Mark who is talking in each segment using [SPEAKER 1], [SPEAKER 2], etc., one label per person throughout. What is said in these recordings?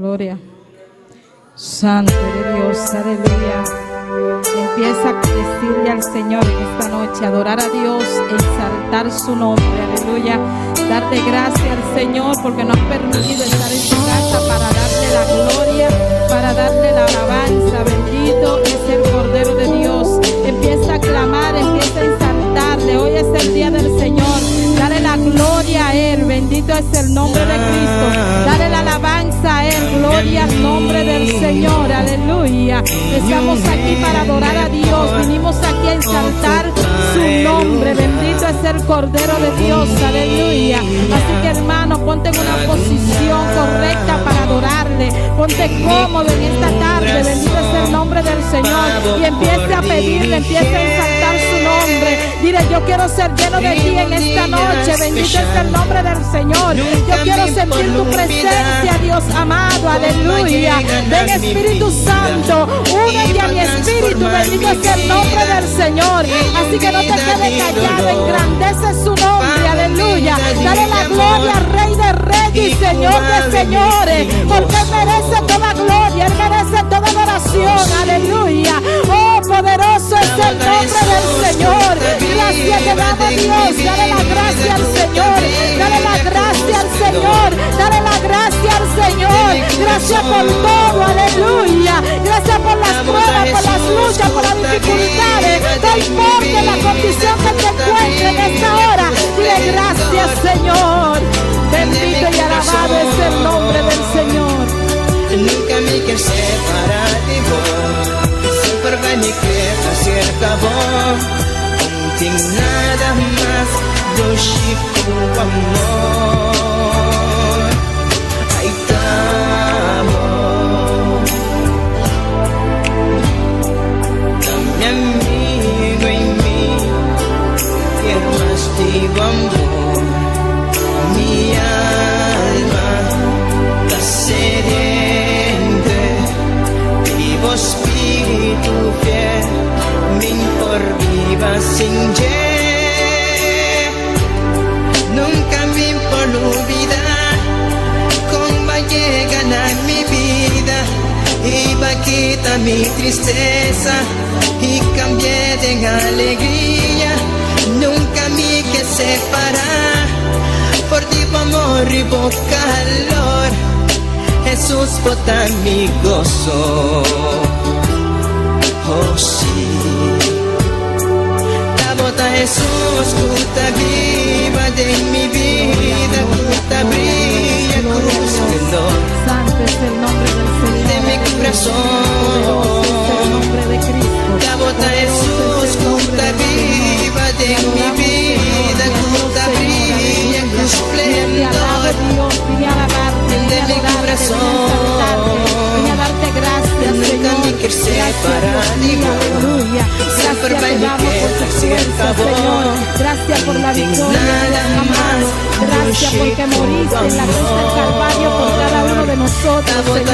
[SPEAKER 1] Gloria. Santo de Dios, aleluya. Empieza a decirle al Señor en esta noche, adorar a Dios, exaltar su nombre, aleluya. Darle gracias al Señor porque nos ha permitido estar en su casa para darle la gloria, para darle la alabanza. Bendito es el Cordero de Dios. Empieza a clamar, empieza a exaltarle. Hoy es el día del Señor. Dale la gloria a Él. Bendito es el nombre de Cristo. Dale la alabanza a Él. Gloria al nombre del Señor. Aleluya. Estamos aquí para adorar a Dios. Vinimos aquí a exaltar su nombre. Bendito es el Cordero de Dios. Aleluya. Así que, hermano, ponte en una posición correcta para adorarle. Ponte cómodo en esta tarde. Bendito es el nombre del Señor. Y empiece a pedirle, empiece a exaltar su nombre. Dile, yo quiero ser lleno de ti en esta noche. Bendito es el nombre del Señor. Yo quiero sentir tu presencia, Dios amado. Aleluya. Ven, Espíritu Santo, únete a mi espíritu. Bendito es el nombre del Señor. Así que no te quedes callado. Engrandece su nombre. Aleluya. Dale la gloria al Rey de Reyes y Señor de Señores. Porque Él merece toda gloria. Él merece toda adoración. Aleluya. Oh, poderoso es el nombre del Señor. Gracias te damos, Dios. Dale la gracia al Señor. Dale la gracia al Señor. Dale la gracia al Señor. Gracias por todo. Aleluya. Gracias por las pruebas, por las luchas, por las dificultades. No importa la condición que te encuentres en esta hora. Dile gracias, Señor. Bendito y alabado es el nombre del Señor.
[SPEAKER 2] Nunca me quer separar de vos. Sempre vai me querer fazer favor. Ontem nada mais do Chico amor. Ai, amor. Dá-me amigo em mim. Quero mais teu amor. Minha alma tá sedente. Vivo Espírito fiel. Me por viva sin nunca me por olvidar como llega a mi vida y va a quitar mi tristeza y cambié de alegría. Nunca me que separar por ti amor y por calor. Jesús bota mi gozo. Oh sí. Bota Jesús, puta viva de mi vida, puta brilla, cruz de dolor.
[SPEAKER 1] Santo es el nombre del Señor.
[SPEAKER 2] De mi corazón.
[SPEAKER 1] Es el nombre de Cristo.
[SPEAKER 2] La bota Jesús, puta viva de mi vida, puta brilla, cruz de dolor.
[SPEAKER 1] Vine a alabarte,
[SPEAKER 2] de mi corazón.
[SPEAKER 1] Vine a darte gracias,
[SPEAKER 2] Nunca me quer separar de vos.
[SPEAKER 1] Aleluya. Gracias te damos por tu fuerza, Señor. Gracias por la victoria, amado. Gracias porque moriste en la cruz del Calvario por cada uno de nosotros, Señor. Te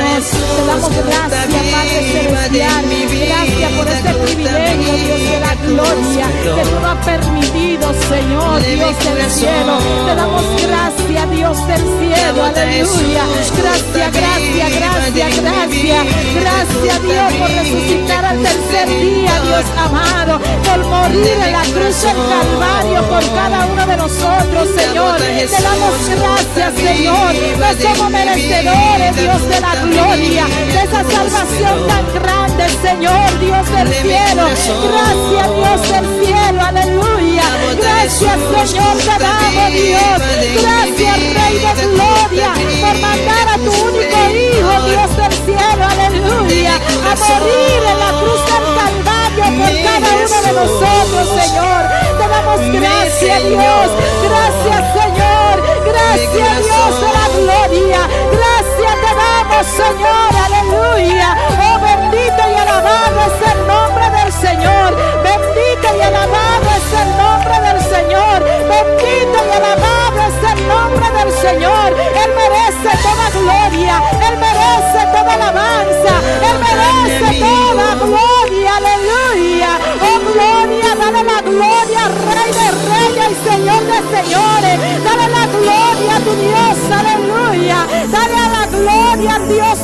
[SPEAKER 1] damos gracias, Padre Celestial. Gracias por este privilegio, Dios de la gloria, que tú nos has permitido, Señor, Dios del cielo. Te damos gracias, Dios del cielo. Aleluya. Gracias, gracias, gracias, gracias. Gracias, Dios, por resucitar al tercer día, Dios amado, por morir en la cruz del Calvario por cada uno de nosotros, Señor. Te damos gracias, Señor. No somos merecedores, Dios de la gloria, de esa salvación tan grande, Señor, Dios del cielo. Gracias, Dios del cielo. Aleluya. Gracias, Señor, te damos, Dios. Gracias, Rey de gloria, por mandar a tu único Hijo, Dios del cielo. Aleluya. A morir en la cruz del Calvario por cada uno de nosotros, Señor. Te damos gracias, Dios. Gracias, Señor. Gracias, Dios de la gloria. Gracias te damos, Señor. Aleluya. Oh, bendito y alabado es el nombre del Señor. Bendito y alabado es el nombre del Señor. Bendito y alabado es el nombre del Señor. Él merece toda gloria. Él merece toda alabanza. Él merece toda gloria. Aleluya. Oh, gloria. Dale la gloria al Rey de Reyes y Señor de Señores. Dale la gloria a tu Dios. Aleluya. Dale a la gloria al Dios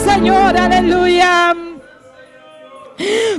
[SPEAKER 1] Señor, aleluya.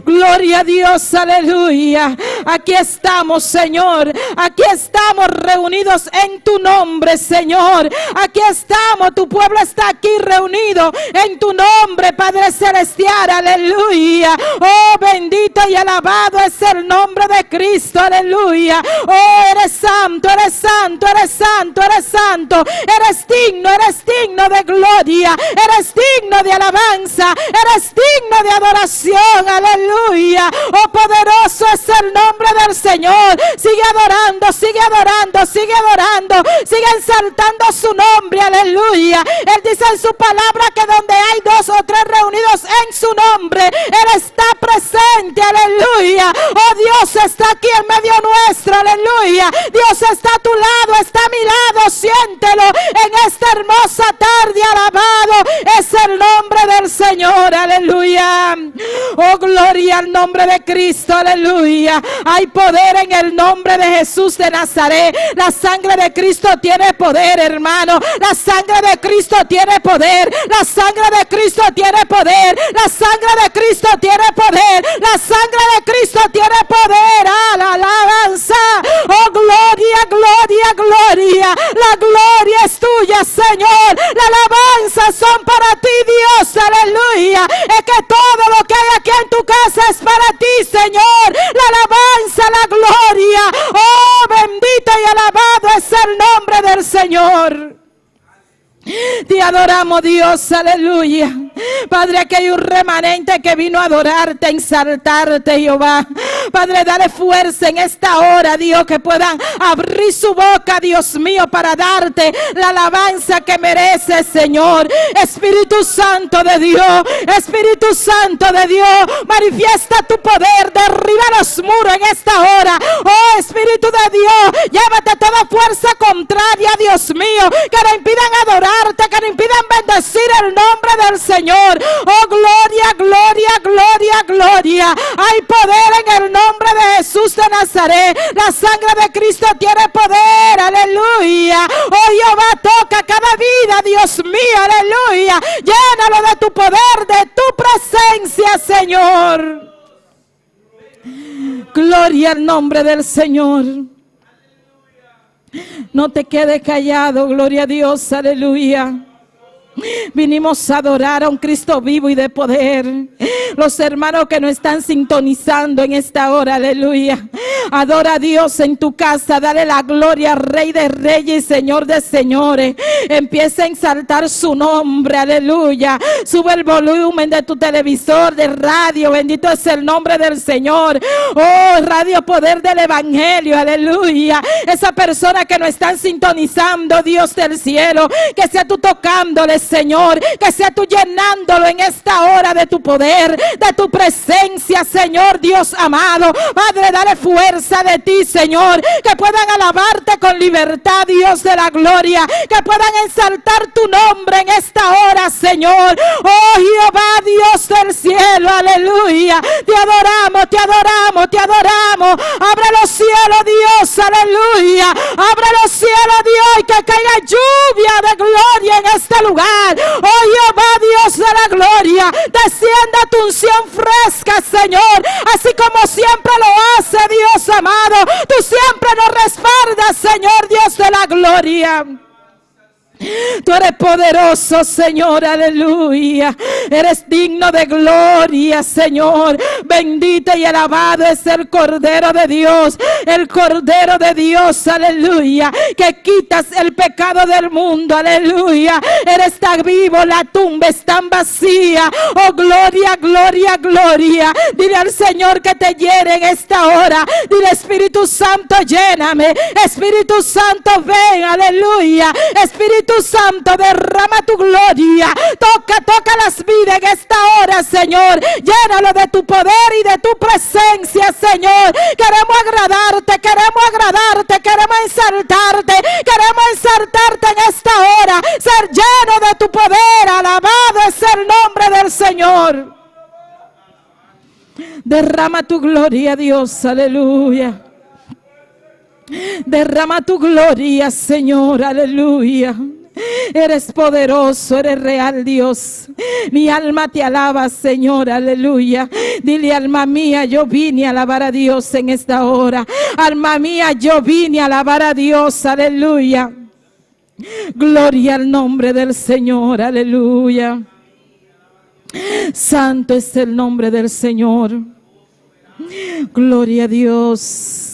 [SPEAKER 1] Gloria a Dios, aleluya. Aquí estamos, Señor. Aquí estamos reunidos en tu nombre, Señor. Aquí estamos, tu pueblo está aquí reunido en tu nombre, Padre Celestial, aleluya. Oh, bendito y alabado es el nombre de Cristo, aleluya. Oh, eres santo, eres santo, eres santo, eres santo. Eres digno de gloria. Eres digno de alabanza. Eres digno de adoración. Aleluya. Oh, poderoso es el nombre del Señor. Sigue adorando, sigue adorando, sigue adorando, sigue exaltando su nombre. Aleluya. Él dice en su palabra que donde hay 2 o 3 reunidos en su nombre, Él está presente. Aleluya. Oh, Dios está aquí en medio nuestro. Aleluya. Dios está a tu lado, está a mi lado. Siéntelo en esta hermosa tarde. Alabado es el nombre del Señor. Aleluya. Oh, gloria al nombre de Cristo, aleluya. Hay poder en el nombre de Jesús de Nazaret. La sangre de Cristo tiene poder, hermano. La sangre de Cristo tiene poder. La sangre de Cristo tiene poder. La sangre de Cristo tiene poder. La sangre de Cristo tiene poder. ¡Ah, la alabanza! Oh, gloria, gloria, gloria. La gloria es tuya, Señor. La alabanza son para ti, Dios, aleluya. Es que todo lo que hay aquí en tu casa es para ti, Señor. La alabanza, la gloria. Oh, bendito y alabado es el nombre del Señor. Te adoramos, Dios, aleluya. Padre, aquí hay un remanente que vino a adorarte, a exaltarte, Jehová. Padre, dale fuerza en esta hora, Dios, que puedan abrir su boca, Dios mío, para darte la alabanza que mereces, Señor. Espíritu Santo de Dios, Espíritu Santo de Dios, manifiesta tu poder, derriba los muros en esta hora. Oh, Espíritu de Dios, llévate toda fuerza contraria, Dios mío, que no impidan adorarte, que no impidan bendecir el nombre del Señor. Oh, gloria, gloria, gloria, gloria. Hay poder en el nombre de Jesús de Nazaret. La sangre de Cristo tiene poder, aleluya. Oh, Jehová, toca cada vida, Dios mío, aleluya. Llénalo de tu poder, de tu presencia, Señor. Gloria al nombre del Señor. No te quedes callado, gloria a Dios, aleluya. Vinimos a adorar a un Cristo vivo y de poder. Los hermanos que nos están sintonizando en esta hora, aleluya. Adora a Dios en tu casa, dale la gloria al Rey de Reyes y Señor de Señores. Empieza a exaltar su nombre, aleluya. Sube el volumen de tu televisor, de radio, bendito es el nombre del Señor. Oh, Radio Poder del Evangelio, aleluya. Esa persona que nos están sintonizando, Dios del cielo, que sea tú tocándole, Señor, que sea tú llenándolo en esta hora de tu poder, de tu presencia, Señor Dios amado. Padre, dale fuerza de ti, Señor, que puedan alabarte con libertad, Dios de la gloria, que puedan exaltar tu nombre en esta hora, Señor. Oh, Jehová, Dios del cielo, aleluya. Te adoramos, te adoramos, te adoramos. Abre los cielos, Dios, aleluya. Abre los cielos, Dios, y que caiga lluvia de gloria en este lugar. Oh, Jehová, Dios de la gloria, descienda tu unción fresca, Señor, así como siempre lo hace, Dios amado. Tú siempre nos respaldas, Señor, Dios de la gloria. Tú eres poderoso, Señor, aleluya. Eres digno de gloria, Señor. Bendito y alabado es el Cordero de Dios. El Cordero de Dios, aleluya, que quitas el pecado del mundo, aleluya. Eres tan vivo, la tumba está vacía. Oh, gloria, gloria, gloria. Dile al Señor que te llene en esta hora. Dile, Espíritu Santo, lléname. Espíritu Santo, ven, aleluya. Espíritu Santo, derrama tu gloria. Toca, toca las vidas en esta hora, Señor. Llénalo de tu poder y de tu presencia, Señor. Queremos agradarte, queremos agradarte, queremos exaltarte, queremos exaltarte en esta hora. Ser lleno de tu poder. Alabado es el nombre del Señor. Derrama tu gloria, Dios, aleluya. Derrama tu gloria, Señor, aleluya. Eres poderoso, eres real, Dios. Mi alma te alaba, Señor, aleluya. Dile, alma mía, yo vine a alabar a Dios en esta hora. Alma mía, yo vine a alabar a Dios, aleluya. Gloria al nombre del Señor, aleluya. Santo es el nombre del Señor. Gloria a Dios.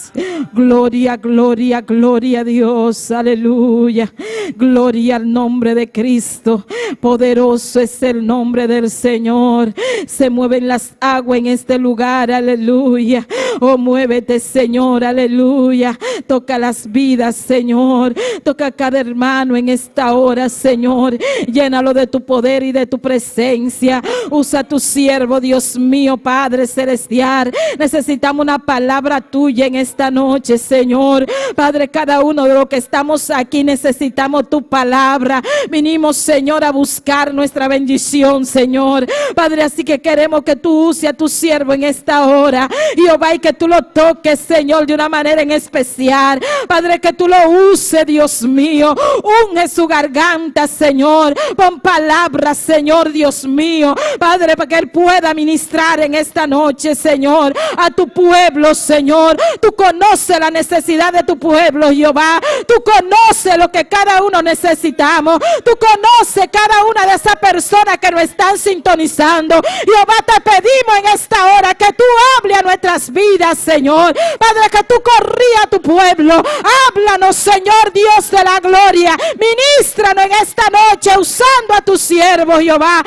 [SPEAKER 1] Gloria, gloria, gloria a Dios, aleluya. Gloria al nombre de Cristo. Poderoso es el nombre del Señor. Se mueven las aguas en este lugar, aleluya. Oh, muévete, Señor, aleluya. Toca las vidas, Señor. Toca a cada hermano en esta hora, Señor. Llénalo de tu poder y de tu presencia. Usa a tu siervo, Dios mío, Padre celestial. Necesitamos una palabra tuya en esta noche, Señor. Padre, cada uno de los que estamos aquí necesitamos tu palabra. Vinimos, Señor, a buscar nuestra bendición, Señor. Padre, así que queremos que tú uses a tu siervo en esta hora, Jehová, y que tú lo toques, Señor, de una manera en especial. Padre, que tú lo uses, Dios mío. Unge su garganta, Señor. Pon palabras, Señor, Dios mío. Padre, para que él pueda ministrar en esta noche, Señor, a tu pueblo, Señor. Tú conoces la necesidad de tu pueblo, Jehová. Tú conoces lo que cada uno necesitamos. Tú conoces cada una de esas personas que nos están sintonizando. Jehová, te pedimos en esta hora que tú hables a nuestras vidas, Señor. Padre, que tú corrías a tu pueblo. Háblanos, Señor Dios de la gloria. Ministranos en esta noche usando a tu siervo, Jehová.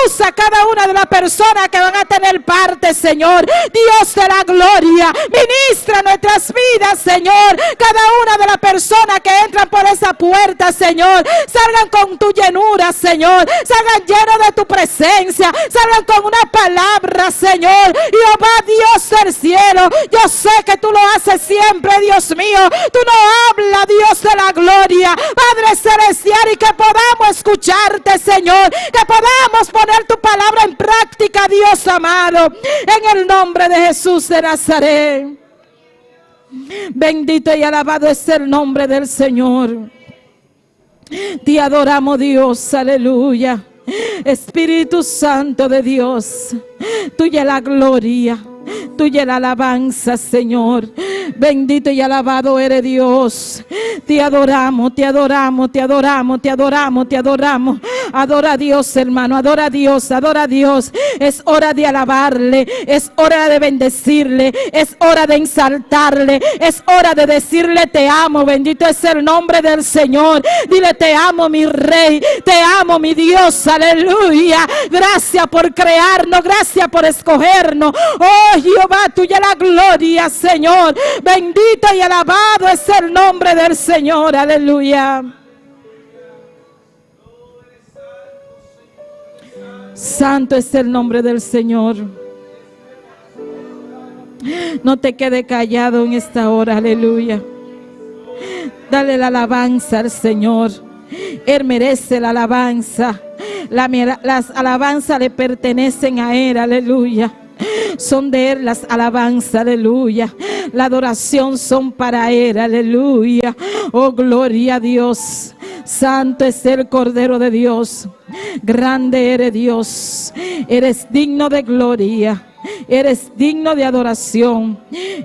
[SPEAKER 1] Usa cada una de las personas que van a tener parte, Señor Dios de la gloria. Ministra nuestras vidas, Señor. Cada una de las personas que entran por esa puerta, Señor, salgan con tu llenura, Señor. Salgan llenos de tu presencia. Salgan con una palabra, Señor. Jehová, Dios del cielo, yo sé que tú lo haces siempre, Dios mío. Tú nos hablas, Dios de la gloria, Padre celestial, y que podamos escucharte, Señor. Que podamos poner tu palabra en práctica, Dios amado, en el nombre de Jesús de Nazaret. Bendito y alabado es el nombre del Señor. Te adoramos, Dios, aleluya. Espíritu Santo de Dios, tuya la gloria, tuya la alabanza, Señor. Bendito y alabado eres, Dios. Te adoramos, te adoramos, te adoramos, te adoramos, te adoramos. Adora a Dios, hermano, adora a Dios, adora a Dios. Es hora de alabarle, es hora de bendecirle, es hora de exaltarle, es hora de decirle te amo. Bendito es el nombre del Señor. Dile te amo, mi Rey, te amo, mi Dios, aleluya. Gracias por crearnos, gracias por escogernos. Oh Jehová, tuya la gloria, Señor. Bendito y alabado es el nombre del Señor, aleluya. Santo es el nombre del Señor. No te quedes callado en esta hora, aleluya. Dale la alabanza al Señor. Él merece la alabanza. Las alabanzas le pertenecen a Él, aleluya. Son de Él las alabanzas, aleluya. La adoración son para Él, aleluya. Oh, gloria a Dios. Santo es el Cordero de Dios. Grande eres, Dios. Eres digno de gloria. Eres digno de adoración.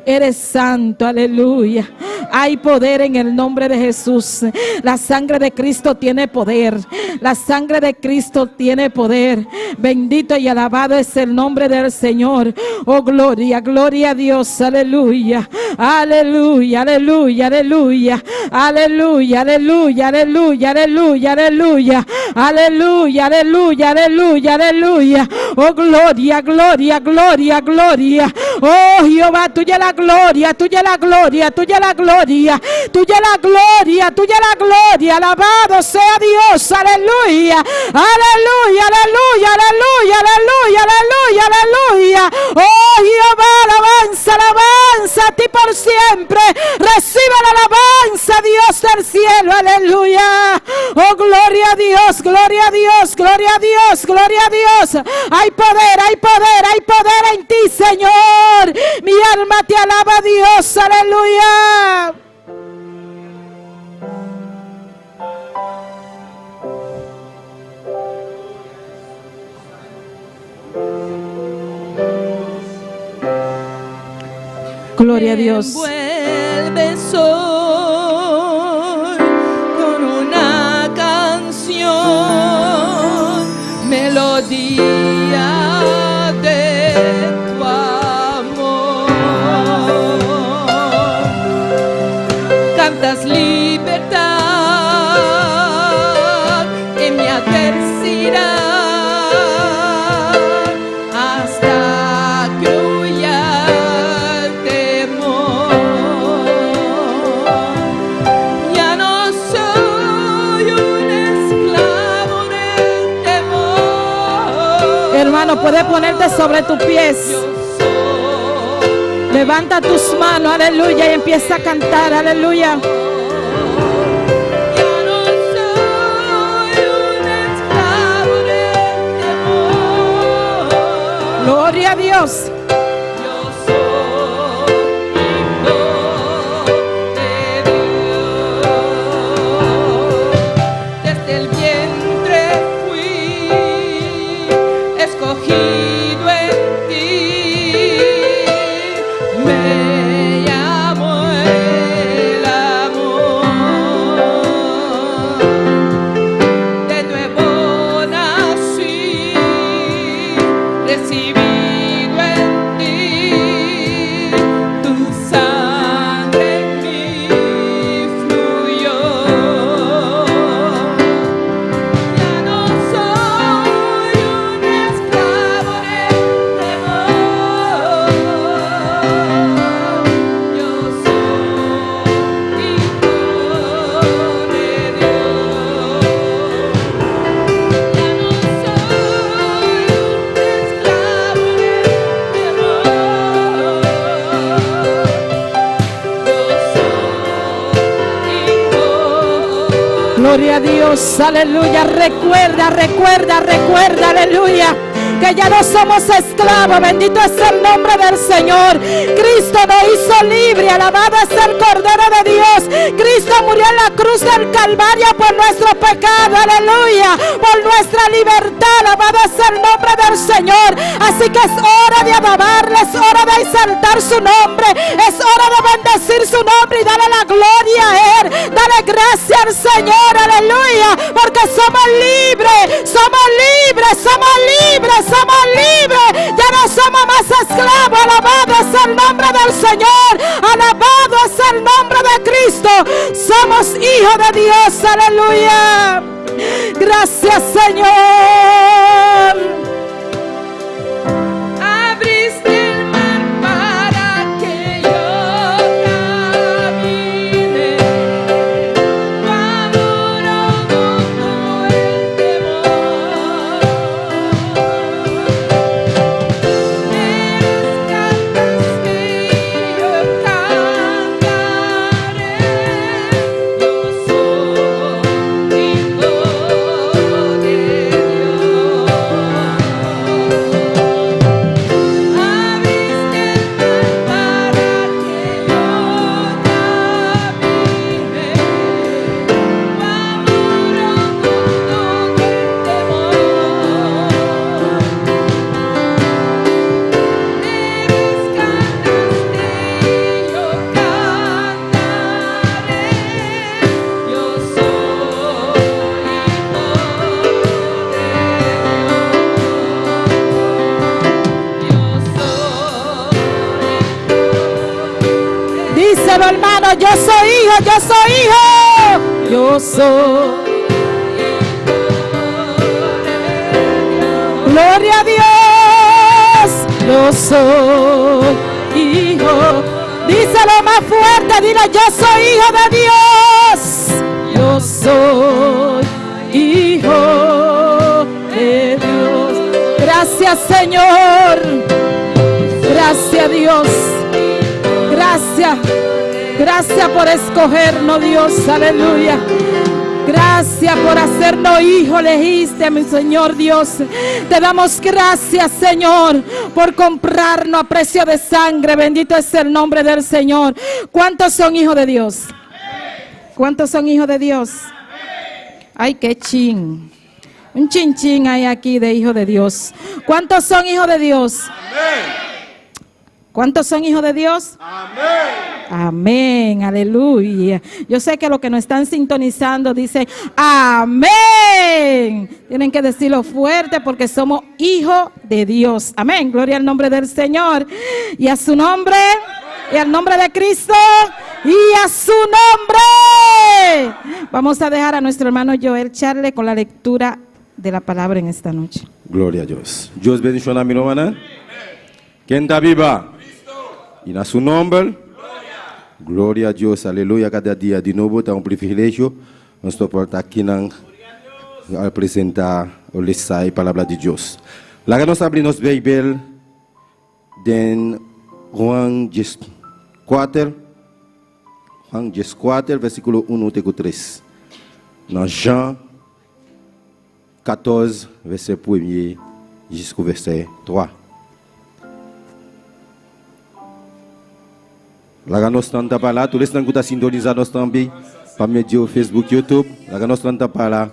[SPEAKER 1] Eres santo, aleluya. Hay poder en el nombre de Jesús. La sangre de Cristo tiene poder. La sangre de Cristo tiene poder. Bendito y alabado es el nombre del Señor. Oh, gloria, gloria a Dios, aleluya. Aleluya, aleluya, aleluya. Aleluya, aleluya, aleluya, aleluya, aleluya. Aleluya, aleluya, aleluya, aleluya. Oh, gloria, gloria, gloria, gloria. Oh, Jehová, tuya la gloria, tuya la gloria, tuya la gloria, tuya la gloria, tuya la gloria. Alabado sea Dios, aleluya. Aleluya, aleluya, aleluya, aleluya, aleluya, aleluya. Oh, Jehová, alabanza, alabanza a ti por siempre. Reciba la alabanza, Dios del cielo, aleluya. Oh, gloria a Dios, gloria a Dios, gloria a Dios, gloria a Dios. Hay poder, hay poder, hay poder en ti, Señor. Mi alma te alaba, Dios, aleluya. Gloria a Dios.
[SPEAKER 3] Envuelves hoy con una canción, melodía de tu amor. Cantas libertad en mi adversidad.
[SPEAKER 1] Hermano, puedes ponerte sobre tus pies. Levanta tus manos, aleluya, y empieza a cantar, aleluya. Gloria a Dios. Gloria a Dios, aleluya. Recuerda, aleluya, que ya no somos esclavos. Bendito es el nombre del Señor. Cristo nos hizo libre. Alabado es el Cordero de Dios. Cristo murió en la cruz del Calvario por nuestro pecado, aleluya, por nuestra libertad. Alabado es el nombre del Señor. Así que es hora de alabarle, es hora de exaltar su nombre, es hora de bendecir su nombre y darle la gloria a Él. Dale gracias al Señor, aleluya, porque somos libres, somos libres, somos libres, somos libres. Ya no somos más esclavos. Alabado es el nombre del Señor, alabado es el nombre de Cristo. Somos hijos de Dios, aleluya. Gracias, Señor.
[SPEAKER 3] Abriste el mar para que yo camine. Tu amor ahogó el temor. Me rescataste y yo cantaré. Yo soy hijo de Dios. Abriste el mar para que yo camine. Tu amor ahogó el temor. Me rescataste y yo cantaré. Yo soy hijo de Dios.
[SPEAKER 1] Díselo, hermano, yo soy hijo, yo soy hijo. Yo soy. Gloria a Dios. Yo soy hijo. Díselo más fuerte, dile, yo soy hijo de Dios. Yo soy hijo de Dios. Gracias, Señor. Gracias, Dios. Gracias por escogernos, Dios, aleluya. Gracias por hacernos hijos legítimos, Señor Dios. Te damos gracias, Señor, por comprarnos a precio de sangre. Bendito es el nombre del Señor. ¿Cuántos son hijos de Dios? ¿Cuántos son hijos de Dios? Ay, qué chin. Un chin hay aquí de hijo de Dios. ¿Cuántos son hijos de Dios? ¿Cuántos son hijos de Dios?
[SPEAKER 4] Amén.
[SPEAKER 1] Amén, aleluya. Yo sé que los que nos están sintonizando dicen amén. Tienen que decirlo fuerte porque somos hijos de Dios. Amén, gloria al nombre del Señor. Y a su nombre, y al nombre de Cristo, y a su nombre. Vamos a dejar a nuestro hermano Joel Charle con la lectura de la palabra en esta noche.
[SPEAKER 4] Gloria a Dios. Dios bendiga a mi hermana. ¿Quién está viva? Y a su nombre. Gloria a Dios, aleluya. Cada día de nuevo está un privilegio nos estar aquí a presentar o lesar la palabra de Dios. La que nos abrimos Bíblia en Juan 4, versículo 1 até 3. Dans Jean 14, verset 1 jusqu'au verset 3. Lá nós estamos para lá, todos estão que sintonizar nós também, para meio Facebook, YouTube. Lá nós estamos para lá,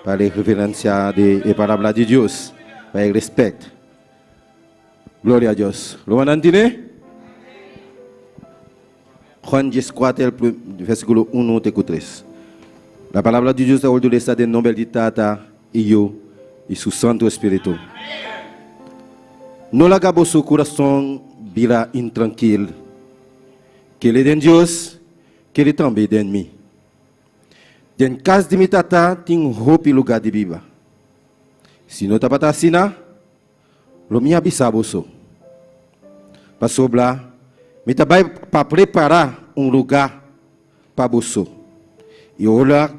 [SPEAKER 4] para a referência de palavra de Deus, para o respeito. Glória a Deus. Lo van a entender? Juan 4, versículo 1 até 3. A palavra de Deus é o do nome de Tata e eu e seu Santo Espírito. Não acabou seu coração vira intranquilo. Que ele tem Deus, que ele também tem mim. Den casa de mi tata tem roupa e lugar de viva. Se não está para assinar, lo minha bisabo sou. Para sobrar, me trabalha para preparar lugar para você. E olha,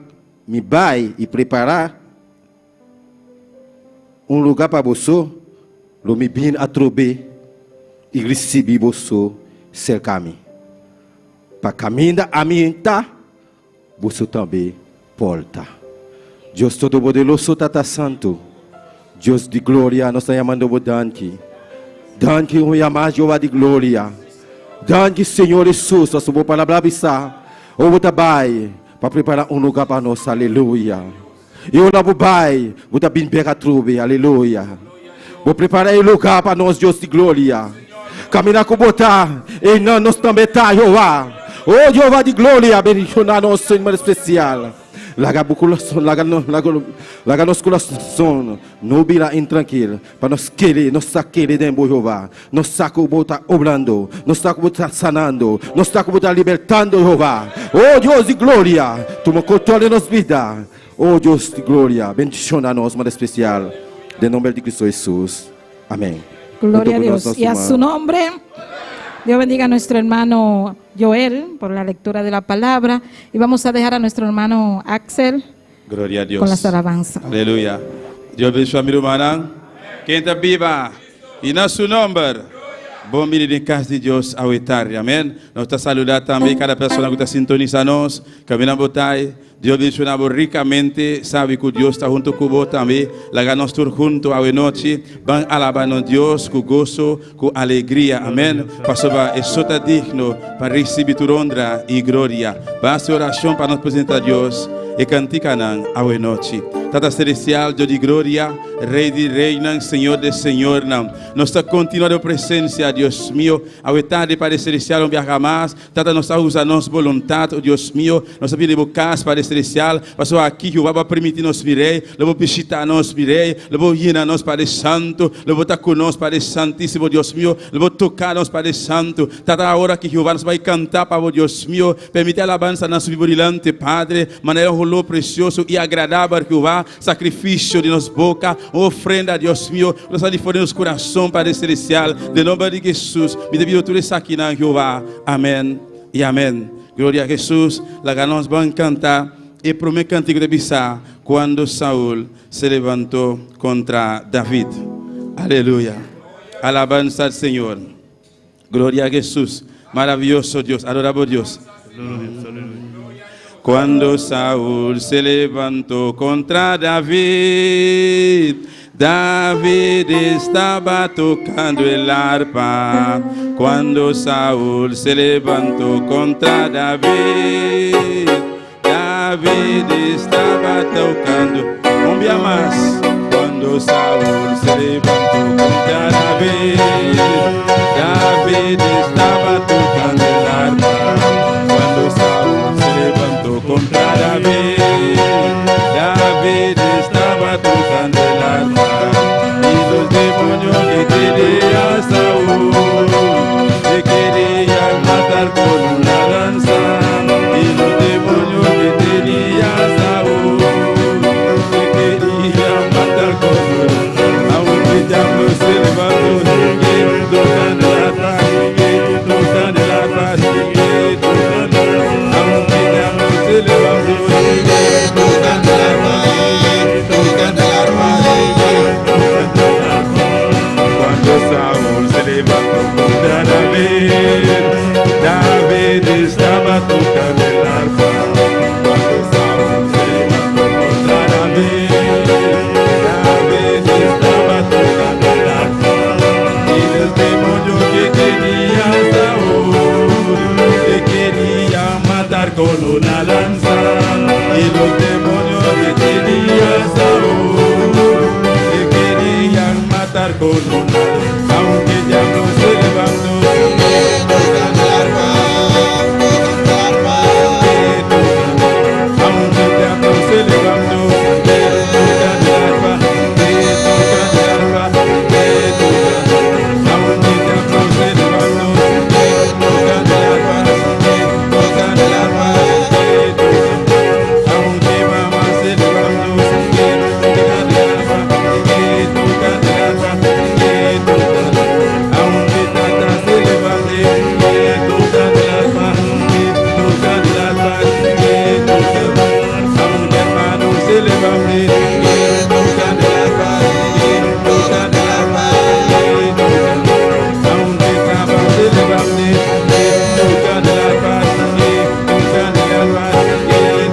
[SPEAKER 4] me vai e preparar lugar para você, lo me vim a trober e receber você cercar-me. Para caminhar a mim tá, você também volta. Deus Todo-Poderoso, Tata Santo, Deus de glória, nós estamos chamando o Danke. Danke, o chamar Jeová de glória. Danke, Senhor Jesus, a sua palavra bisa. O trabalho para preparar lugar para nós, aleluia. E o novo pai, o da bem pega trube, aleluia. Vou preparar lugar para nós, Deus de glória. Caminhar com botar, e nós também tá, Jeová. Oh, Jeová de glória, bendicionar nosso Senhor especial. Laga nos coração, não vira intranquilo, para nós querer, nós saqueire dentro de Jeová, nós saco botar obrando, nós saco botar sanando, nós saco botar libertando Jeová. Oh, Deus de glória, toma controle de nossa vida. Oh, Deus de glória, bendicionar nós, mais especial, em nome de Cristo Jesus. Amém.
[SPEAKER 1] Gloria a Dios. Y a su nombre, Dios bendiga a nuestro hermano Joel por la lectura de la palabra. Y vamos a dejar a nuestro hermano Axel
[SPEAKER 5] Gloria a Dios.
[SPEAKER 1] con las alabanzas.
[SPEAKER 5] Aleluya. Dios bendiga a mi hermana. Quem está viva e na seu nome. Bom dia em casa de Deus ao etar. Amém. Nós estamos saludando também cada pessoa que está sintonizando-nos. Caminhando botai. Deus bendiga ricamente. Sabe que Deus está junto com você também. Lá nós estamos juntos à noite. Vamos alabar a Deus com gozo, com alegria. Amém. Pastor, é só digno para receber toda honra e glória. Vamos fazer oração para nos apresentar a Deus. E canticanam à noite. Tata celestial, Deus de glória, Rei de reina, Senhor de Senhor, não. Nós estamos continuando a presença, Deus meu, ao tarde para o celestial, não viaja mais. Tata nós estamos usando nossa vontade, Deus meu. Nós estamos pedindo casa para o celestial. Passou aqui que o vai permitir nos virei, levou visitar nos virei, levou ir a nós para o santo, levou estar conosco para o santíssimo, Deus meu, levou tocar nos para o santo. Tata a hora que Jeová nos vai cantar para o Deus meu, permite a alabança nosso vibrante, Padre, maneira rolou precioso e agradável que Jeová. Sacrifício de nossa boca, ofrenda, Deus meu, nós ali fora nos coração para o celestial, de nome de Jesus, me devido tudo isso aqui na Jeová, amém e amém. Glória a Jesus, lá nós vamos cantar e primeiro cantigo de Bissá, quando Saul se levantou contra David, aleluia, alabança ao Senhor, glória a Jesus, maravilhoso Deus, adorável Deus. Cuando Saúl se levantó contra David, David estaba tocando el arpa. Cuando Saúl se levantó contra David, David estaba tocando. Un día más. Cuando Saúl se levantó contra David, David David estaba tocando el arpa cuando Saúl se levantó contra David. David estaba tocando el arpa y los demonios que tenía Saúl le querían matar con una lanza. Y los demonios que tenía Saúl le querían matar con una lanza. Aunque el diablo se levantó, sigue tocando el arpa, sigue tocando el arpa, sigue tocando el arpa. Aunque el diablo se levantó, sigue tocando el arpa, sigue tocando el arpa, sigue tocando el arpa. Cuando Saúl se levantó contra David, David estaba tocando el arpa. Cuando Saúl se levantó contra David, David estaba tocando el arpa. Y los demonios que tenía Saúl le querían matar con una lanza. Y los demonios que tenía Saúl le querían matar con una lanza. Aunque el diablo se levantó, tocando el arpa, tocando el arpa, aunque el diablo se levantó, tocando el arpa, tocando el arpa, aunque el diablo se levantó, tocando el arpa, tocando el arpa, aunque mamá se levantó, tocando el arpa, tocando el arpa, aunque tata se levante, tocando el arpa, tocando el arpa, aunque hermano se levante, tocando el arpa, tocando el arpa, aunque cama se levante, tocando el arpa, tocando el arpa,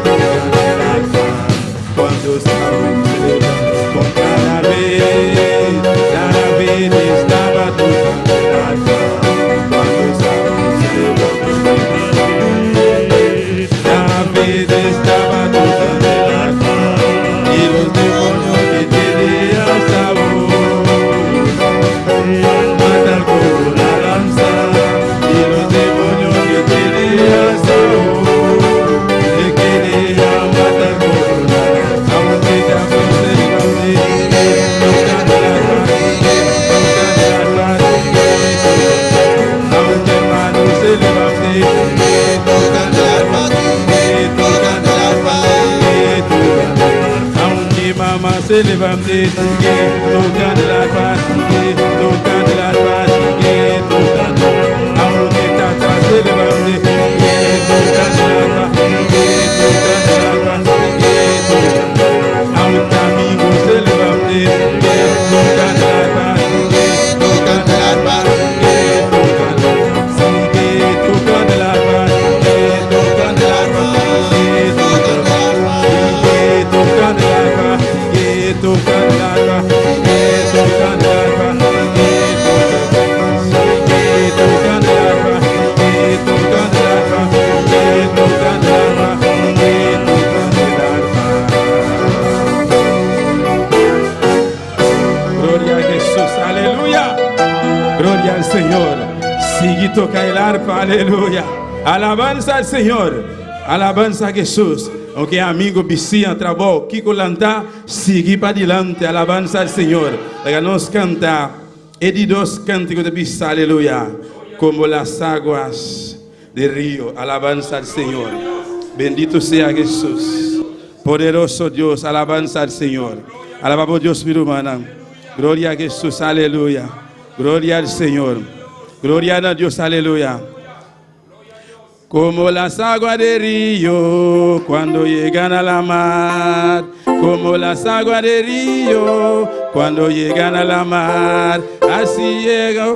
[SPEAKER 5] tocando el arpa. Cuando Saúl se levantó contra David, David estaba tocando el arpa. Cuando Saúl se levantó contra David, David estaba tocando el arpa. Y los demonios que tenía Saúl matar con una lanza. Y los demonios que tenía Saúl le querían matar con una lanza. Aunque el diablo se levante, tocando el arpa, tocando el arpa, aunque hermano se levante, tocando el arpa, tocando el arpa, aunque mamá se levante, tocando el arpa, tocando el arpa, tocando, aunque tata se levante, tocando el arpa, tocando el arpa, aunque amigo se levante, tocando el arpa, tocando el arpa, sigue tocando el arpa, tocando el arpa, sigue tocando el arpa, sigue tocando el arpa, sigue tocando el arpa, sigue tocando el arpa, sigue tocando el arpa, sigue tocando el arpa, sigue tocando el arpa, sigue tocando el arpa. Gloria a Jesús, aleluya. Gloria al Señor. Sigue toca el arpa, aleluya. Alabanza al Señor. Alabanza a Jesús. Aunque amigo vicia trabajo, Kiko Lanta, sigue para adelante. Alabanza al Señor. Nos canta, Edidos cánticos de pista, aleluya. Como las aguas del río. Alabanza al Señor. Bendito sea Jesús. Poderoso Dios, alabanza al Señor. Alabamos Dios, mi hermana. Gloria a Jesús, aleluya. Gloria al Señor. Gloria a Dios, aleluya. Como las aguas del río cuando llegan a la mar. Como las aguas del río cuando llegan a la mar. Así llega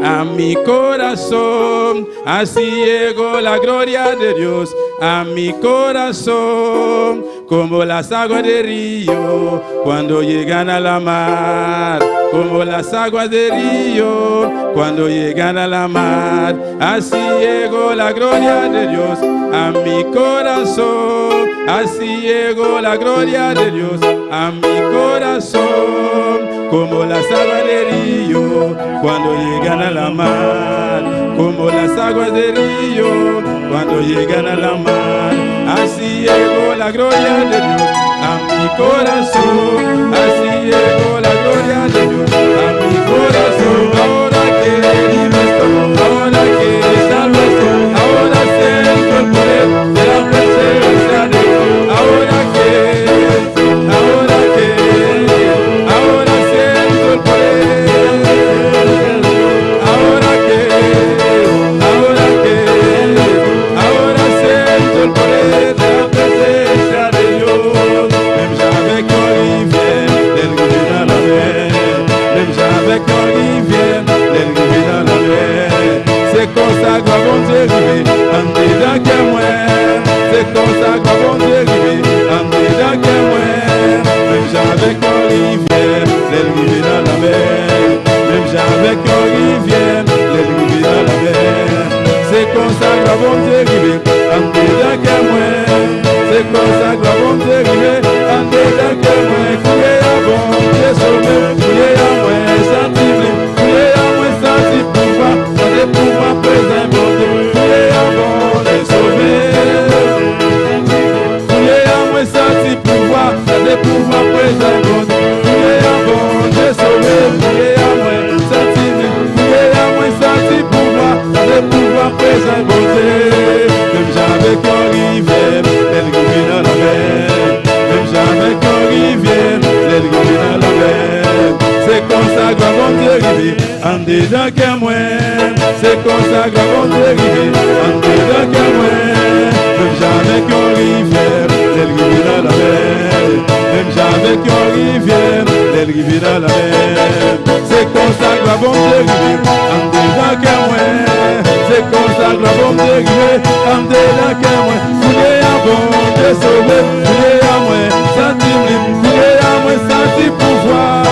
[SPEAKER 5] a mi corazón, así llegó la gloria de Dios a mi corazón, como las aguas del río cuando llegan a la mar, como las aguas del río cuando llegan a la mar, así llegó la gloria de Dios a mi corazón, así llegó la gloria de Dios a mi corazón, como las aguas del río cuando llegan a la mar, como las aguas del río cuando llegan a la mar. Así llegó la gloria de Dios a mi corazón, así llegó la gloria de Dios a mi corazón. Ahora que libertad, ahora que salvación, ahora siento el poder de la presencia de Dios. Ahora siento el poder, ahora siento el poder de la presencia de Dios. Même j'avais qu'un rivière, l'élevée dans la mer. Même j'avais qu'un rivière, l'élevée dans la mer. C'est comme ça que bon Dieu rive, en dedans que moi. C'est comme ça que bon Dieu rive, en dedans que moi. Même j'avais qu'un rivière, l'élevée dans la mer. Même j'avais qu'un rivière, l'élevée dans la mer. C'est comme ça que bon Dieu rive, en dedans que moi. C'est comme ça que bon Dieu rive, en dedans que moi. Couler à bon, j'ai sauvé, couler à moi, senti blé, couler à moi, senti pouvoir, c'est pouvoir présent, bon Dieu. Couler à bon, j'ai sauvé, couler à moi, senti pouvoir, c'est pouvoir présent, bon Dieu. Couler à bon, j'ai sauvé, couler à moi, senti blé, couler à moi, senti pouvoir, c'est pouvoir présent, bon Dieu. Même j'avais qu'un rivière, elle gouverне dans la mer. Même j'avais qu'un rivière, elle gouverne dans la mer. C'est comme ça que bon Dieu rive, en dedans que moi. C'est comme ça que bon Dieu rive, en dedans que moi. Même j'avais qu'un rivière, elle gouverne dans la mer. Même j'avais qu'un rivière, elle gouverne dans la mer. C'est comme ça que bon Dieu rive, en dedans que moi. C'est comme ça que bon Dieu rive, en dedans que moi. Couler à bon, Dieu sauvé, couler à moi, senti libre, couler à moi, senti pouvoir.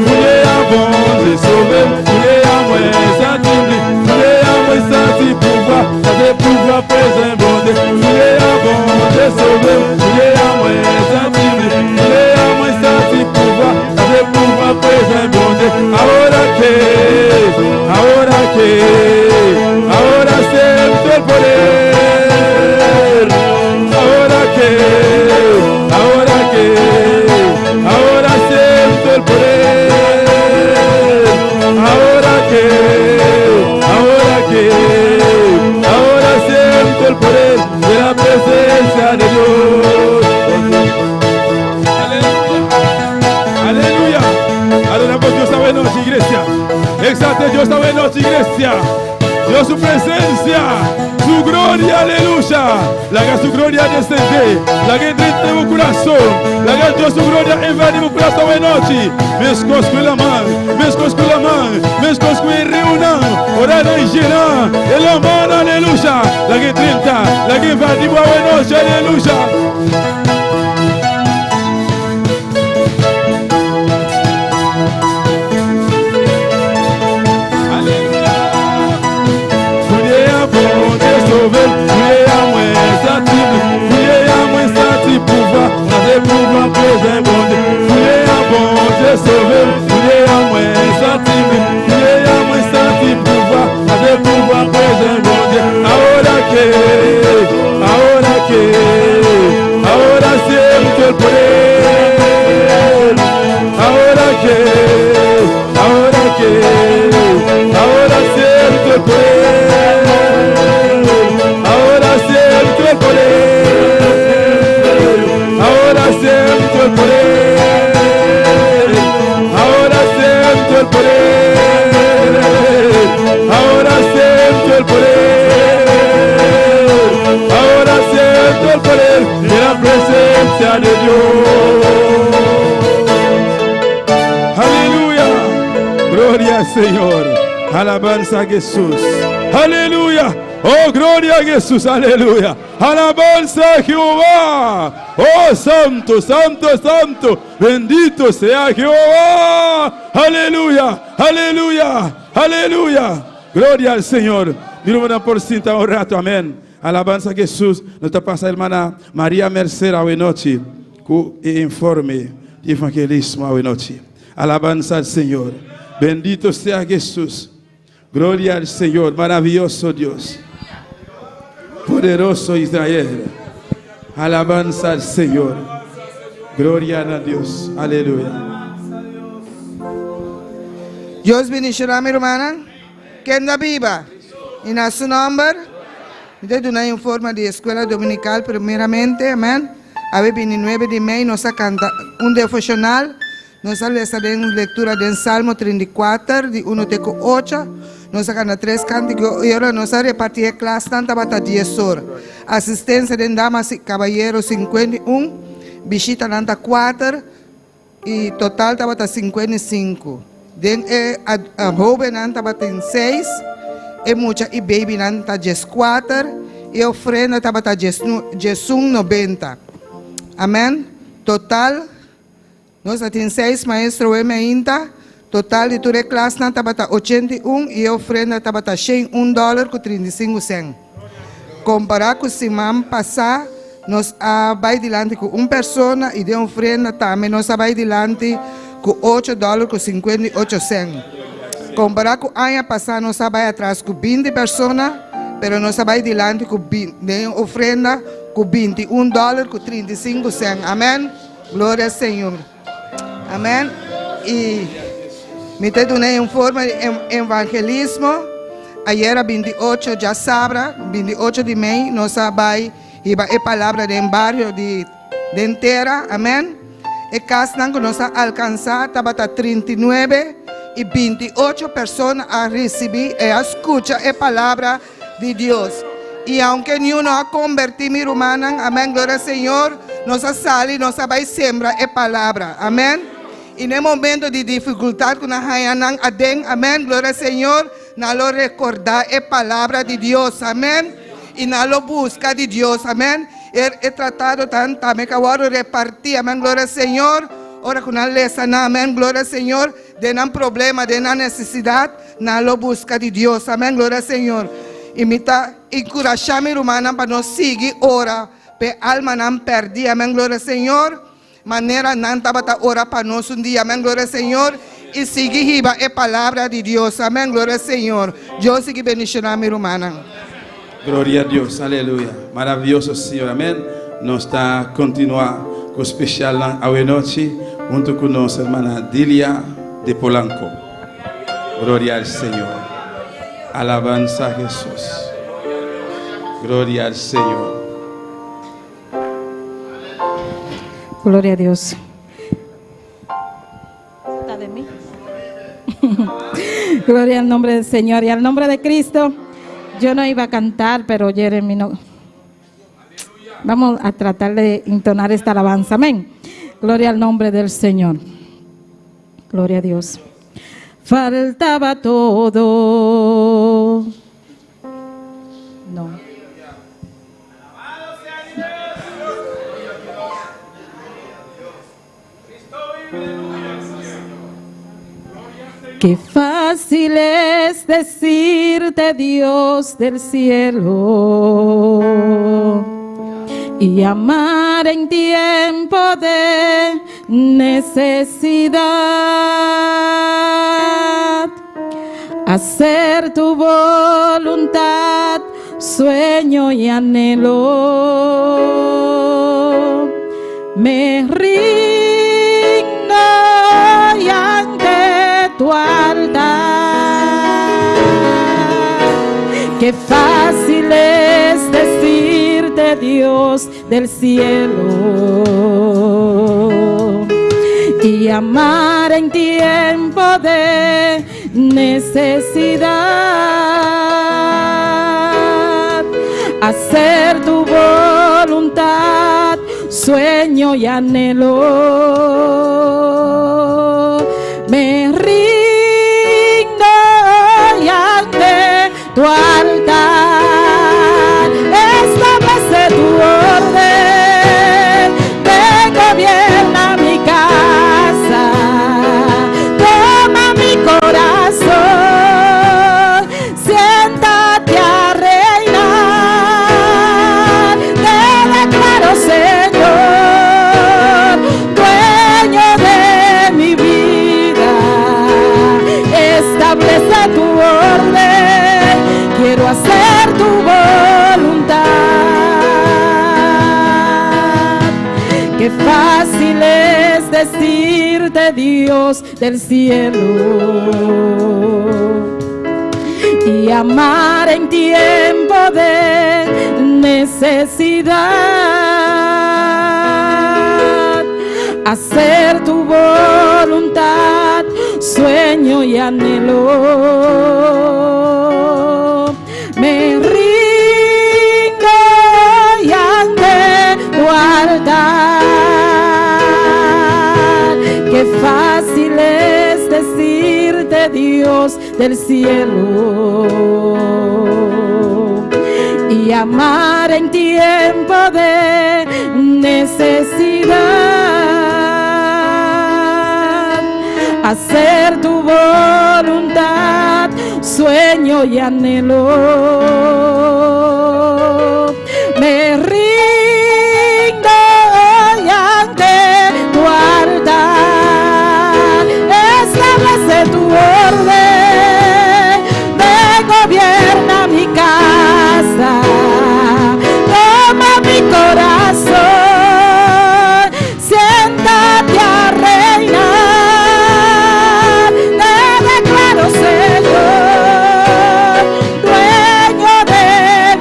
[SPEAKER 5] Couler à bon, Dieu sauvé, couler à moi, senti libre, couler à moi, senti pouvoir. C'est pouvoir présent, bon Dieu. Couler à bon, Dieu sauvé, couler à moi, senti libre, couler à moi, senti pouvoir. C'est pouvoir présent, bon Dieu. Ahora siento el poder. Ahora siento el poder. Ahora siento el poder de la presencia de Dios. Aleluya. Adoramos Dios a noche, iglesia. Exalte Dios a noche, iglesia. Dios su presencia, su gloria, aleluya. La que su gloria descende, la que entra en mi corazón, la que Dios su gloria invade mi corazón en noche. Me escondo la mano, me escondo la mano, me escondo en reunión, orando en llena, el amor, aleluya. La que entra, la que invade mi noche, aleluya. Pouvoir présent, bon Dieu. Priez à bon Dieu sauvé. Priez à moi, senti. Priez à moi, senti pouvoir. Avec pouvoir présent, bon Dieu. Ahora siento el poder. Ahora siento el poder. Ahora siento el poder. Siento el poder, ahora siento el poder, ahora siento el poder, ahora siento el poder de la presencia de Dios. Aleluya, gloria al Señor, alabanza a Jesús, aleluya. Oh, gloria a Jesús, aleluya. Alabanza a Jehová. Oh, santo, santo, santo. Bendito sea Jehová. Aleluya, aleluya, aleluya. Gloria al Señor. Diremos por cinta un rato, amén. Alabanza a Jesús. Nuestra pasada hermana María Merced a noche. Que informe. evangelismo hoy noche. Alabanza al Señor. Bendito sea Jesús. Gloria al Señor. Maravilloso Dios. Poderoso Israel. Alabanza al Señor. Gloria a Dios. Aleluya.
[SPEAKER 6] Dios bendicioná mi hermana. Que anda viva. Y en su nombre. Me da una informa de escuela dominical primeramente. Amén. A 29 de mayo nos canta un devocional. Nos haremos lectura del Salmo 34, de 1 a 8. Nos canta 3 cánticos y ahora nos repartir clase tanta bata 10 horas. Asistencia de damas y caballeros 51, visita tanta 4 y total bata 55. Den a joven tanta bata 6, e mucha y baby tanta 4 y ofrenda bata 90. Amén. Total, nós temos 6 maestros ainda. Total de toda a classe não estava 81 e a ofrenda estava $1.35. Comparar com o semana passada, nós vai adiante com uma pessoa e de ofrenda também nós vai adiante com $8.58. Comparar com o ano passado, nós vai atrás com 20 pessoas, mas nós vai adiante com de ofrenda com $21.35. Amém? Glória ao Senhor. Amém? E me te donei em forma de evangelismo. Ayer 28 já sabe, 28 de maio, nós vai ir a palavra de barrio de inteira. Amém? E caso não nós alcançar, estava 39 e 28 pessoas a receber e a escutar a palavra de Deus. E aunque nenhum não converti mi hermana, amém, glória ao Senhor, nós saímos, nós vai sembrar a palavra, amém. E no momento de dificuldade, quando nós adem, amém, glória ao Senhor, nós recordar a palavra de Deus, amém. E nós buscar de Deus, amém. É tratado tanto, também que agora repartir, amém, glória ao Senhor. Ora, quando nós lemos, amém, glória ao Senhor, de não problema, de não necessidade, nós buscar de Deus, amém, glória ao Senhor. E me está encorajando minha irmã para nós seguir ora, para a alma não perder, amém, glória ao Senhor. Maneira não estava a orar para nós dia, amém, glória ao Senhor. E seguir a palavra de Deus, amém, glória ao Senhor. Deus siga bendicionar minha irmã.
[SPEAKER 5] Glória a Deus, aleluia. Maravilhoso Senhor, amém. Nós está continuar com o especial hoje noite, junto com nossa irmã Dilia de Polanco. Glória ao Senhor. Alabanza a Jesús. Gloria al Señor.
[SPEAKER 1] Gloria a Dios. ¿Está de mí? Gloria al nombre del Señor y al nombre de Cristo. Yo no iba a cantar, pero Jeremy no. Vamos a tratar de entonar esta alabanza. Amén. Gloria al nombre del Señor. Gloria a Dios. Faltaba todo. No. Qué fácil es decirte Dios del cielo y amar en tiempo de necesidad, hacer tu voluntad, sueño y anhelo. Me rindo y ante tu altar. Qué fácil es decirte Dios del cielo y amar en tiempo de necesidad, hacer tu voluntad, sueño y anhelo. Me rindo y ante tu altar, establece tu orden, ven, gobierna mi casa, toma mi corazón, siéntate a reinar, te declaro Señor, dueño de decirte, Dios del cielo, y amar en tiempo de necesidad, hacer tu voluntad, sueño y anhelo. Me rindo y ante tu altar, qué fácil es decirte, Dios del cielo, y amar en tiempo de necesidad, hacer tu voluntad, sueño y anhelo. Me rindo hoy ante tu altar, establece tu orden, gobierna mi casa, toma mi corazón, siéntate a reinar. Te declaro, Señor, dueño de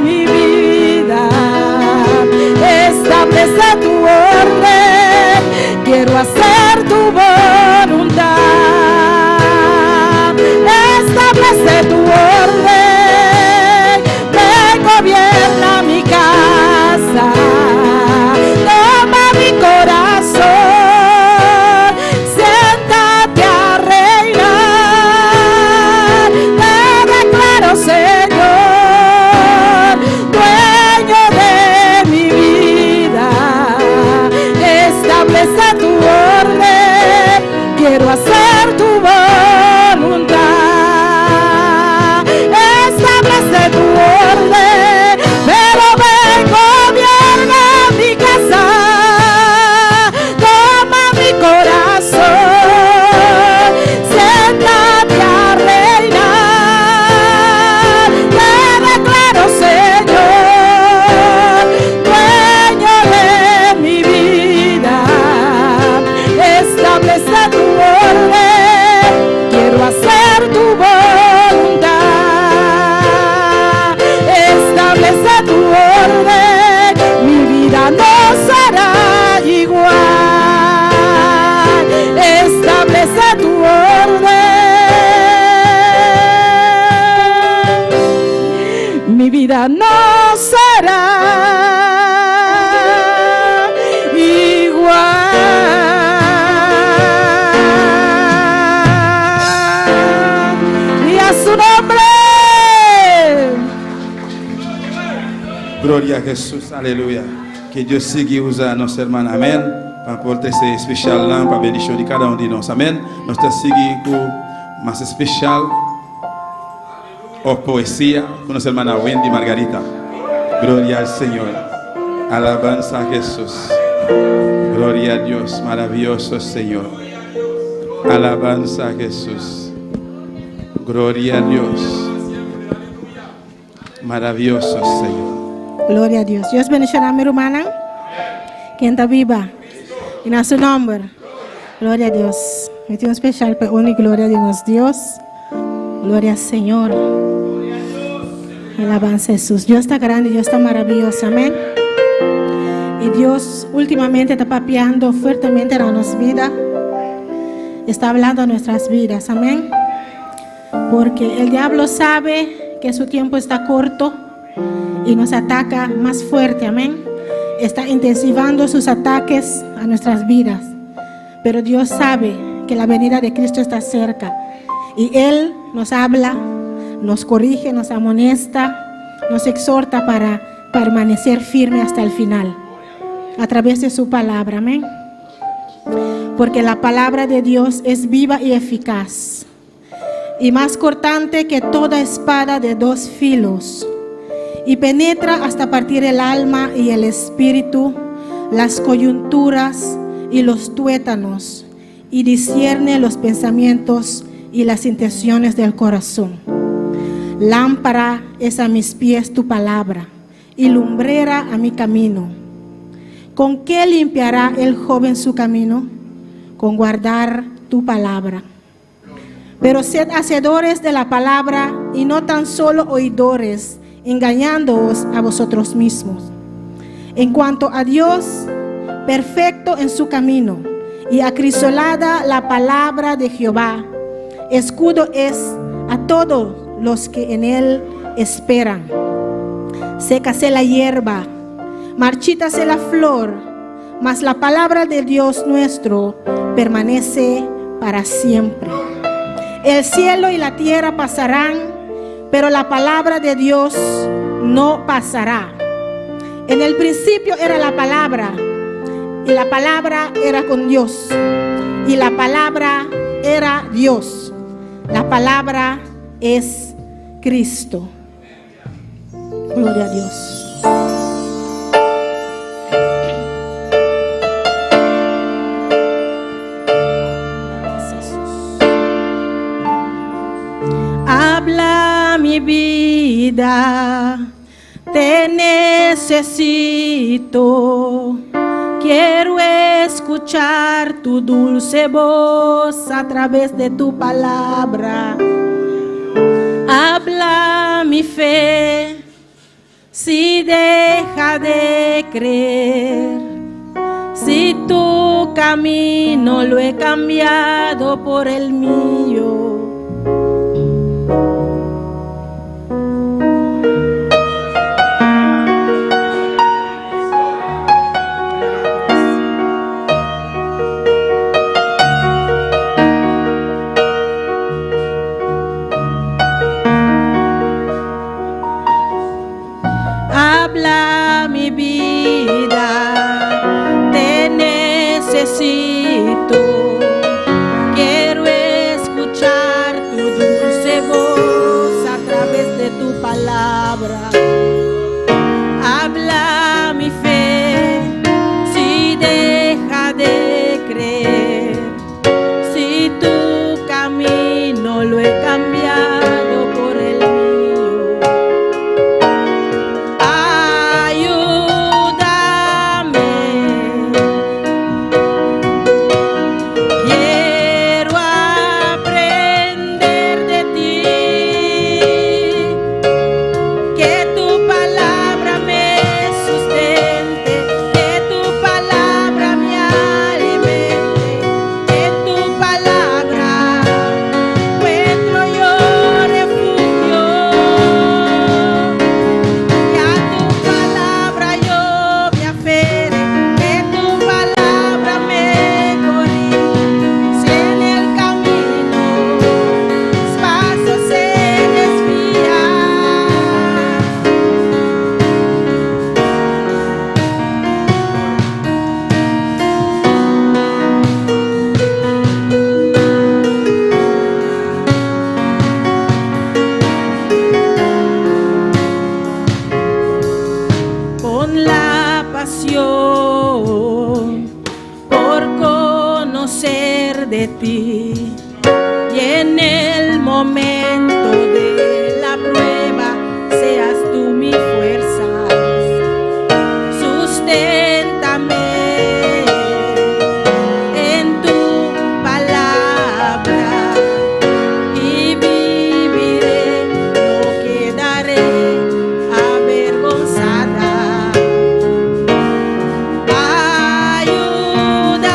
[SPEAKER 1] mi vida, establece tu orden, quiero hacer tu voluntad, establece tu orden, ven, gobierna mi casa, toma mi corazón, siéntate a reinar. Te declaro, Señor, dueño de mi vida, establece tu orden, quiero hacer tu voluntad, establece tu orden, pero ven, gobierna mi casa, toma mi corazón, siéntate a reinar. Te declaro, Señor, dueño de mi vida, establece tu orden, quiero hacer tu voluntad, establece tu orden, mi vida no será igual, establece tu orden, mi vida no será igual. Y a su nombre.
[SPEAKER 5] Glória a Jesus, aleluia. Que Deus siga usando nossa irmã, amém. Para portar esse especial lá, para bendição de cada um de nós, amém. Nós estamos seguindo com mais especial, a poesia, com nossa irmã Wendy Margarita. Glória ao Senhor. Alabanza a Jesus. Glória a Deus, maravilhoso Senhor. Alabanza a Jesus. Glória a Deus. Maravilloso Señor.
[SPEAKER 7] Gloria a Dios. Dios bendicioná a mi hermana. Quien está viva. En a su nombre. Gloria a Dios. Me tengo especial para honra y gloria de nuestro Dios. Gloria al Señor. Alabanza a Jesús. Dios está grande, Dios está maravilloso. Amén. Y Dios últimamente está papeando fuertemente en nuestras vidas. Está hablando a nuestras vidas. Amén. Porque el diablo sabe que su tiempo está corto y nos ataca más fuerte. Amén. Está intensivando sus ataques a nuestras vidas. Pero Dios sabe que la venida de Cristo está cerca. Y Él nos habla, nos corrige, nos amonesta, nos exhorta para permanecer firme hasta el final. A través de su palabra. Amén. Porque la palabra de Dios es viva y eficaz. Y más cortante que toda espada de dos filos. Y penetra hasta partir el alma y el espíritu, las coyunturas y los tuétanos, y discierne los pensamientos y las intenciones del corazón. Lámpara es a mis pies tu palabra, y lumbrera a mi camino. ¿Con qué limpiará el joven su camino? con guardar tu palabra. Pero sed hacedores de la palabra y no tan solo oidores, engañándoos a vosotros mismos. En cuanto a Dios, perfecto en su camino, y acrisolada la palabra de Jehová, escudo es a todos los que en él esperan. Sécase la hierba, marchítase la flor, mas la palabra de Dios nuestro permanece para siempre. El cielo y la tierra pasarán, pero la palabra de Dios no pasará. En el principio era la palabra, y la palabra era con Dios, y la palabra era Dios. La palabra es Cristo. Gloria a Dios. Habla mi vida, te necesito. Quiero escuchar tu dulce voz a través de tu palabra. Habla mi fe, si deja de creer. Si tu camino lo he cambiado por el mío. Habla mi vida, te necesito. Quiero escuchar tu dulce voz a través de tu palabra. Habla mi fe, si deja de creer. Si tu camino lo he cambiado por el mío. Por conocer de ti, y en el momento de la prueba seas tú mi fuerza. Susténtame en tu palabra y viviré, no quedaré avergonzada. Ayúdame,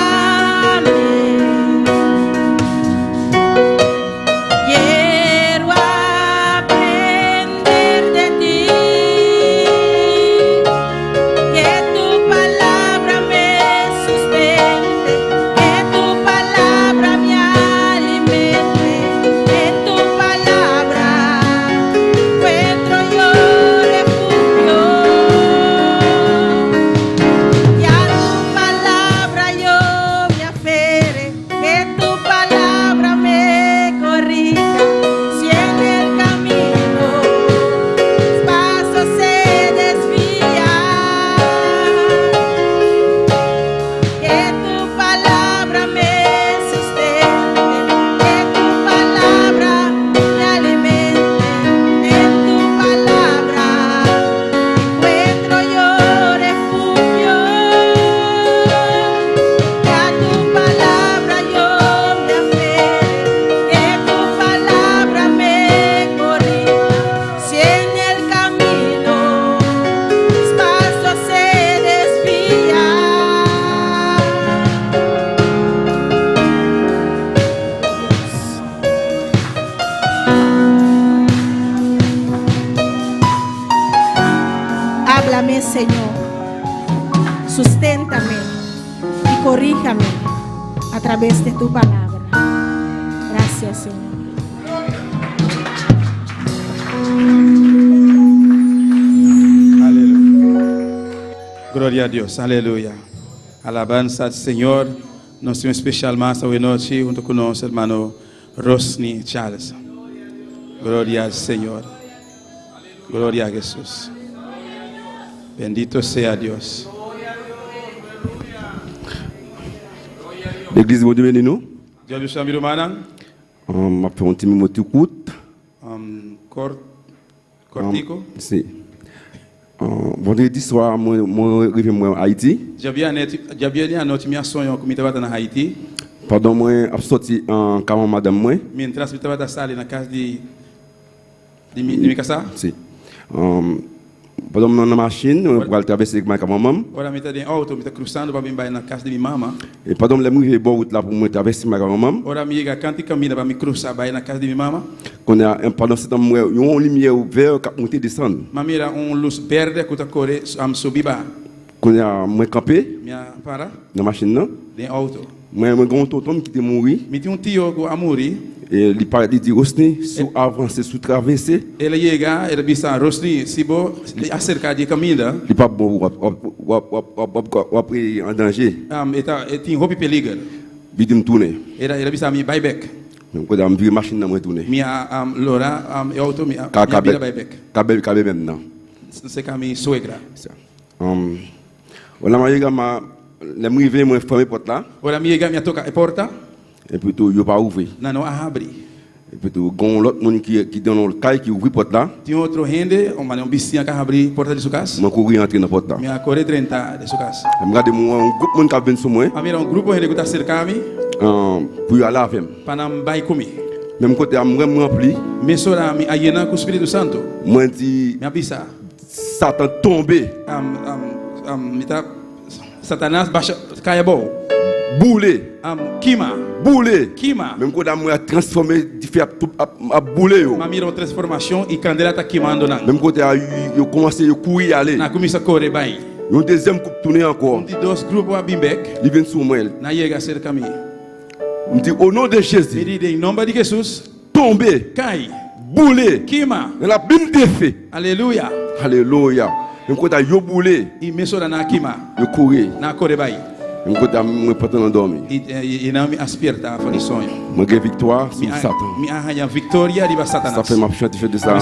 [SPEAKER 7] quiero Háblame, Señor. Susténtame y corríjame a través de tu palabra. Gracias, Señor.
[SPEAKER 5] Glória a Deus, aleluia. Alabanza al Senhor. Nós temos um especial massa hoje noite junto com nosso irmão Rosny Charles. Glória ao Senhor. Glória a Jesus. Bendito seja Deus.
[SPEAKER 8] L'église va devenir nous.
[SPEAKER 5] Dieu abençoe amigo manang.
[SPEAKER 8] On a fait un petit moment de courte.
[SPEAKER 5] Cortico.
[SPEAKER 8] Si. Vendredi soir, moi arrivé à Haïti.
[SPEAKER 5] Já bien à noite minha sonho como estava na Haiti.
[SPEAKER 8] Pendant moi a sorti en camin madame moi.
[SPEAKER 5] Mientras estava da sala na casa de minha casa.
[SPEAKER 8] Si. Pendant moi na machine, on va traverser avec ma maman.
[SPEAKER 5] Ora me tá dentro auto, me tá cruzando para vir na casa de minha mama.
[SPEAKER 8] Et pendant moi arrivé boa route là pour moi traverser ma maman.
[SPEAKER 5] Ora me chega canto e caminha para me cruzar vai na casa de minha mama.
[SPEAKER 8] Qu'on a pendant ce temps moi une lumière vert qui monter descendre.
[SPEAKER 5] Mamira luz verde que tá corre subir ba.
[SPEAKER 8] Qu'on a moi campé.
[SPEAKER 5] Minha para.
[SPEAKER 8] Na machine là.
[SPEAKER 5] Dentro auto.
[SPEAKER 8] Moi grand tonton qui était mort.
[SPEAKER 5] Me tinha tio que a morrer.
[SPEAKER 8] Et il parle de Rosny, sous avancer, sous traverser.
[SPEAKER 5] Ele chega, ele disse a Rosny, se bo acercar de caminho.
[SPEAKER 8] Il pas bon, après en danger.
[SPEAKER 5] Ele tinha roupa perigo.
[SPEAKER 8] Vite me tourner.
[SPEAKER 5] Ele disse a mim buyback.
[SPEAKER 8] Donc quand on vire machine dans moi tourner.
[SPEAKER 5] Minha Laura, auto minha buyback.
[SPEAKER 8] Cabe maintenant.
[SPEAKER 5] C'est comme minha sogra.
[SPEAKER 8] Voilà moi également les arrivé moi fermer porte là.
[SPEAKER 5] Ora me chega minha toca a porta.
[SPEAKER 8] Et puis tout yo pas ouvrir.
[SPEAKER 5] Não abre.
[SPEAKER 8] Et puis tout gon l'autre monde qui dans le caille qui ouvre porte là.
[SPEAKER 5] Tinha outro rende, um bichinho que abre porta de sua casa.
[SPEAKER 8] Moi courir entrer dans porte là.
[SPEAKER 5] Minha corre 30 de sua casa.
[SPEAKER 8] Me regarder moi un groupe monde qui vient sur moi.
[SPEAKER 5] A mira grupo rende que tá cercando
[SPEAKER 8] pour aller avec.
[SPEAKER 5] Para não vai comer.
[SPEAKER 8] Même côté am vraiment rempli.
[SPEAKER 5] Mesora mi ayena com o Espírito Santo.
[SPEAKER 8] Moi dit
[SPEAKER 5] me avisa.
[SPEAKER 8] Satan tombé.
[SPEAKER 5] Satanás baixa caia bom.
[SPEAKER 8] Boulé.
[SPEAKER 5] Kima.
[SPEAKER 8] Boulé.
[SPEAKER 5] Kima.
[SPEAKER 8] Même quand on a transformé à boulé.
[SPEAKER 5] Ma mira uma transformação e candela tá queimando não.
[SPEAKER 8] Même quand eu commencé a courir aller.
[SPEAKER 5] Na começa a correr bem.
[SPEAKER 8] Un deuxième coupe tourner encore.
[SPEAKER 5] De dois grupos a Bimbek.
[SPEAKER 8] Il vient sur moi.
[SPEAKER 5] Na chega cerca mim.
[SPEAKER 8] On dit au nom de Jésus.
[SPEAKER 5] Me diz em nome de Jesus.
[SPEAKER 8] Tombé.
[SPEAKER 5] Cai.
[SPEAKER 8] Boulé.
[SPEAKER 5] Kima.
[SPEAKER 8] Elle a bien défait.
[SPEAKER 5] Alléluia.
[SPEAKER 8] Alléluia. Même quand eu boulé.
[SPEAKER 5] E mesora na Kima.
[SPEAKER 8] Eu courir.
[SPEAKER 5] Na correr bem.
[SPEAKER 8] Même quand eu pas tant dormir.
[SPEAKER 5] E não me aspirta a sonho.
[SPEAKER 8] Moi j'ai victoire sur Satan.
[SPEAKER 5] Me arranha vitória de Satanás.
[SPEAKER 8] Ça fait ma chante de ça.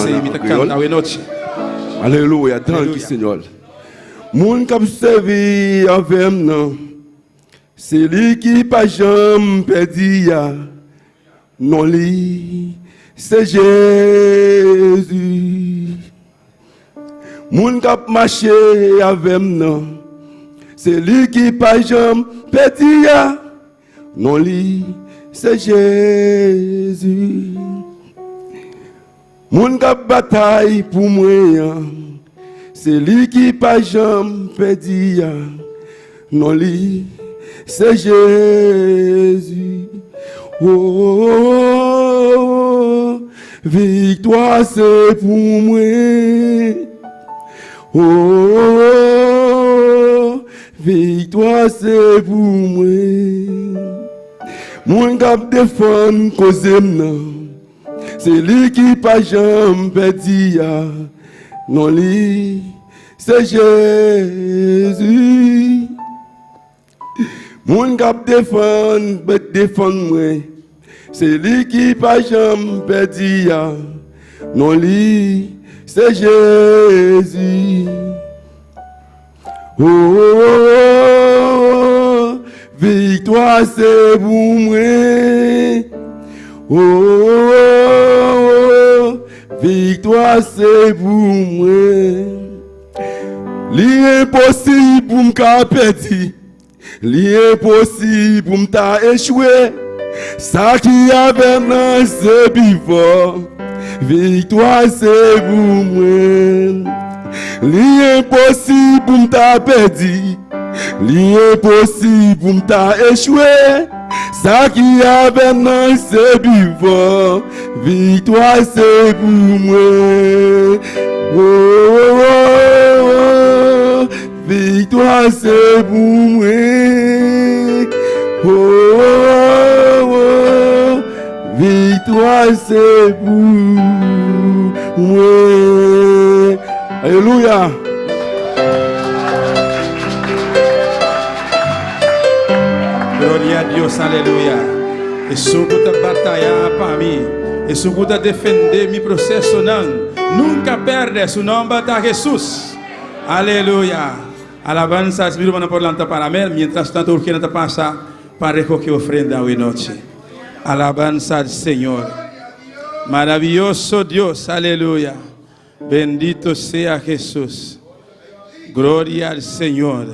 [SPEAKER 8] Alléluia. Danke Seigneur. Moun k'ap servi avec nous, c'est lui qui pas jamais perdu ya. Non li, c'est Jésus. Moun k'ap marché avec nous, c'est lui qui pas jamais perdu ya. Non li, c'est Jésus. Moun k'ap bataille pour moi. C'est lui qui pas jamais perdu. Non, lui, c'est Jésus. Oh, oh, oh, victoire c'est pour moi. Oh, oh, oh, victoire c'est pour moi. Mon cap défend cause c'est lui qui pas jamais perdu. Non, lui, c'est Jésus. Mon cap défend moi. C'est lui qui pas jamais perdu. Non, lui, c'est Jésus. Oh, oh, oh, victoire c'est pour moi. Oh, oh, oh, victoire c'est pour moi. L'impossible pour m'ka perdu. L'impossible pour m'ta échoué. Ça qui avait dans ce bivouac. Victoire c'est pour moi. L'impossible pour m'ta perdu. L'impossible pour m'ta échoué. Ça qui avait dans ce bivouac. Victoire c'est pour moi. Oh, oh, oh, oh. victoire c'est pour moi. Oh, oh, oh, victoire c'est pour moi. Alléluia.
[SPEAKER 5] Gloria a Dios, aleluya. E sucuta batalha para mim. E sucuta defender mi processo não. Nunca perde su nombre a Jesús. Aleluya. Alabanza al Espíritu por la para mí. Mientras tanto, urgente pasa para recoger ofrenda hoy noche. Alabanza al Señor. Maravilloso Dios, aleluya. Bendito sea Jesús. Gloria al Señor.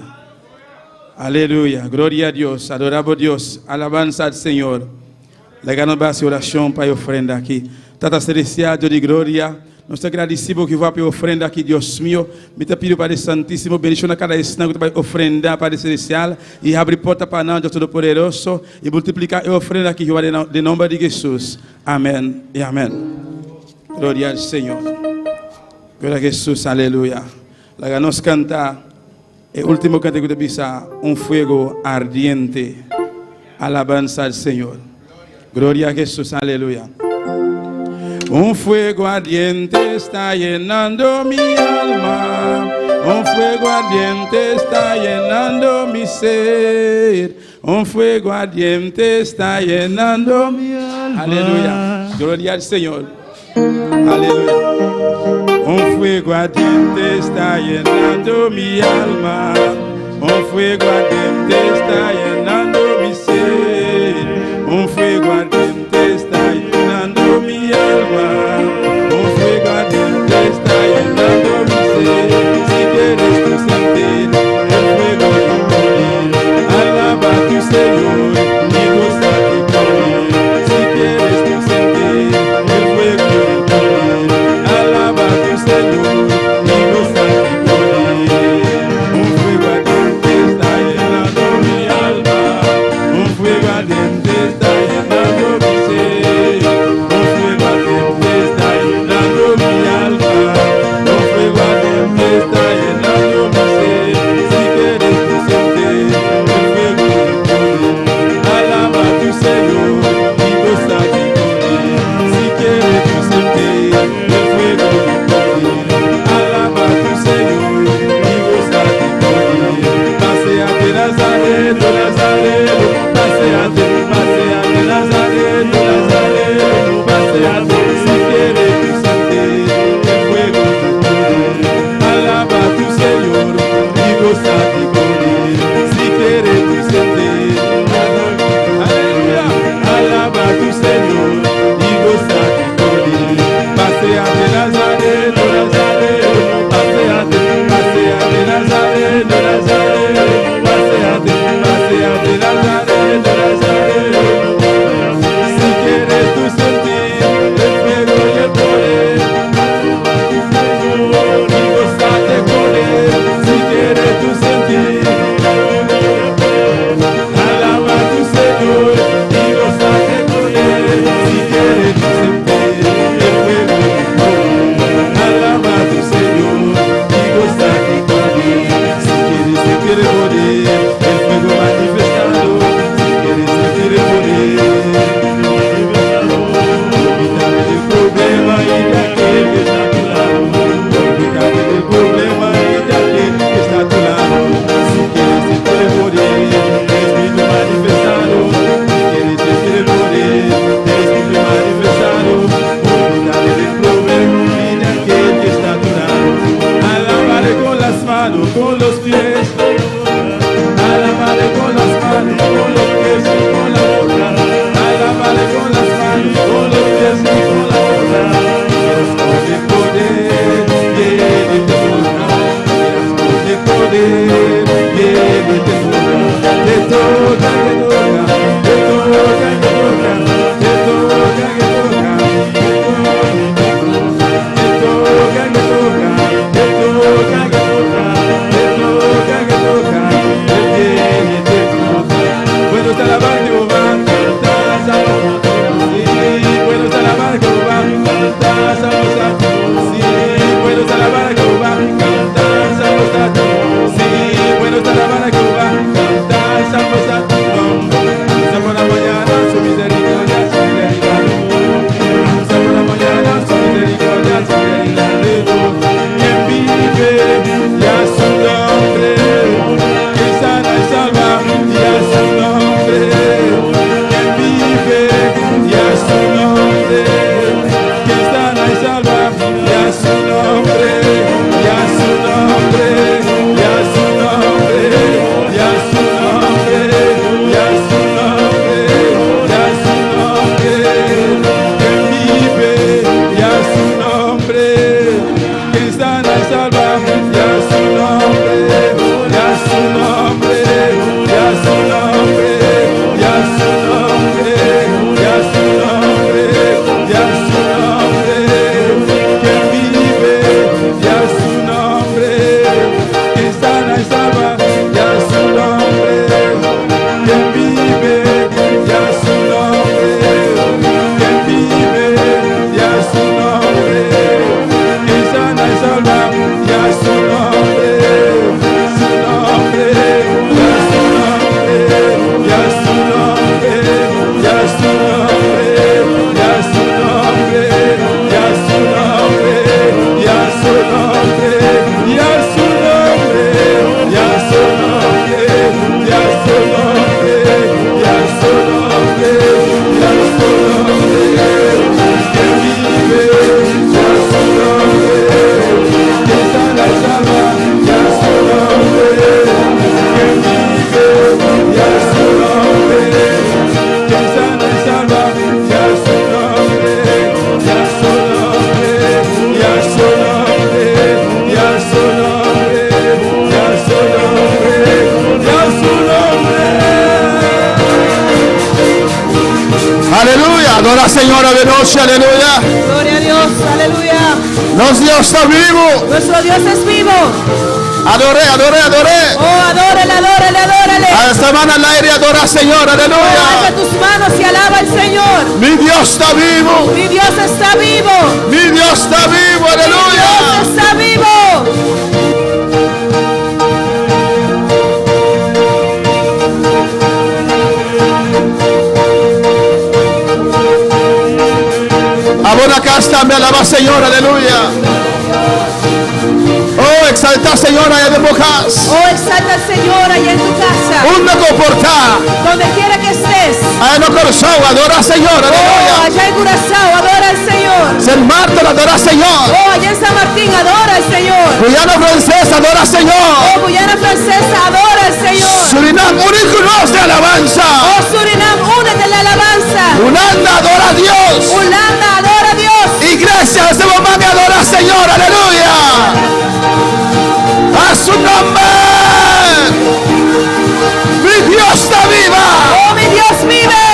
[SPEAKER 5] Aleluya. Gloria a Dios. Adoramos Dios. Alabanza al Señor. Le ganamos base oración para ofrenda aqui. Tata celestial, Deus de glória. Nós te agradecemos que vai para ofrenda aqui, Deus meu. Me te pido para o Santíssimo, bendição na cada esquina que vai ofrendar para o celestial e abre porta para nós, Deus Todo-Poderoso, e multiplicar a ofrenda aqui, de nome de Jesus. Amém e amém. Glória ao Senhor. Glória a Jesus, aleluia. Lá nós cantar o último canto que te pisa, fuego ardiente. Alabanza al Señor. Gloria a Jesús, aleluya. Un fuego ardiente está llenando mi alma. Un fuego ardiente está llenando mi ser. Un fuego ardiente está llenando mi alma. Aleluya. Gloria al Señor. Aleluya. Un fuego ardiente está llenando mi alma. Un fuego ardiente está llenando mi ser. Un fuego ardiente está llenando mi alma. Un fuego ardiente está llenando mi ser. Si quieres tú sentir el fuego de morir, alaba a tu Señor y gózate con él. Si quieres tú sentir el fuego de morir, alaba a tu Señor y gózate con él. Un fuego ardiente está llenando mi alma. Un fuego ardiente está llenando mi ser. Un fuego ardiente está llenando mi alma. Un fuego ardiente está llenando mi ser. Si quieres tú sentir el fuego de poder, alaba a tu Señor y gózate con él. Si quieres tú sentir el fuego de poder, alaba a tu Señor y gózate con él. Paseate Nazareno, Nazareno, paseate, paseate Nazareno, Nazareno, paseate. Si quieres tú sentir el fuego de poder, alaba a tu Señor y gózate con él. Si quieres tú sentir, aleluya, alaba a tu Señor y gózate con él. Paseate Nazareno, Nazareno, paseate, paseate Nazareno, Nazareno, paseate, paseate Nazareno, Nazareno. Si quieres tú sentir el fuego y el poder, y gózate con él. Si quieres tú sentir, alaba a tu Señor y gózate con él. Si quieres tú sentir el fuego y el poder, alaba a tu Señor y gózate con él. Si quieres sentir el poder, el fuego manifestado. Si quieres sentir el poder, olvídate del problema y de aquel que está a tu lado. Olvídate del problema y de aquel que está a tu lado. Si quieres sentir el poder, el Espíritu manifestado. Si quieres sentir el poder, el Espíritu manifestado. Olvídate del problema y de aquel que está a tu lado. Alábale con las manos, con los pies. Alábale con las manos, con los pies y con la boca. Alábale con las manos, con los pies y con la boca. Dios con el poder, viene te toca. Dios con el poder, viene te toca. Te toca, te toca, te toca, te toca, te toca, te toca. Te toca, te toca, te toca, te toca, te toca, te toca, te viene te toca. Bueno está la barca, canta, salva. Sí, bueno está la barca, canta, salva. Sí, bueno está la barca, canta, salva. Sí, bueno
[SPEAKER 8] Adora al Señor de noche, aleluya.
[SPEAKER 1] Gloria a Dios, aleluya.
[SPEAKER 8] Nuestro Dios está vivo.
[SPEAKER 1] Nuestro Dios es vivo.
[SPEAKER 8] Adore.
[SPEAKER 1] Oh, adórale, adórale, adórale.
[SPEAKER 8] A esta mano al aire, adora al Señor,
[SPEAKER 1] Oh, alza
[SPEAKER 8] aleluya.
[SPEAKER 1] tus manos y alaba al Señor.
[SPEAKER 8] Mi Dios está vivo.
[SPEAKER 1] Mi Dios está vivo.
[SPEAKER 8] Mi Dios está vivo,
[SPEAKER 1] Mi Dios
[SPEAKER 8] aleluya.
[SPEAKER 1] está vivo.
[SPEAKER 8] Abona casta, me alaba Señor, aleluya. Oh, exalta Señor allá de bocas.
[SPEAKER 1] Oh, exalta al Señor allá en tu casa.
[SPEAKER 8] Un comportar.
[SPEAKER 1] Donde quiera que estés.
[SPEAKER 8] Allá no corazón, adora al Señor,
[SPEAKER 1] Oh,
[SPEAKER 8] aleluya.
[SPEAKER 1] allá en Curazao, adora al Señor.
[SPEAKER 8] San Martín, adora al Señor.
[SPEAKER 1] Oh, allá en San Martín, adora al Señor.
[SPEAKER 8] Guyana francesa, adora al Señor.
[SPEAKER 1] Oh, Guyana Francesa, adora al Señor.
[SPEAKER 8] Surinam, único de alabanza.
[SPEAKER 1] Oh, Surinam, únete a la alabanza.
[SPEAKER 8] Holanda, adora a Dios.
[SPEAKER 1] Holanda, adora a Dios.
[SPEAKER 8] Iglesia, este momento adora al Señor, aleluya. A su nombre. Mi Dios está viva.
[SPEAKER 1] Oh, mi Dios vive.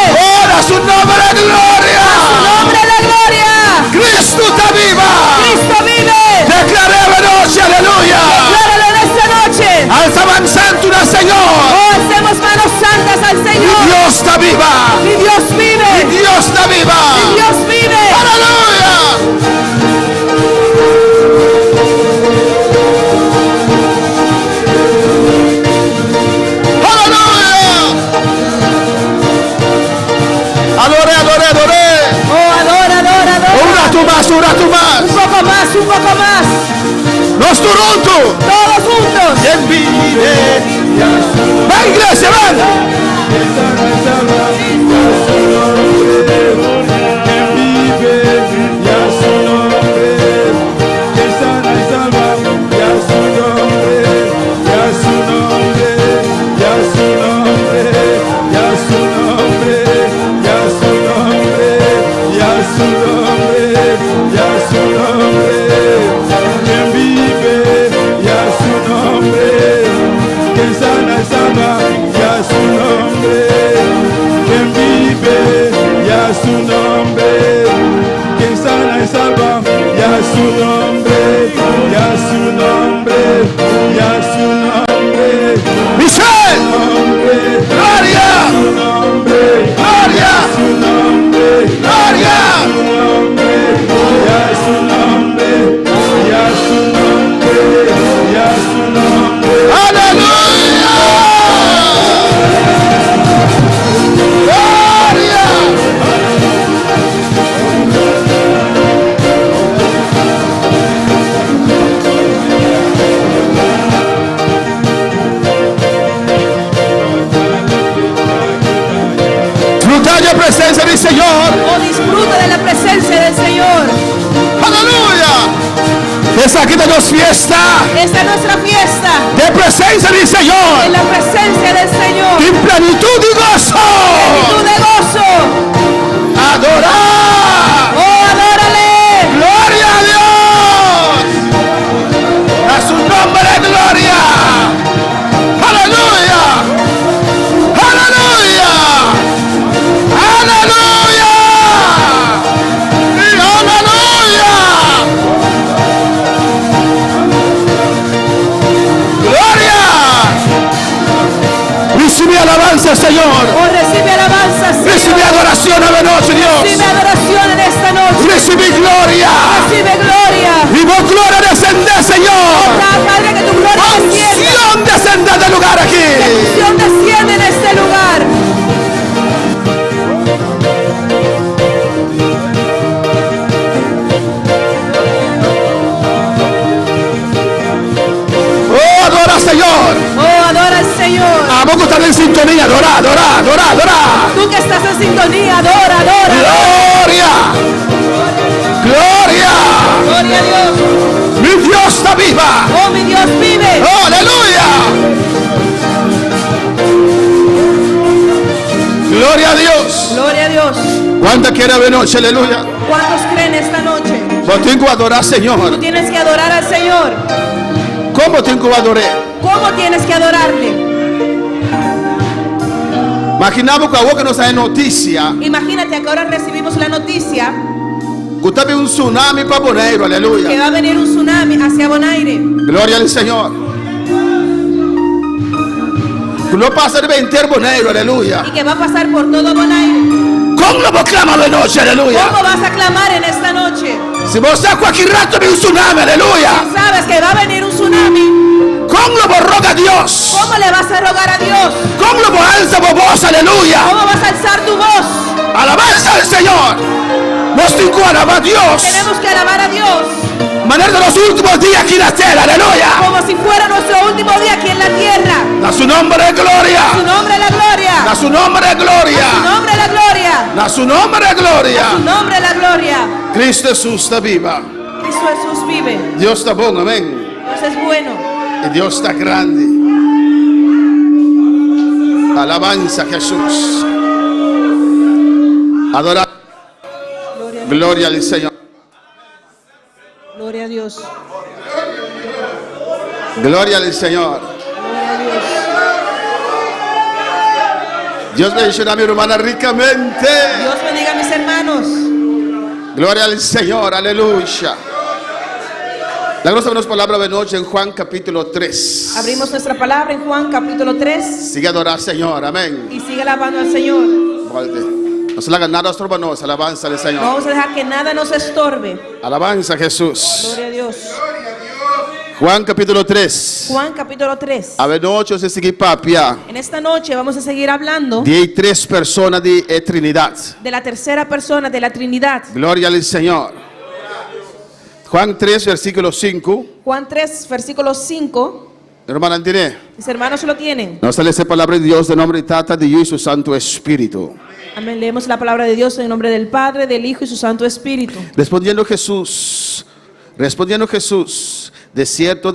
[SPEAKER 8] Ora su nombre de gloria.
[SPEAKER 1] Su nombre de gloria.
[SPEAKER 8] Cristo está viva.
[SPEAKER 1] Cristo vive.
[SPEAKER 8] Declaremos noche, aleluya.
[SPEAKER 1] Decláralo en esta noche.
[SPEAKER 8] Alzaban santo al Señor.
[SPEAKER 1] Oh, hacemos manos santas al
[SPEAKER 8] Mi
[SPEAKER 1] Señor.
[SPEAKER 8] Dios está viva.
[SPEAKER 1] Mi Dios vive.
[SPEAKER 8] Mi Dios está viva.
[SPEAKER 1] Mi Dios vive.
[SPEAKER 8] Aleluya. Adore.
[SPEAKER 1] Oh, adora, adora, adora.
[SPEAKER 8] Un rato más.
[SPEAKER 1] Un poco más, un poco más.
[SPEAKER 8] Nos turunto.
[SPEAKER 1] Todos juntos.
[SPEAKER 8] ¿Quién vive? Ven, iglesia, ven. Presencia del Señor.
[SPEAKER 1] Oh, disfruta de la presencia del Señor.
[SPEAKER 8] Aleluya. Es aquí de nos fiesta.
[SPEAKER 1] Esta es nuestra fiesta.
[SPEAKER 8] De presencia del Señor.
[SPEAKER 1] En la presencia del Señor.
[SPEAKER 8] En plenitud y gozo.
[SPEAKER 1] Plenitud de gozo.
[SPEAKER 8] Adorar.
[SPEAKER 1] Oh, adórale.
[SPEAKER 8] Gloria a Dios. A su nombre de gloria. Aleluya. Aleluya. Aleluya. Y aleluya. Gloria. Recibe alabanza, Señor.
[SPEAKER 1] Oh, recibe alabanza, Señor.
[SPEAKER 8] Recibe adoración a la noche, Dios.
[SPEAKER 1] Recibe adoración en esta noche.
[SPEAKER 8] Recibe gloria.
[SPEAKER 1] Recibe gloria.
[SPEAKER 8] Y vos gloria descende, Señor.
[SPEAKER 1] Padre, que tu gloria descienda.
[SPEAKER 8] Unción descende del lugar
[SPEAKER 1] Que
[SPEAKER 8] aquí.
[SPEAKER 1] tu unción desciende en este lugar.
[SPEAKER 8] Oh, adora, Señor.
[SPEAKER 1] Oh, adora al Señor.
[SPEAKER 8] A poco están en sintonía. Adora, adora, adora, adora.
[SPEAKER 1] Tú que estás en sintonía, adora, adora.
[SPEAKER 8] Gloria. Gloria.
[SPEAKER 1] Gloria a Dios.
[SPEAKER 8] Mi Dios está viva.
[SPEAKER 1] Oh, mi Dios vive.
[SPEAKER 8] Oh, aleluya. Gloria a Dios.
[SPEAKER 1] Gloria a Dios.
[SPEAKER 8] ¿Cuánta quiere ver noche? Aleluya.
[SPEAKER 1] ¿Cuántos creen esta noche?
[SPEAKER 8] Pues tengo que adorar,
[SPEAKER 1] Tú
[SPEAKER 8] Señor.
[SPEAKER 1] tienes que adorar al Señor.
[SPEAKER 8] ¿Cómo tengo que adorar?
[SPEAKER 1] ¿Cómo tienes que adorarle?
[SPEAKER 8] Imaginamos que ahora que nos hay noticia,
[SPEAKER 1] Imagínate que ahora recibimos la noticia
[SPEAKER 8] que usted ve un tsunami para Bonaire,
[SPEAKER 1] que
[SPEAKER 8] aleluya.
[SPEAKER 1] va a venir un tsunami hacia Bonaire.
[SPEAKER 8] Gloria al Señor. Que no pasa de 20 Bonaire, aleluya.
[SPEAKER 1] Y que va a pasar por todo Bonaire.
[SPEAKER 8] ¿Cómo lo proclama de noche, aleluya?
[SPEAKER 1] ¿Cómo vas a clamar en esta noche?
[SPEAKER 8] Si vos sabes cualquier rato de un tsunami, aleluya.
[SPEAKER 1] Si sabes que va a venir un tsunami,
[SPEAKER 8] ¿Cómo lo roga a Dios?
[SPEAKER 1] ¿cómo le vas a rogar a Dios?
[SPEAKER 8] ¿Cómo lo alza vos, aleluya?
[SPEAKER 1] ¿Cómo vas a alzar tu voz?
[SPEAKER 8] Alabanza al Señor. Nos tengo que alabar a Dios.
[SPEAKER 1] Tenemos que alabar a Dios
[SPEAKER 8] Manera de los últimos días aquí en la tierra, aleluya.
[SPEAKER 1] como si fuera nuestro último día aquí en la tierra.
[SPEAKER 8] Da su nombre de gloria.
[SPEAKER 1] Su nombre es la gloria.
[SPEAKER 8] Da su nombre de gloria.
[SPEAKER 1] Su nombre es la gloria.
[SPEAKER 8] Da su nombre de gloria.
[SPEAKER 1] Su nombre es la gloria.
[SPEAKER 8] Cristo Jesús está viva.
[SPEAKER 1] Cristo Jesús vive.
[SPEAKER 8] Dios está bueno, amén.
[SPEAKER 1] Dios es bueno.
[SPEAKER 8] Y Dios está grande. Alabanza a Jesús. Adorar. Gloria al Señor.
[SPEAKER 1] Gloria a Dios.
[SPEAKER 8] Gloria al Señor.
[SPEAKER 1] Gloria a Dios.
[SPEAKER 8] Dios bendiga a mi hermana ricamente.
[SPEAKER 1] Dios bendiga a mis hermanos.
[SPEAKER 8] Gloria al Señor, aleluya. La gloria de las palabras de noche en Juan capítulo 3.
[SPEAKER 1] Abrimos nuestra palabra en Juan capítulo 3
[SPEAKER 8] Sigue a adorar al Señor, amén.
[SPEAKER 1] y sigue alabando al Señor.
[SPEAKER 8] No se le haga nada a nuestros hermanos, alabanza al
[SPEAKER 1] No
[SPEAKER 8] Señor.
[SPEAKER 1] vamos a dejar que nada nos estorbe.
[SPEAKER 8] Alabanza a Jesús.
[SPEAKER 1] Gloria a Dios.
[SPEAKER 8] Juan capítulo 3.
[SPEAKER 1] Juan capítulo 3.
[SPEAKER 8] A noche se sigue papia.
[SPEAKER 1] En esta noche vamos a seguir hablando
[SPEAKER 8] De 3 personas de Trinidad.
[SPEAKER 1] de la tercera persona de la Trinidad.
[SPEAKER 8] Gloria al Señor. Juan 3, versículo 5.
[SPEAKER 1] Juan 3, versículo 5.
[SPEAKER 8] Hermana Andine,
[SPEAKER 1] Mis hermanos lo tienen.
[SPEAKER 8] nos sale esa palabra de Dios de nombre de Tata, de Dios y su Santo Espíritu.
[SPEAKER 1] Amén. Leemos la palabra de Dios en el nombre del Padre, del Hijo y su Santo Espíritu.
[SPEAKER 8] Respondiendo Jesús, de cierto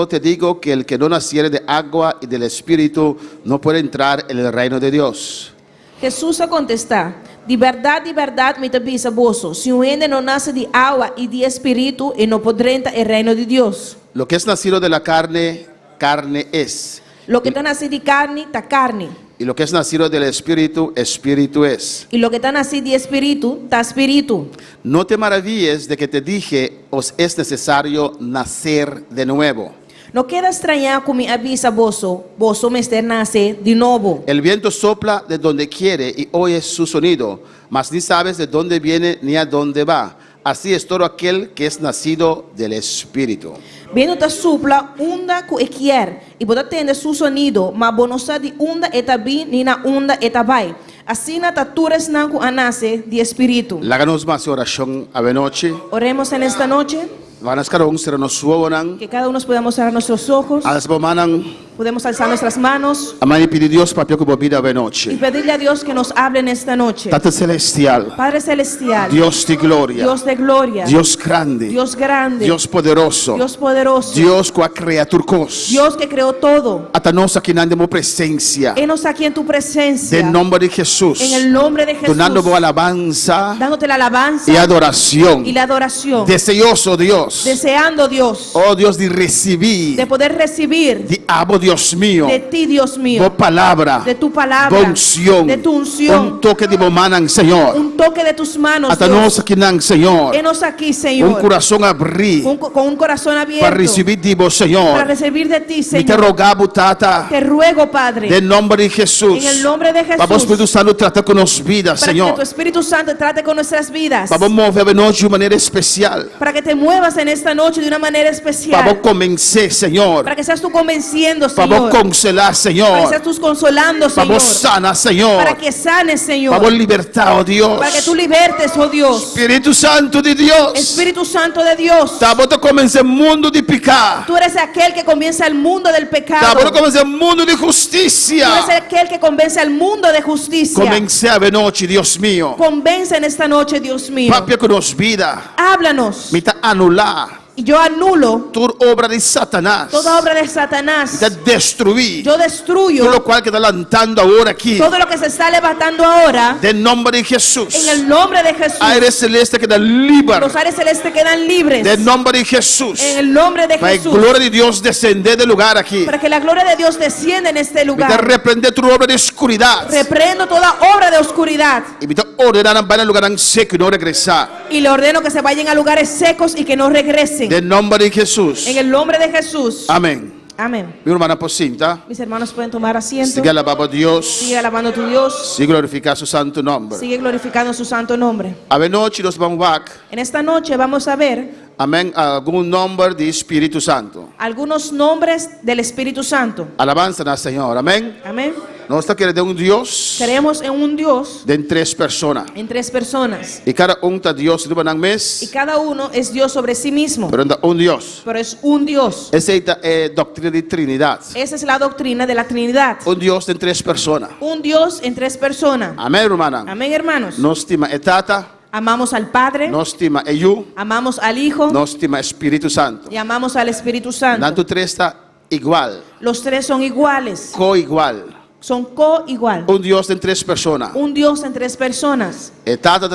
[SPEAKER 8] te digo que el que no naciere de agua y del Espíritu no puede entrar en el reino de Dios.
[SPEAKER 1] Jesús a contestar: de verdad, me te digo a vos, si un hombre no nace de agua y de Espíritu, y no podrá entrar en el reino de Dios.
[SPEAKER 8] Lo que es nacido de la carne, carne es.
[SPEAKER 1] Lo que está nacido de carne, está carne.
[SPEAKER 8] Y lo que es nacido del Espíritu, Espíritu es.
[SPEAKER 1] Y lo que está nacido de Espíritu, está Espíritu.
[SPEAKER 8] No te maravilles de que te dije, os es necesario nacer de nuevo.
[SPEAKER 1] No queda extrañado como me avisa vos me esté nacer de nuevo.
[SPEAKER 8] El viento sopla de donde quiere y oyes su sonido, mas ni sabes de dónde viene ni a dónde va. Así es todo aquel que es nacido del Espíritu.
[SPEAKER 1] Viendo te supla onda que quiere y vos atiendes su sonido, mas vos no sabes de onda eta vi ni na onda eta vai. Así na tatures nanku anase de Espíritu.
[SPEAKER 8] Láganos más oración a noche.
[SPEAKER 1] Oremos en esta noche.
[SPEAKER 8] Van a escarón será nos suonan.
[SPEAKER 1] Que cada uno podamos cerrar nuestros ojos.
[SPEAKER 8] A las bomanan.
[SPEAKER 1] Podemos alzar nuestras manos
[SPEAKER 8] Amén y pedir Dios para que vida a
[SPEAKER 1] y
[SPEAKER 8] noche.
[SPEAKER 1] pedirle a Dios que nos hable en esta noche.
[SPEAKER 8] Tata celestial.
[SPEAKER 1] Padre celestial,
[SPEAKER 8] Dios de gloria.
[SPEAKER 1] Dios de gloria,
[SPEAKER 8] Dios grande.
[SPEAKER 1] Dios grande,
[SPEAKER 8] Dios poderoso.
[SPEAKER 1] Dios poderoso,
[SPEAKER 8] Dios que crea turcos.
[SPEAKER 1] Dios que creó todo.
[SPEAKER 8] Hasta nos aquí andemos presencia.
[SPEAKER 1] Enos aquí en tu presencia.
[SPEAKER 8] En nombre de Jesús.
[SPEAKER 1] En el nombre de Jesús.
[SPEAKER 8] Donando vos alabanza
[SPEAKER 1] Dándote la alabanza
[SPEAKER 8] y adoración.
[SPEAKER 1] y la adoración.
[SPEAKER 8] Deseoso Dios.
[SPEAKER 1] Deseando Dios.
[SPEAKER 8] Oh Dios de recibir.
[SPEAKER 1] De poder recibir
[SPEAKER 8] De abo Dios mío.
[SPEAKER 1] de ti, Dios mío.
[SPEAKER 8] Vos palabra.
[SPEAKER 1] De tu palabra.
[SPEAKER 8] Unción.
[SPEAKER 1] De tu unción.
[SPEAKER 8] Un toque de bomanan, Señor.
[SPEAKER 1] Un toque de tus manos,
[SPEAKER 8] Hasta
[SPEAKER 1] Dios.
[SPEAKER 8] nos aquí, Señor.
[SPEAKER 1] Enos aquí, Señor.
[SPEAKER 8] Un corazón abrir.
[SPEAKER 1] Con un corazón abierto.
[SPEAKER 8] Para recibir de vos,
[SPEAKER 1] Para
[SPEAKER 8] Señor.
[SPEAKER 1] recibir de ti,
[SPEAKER 8] Y te
[SPEAKER 1] Señor.
[SPEAKER 8] rogamos, Tata.
[SPEAKER 1] Te ruego, Padre.
[SPEAKER 8] En nombre de Jesús.
[SPEAKER 1] En el nombre de Jesús.
[SPEAKER 8] Vamos, Espíritu Santo, trata con nos vidas,
[SPEAKER 1] Para que
[SPEAKER 8] Señor.
[SPEAKER 1] tu Espíritu Santo trate con nuestras vidas.
[SPEAKER 8] Vamos a movernos de manera especial.
[SPEAKER 1] Para que te muevas en esta noche de una manera especial.
[SPEAKER 8] Vamos a comenzar, Señor.
[SPEAKER 1] Para que seas tú convenciendo, Señor.
[SPEAKER 8] Vamos a consolar,
[SPEAKER 1] Para que
[SPEAKER 8] Señor.
[SPEAKER 1] seas tú consolando, Señor.
[SPEAKER 8] Vamos sana, Señor.
[SPEAKER 1] Para que sanes, Señor.
[SPEAKER 8] Vamos libertad, oh Dios.
[SPEAKER 1] Para que tú libertes, oh Dios.
[SPEAKER 8] Espíritu Santo de Dios.
[SPEAKER 1] Espíritu Santo de Dios.
[SPEAKER 8] Estamos a comenzar el mundo de pecar.
[SPEAKER 1] Tú eres aquel que comienza el mundo del pecado.
[SPEAKER 8] Estamos a comenzar el mundo de
[SPEAKER 1] Tú
[SPEAKER 8] justicia.
[SPEAKER 1] eres aquel que convence al mundo de justicia.
[SPEAKER 8] Comencé a noche, Dios mío.
[SPEAKER 1] Convence en esta noche, Dios mío.
[SPEAKER 8] Papia con nos vida.
[SPEAKER 1] Háblanos.
[SPEAKER 8] Mita anular
[SPEAKER 1] Y yo anulo
[SPEAKER 2] toda obra de Satanás.
[SPEAKER 1] toda obra de Satanás.
[SPEAKER 2] De destruir
[SPEAKER 1] Yo destruyo
[SPEAKER 2] todo lo cual que está levantando ahora aquí.
[SPEAKER 1] todo lo que se está levantando ahora.
[SPEAKER 2] En nombre de Jesús.
[SPEAKER 1] En el nombre de Jesús.
[SPEAKER 2] Aires celestes quedan libres.
[SPEAKER 1] Los aires celestes quedan libres.
[SPEAKER 2] En nombre de Jesús.
[SPEAKER 1] En el nombre de
[SPEAKER 2] Para la
[SPEAKER 1] Jesús.
[SPEAKER 2] gloria de Dios descender del lugar aquí.
[SPEAKER 1] Para que la gloria de Dios descienda en este
[SPEAKER 2] Me
[SPEAKER 1] lugar.
[SPEAKER 2] reprende toda obra de oscuridad.
[SPEAKER 1] Reprendo toda obra de oscuridad.
[SPEAKER 2] Y me ordenar van al lugar en seco y no regresar.
[SPEAKER 1] Y le ordeno que se vayan a lugares secos y que no regresen.
[SPEAKER 2] En nombre de Jesús.
[SPEAKER 1] En el nombre de Jesús.
[SPEAKER 2] Amén.
[SPEAKER 1] Amén.
[SPEAKER 2] Mi hermana Pocinta,
[SPEAKER 1] Mis hermanos pueden tomar asiento.
[SPEAKER 2] sigue alabando a Dios.
[SPEAKER 1] Sigue alabando a tu Dios.
[SPEAKER 2] Sigue glorificando su santo nombre.
[SPEAKER 1] Sigue glorificando su santo nombre.
[SPEAKER 2] A ver, noche nos vamos a ver,
[SPEAKER 1] En esta noche vamos a ver
[SPEAKER 2] amén, algún nombre de Espíritu Santo.
[SPEAKER 1] algunos nombres del Espíritu Santo.
[SPEAKER 2] Alabanza al Señor, amén.
[SPEAKER 1] Amén.
[SPEAKER 2] Nosotros queremos de un Dios
[SPEAKER 1] Creemos en un Dios
[SPEAKER 2] de en 3 personas.
[SPEAKER 1] en 3 personas.
[SPEAKER 2] Y cada uno está Dios de un
[SPEAKER 1] Y
[SPEAKER 2] mes,
[SPEAKER 1] cada uno es Dios sobre sí mismo.
[SPEAKER 2] pero está un Dios.
[SPEAKER 1] Pero es un Dios.
[SPEAKER 2] Esa es doctrina de Trinidad.
[SPEAKER 1] Esa es la doctrina de la Trinidad.
[SPEAKER 2] Un Dios de en 3 personas.
[SPEAKER 1] Un Dios en 3 personas.
[SPEAKER 2] Amén, hermana.
[SPEAKER 1] Amén, hermanos.
[SPEAKER 2] Nos estima etata,
[SPEAKER 1] Amamos al Padre.
[SPEAKER 2] nos estima Eyu,
[SPEAKER 1] Amamos al Hijo.
[SPEAKER 2] nos estima Espíritu Santo.
[SPEAKER 1] Y amamos al Espíritu Santo.
[SPEAKER 2] Tanto 3 está igual,
[SPEAKER 1] Los 3 son iguales.
[SPEAKER 2] co-igual.
[SPEAKER 1] Son co-igual.
[SPEAKER 2] Un Dios de en 3 personas.
[SPEAKER 1] Un Dios en 3 personas.
[SPEAKER 2] Etata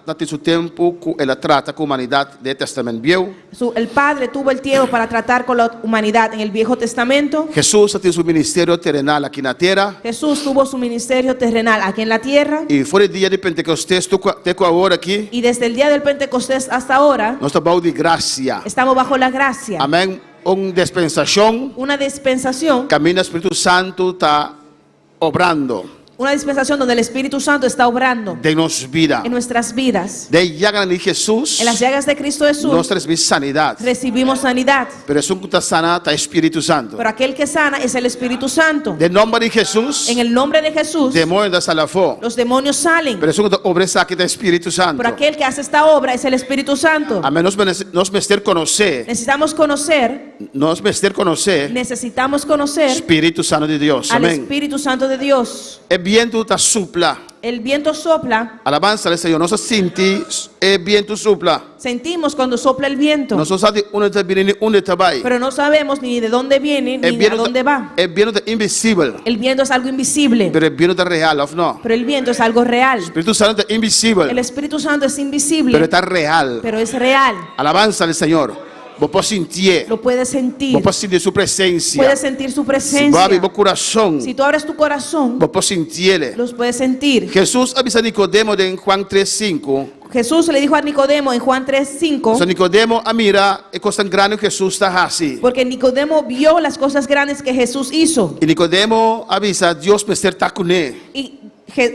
[SPEAKER 2] dati su tempo, que ela trata com a humanidade do Testamento Viejo.
[SPEAKER 1] El Padre tuvo el tiempo para tratar con la humanidad en el Viejo Testamento.
[SPEAKER 2] Jesus tem seu ministério terrenal aqui na terra.
[SPEAKER 1] Jesús tuvo su ministerio terrenal aquí en la tierra.
[SPEAKER 2] E foi o dia de Pentecostes, até agora aqui,
[SPEAKER 1] Y desde el día del Pentecostés hasta ahora
[SPEAKER 2] nós estamos de graça.
[SPEAKER 1] estamos bajo la gracia.
[SPEAKER 2] Amém. Uma dispensação,
[SPEAKER 1] Una dispensación.
[SPEAKER 2] caminho do Espírito Santo está obrando
[SPEAKER 1] Una dispensación donde el Espíritu Santo está obrando
[SPEAKER 2] de nossa vida.
[SPEAKER 1] en nuestras vidas.
[SPEAKER 2] De llagas de Jesus,
[SPEAKER 1] En las llagas de Cristo
[SPEAKER 2] nós
[SPEAKER 1] Jesús
[SPEAKER 2] recebemos sanidade.
[SPEAKER 1] recibimos sanidad.
[SPEAKER 2] Pero es un que está sana, está Espírito Santo.
[SPEAKER 1] Pero aquel que sana es el Espíritu Santo.
[SPEAKER 2] De nombre de Jesús,
[SPEAKER 1] En el nombre de Jesús
[SPEAKER 2] demônio da salafó.
[SPEAKER 1] los demonios salen.
[SPEAKER 2] Pero es un que está obra aqui do Espírito Santo.
[SPEAKER 1] Pero aquel que hace esta obra es el Espíritu Santo.
[SPEAKER 2] Amém. Nós merecer conhecer,
[SPEAKER 1] Necesitamos conocer, necesitamos conocer
[SPEAKER 2] Espírito Santo de Deus.
[SPEAKER 1] al
[SPEAKER 2] Amém.
[SPEAKER 1] Espíritu Santo de Dios.
[SPEAKER 2] É viento está supla.
[SPEAKER 1] El viento sopla,
[SPEAKER 2] Alabanza al Señor. Nós sentimos é viento supla.
[SPEAKER 1] sentimos cuando sopla el viento,
[SPEAKER 2] Nós sabemos onde está vindo e onde está vai.
[SPEAKER 1] pero no sabemos ni de dónde viene ni a dónde va.
[SPEAKER 2] É viento invisível,
[SPEAKER 1] El viento es algo invisible,
[SPEAKER 2] pero é viento real, ou não?
[SPEAKER 1] pero el viento es algo real.
[SPEAKER 2] Espírito Santo é invisível,
[SPEAKER 1] El Espíritu Santo es
[SPEAKER 2] pero
[SPEAKER 1] invisible,
[SPEAKER 2] está real.
[SPEAKER 1] pero es real.
[SPEAKER 2] Alabanza al Señor. Vos podés sentir,
[SPEAKER 1] Lo puedes sentir,
[SPEAKER 2] vos podés sentir su presencia.
[SPEAKER 1] puedes sentir su
[SPEAKER 2] Si vos
[SPEAKER 1] presencia.
[SPEAKER 2] abres tu corazón,
[SPEAKER 1] Si tú abres tu corazón,
[SPEAKER 2] vos podés sentirle.
[SPEAKER 1] los puedes sentir.
[SPEAKER 2] Jesús avisa a Nicodemo en Juan 3:5.
[SPEAKER 1] Jesús le dijo a Nicodemo en Juan 3:5,
[SPEAKER 2] So Nicodemo mira e cosa grande que Jesús está así.
[SPEAKER 1] porque Nicodemo vio las cosas grandes que Jesús hizo.
[SPEAKER 2] Y Nicodemo avisa, Dios me está con él.
[SPEAKER 1] Y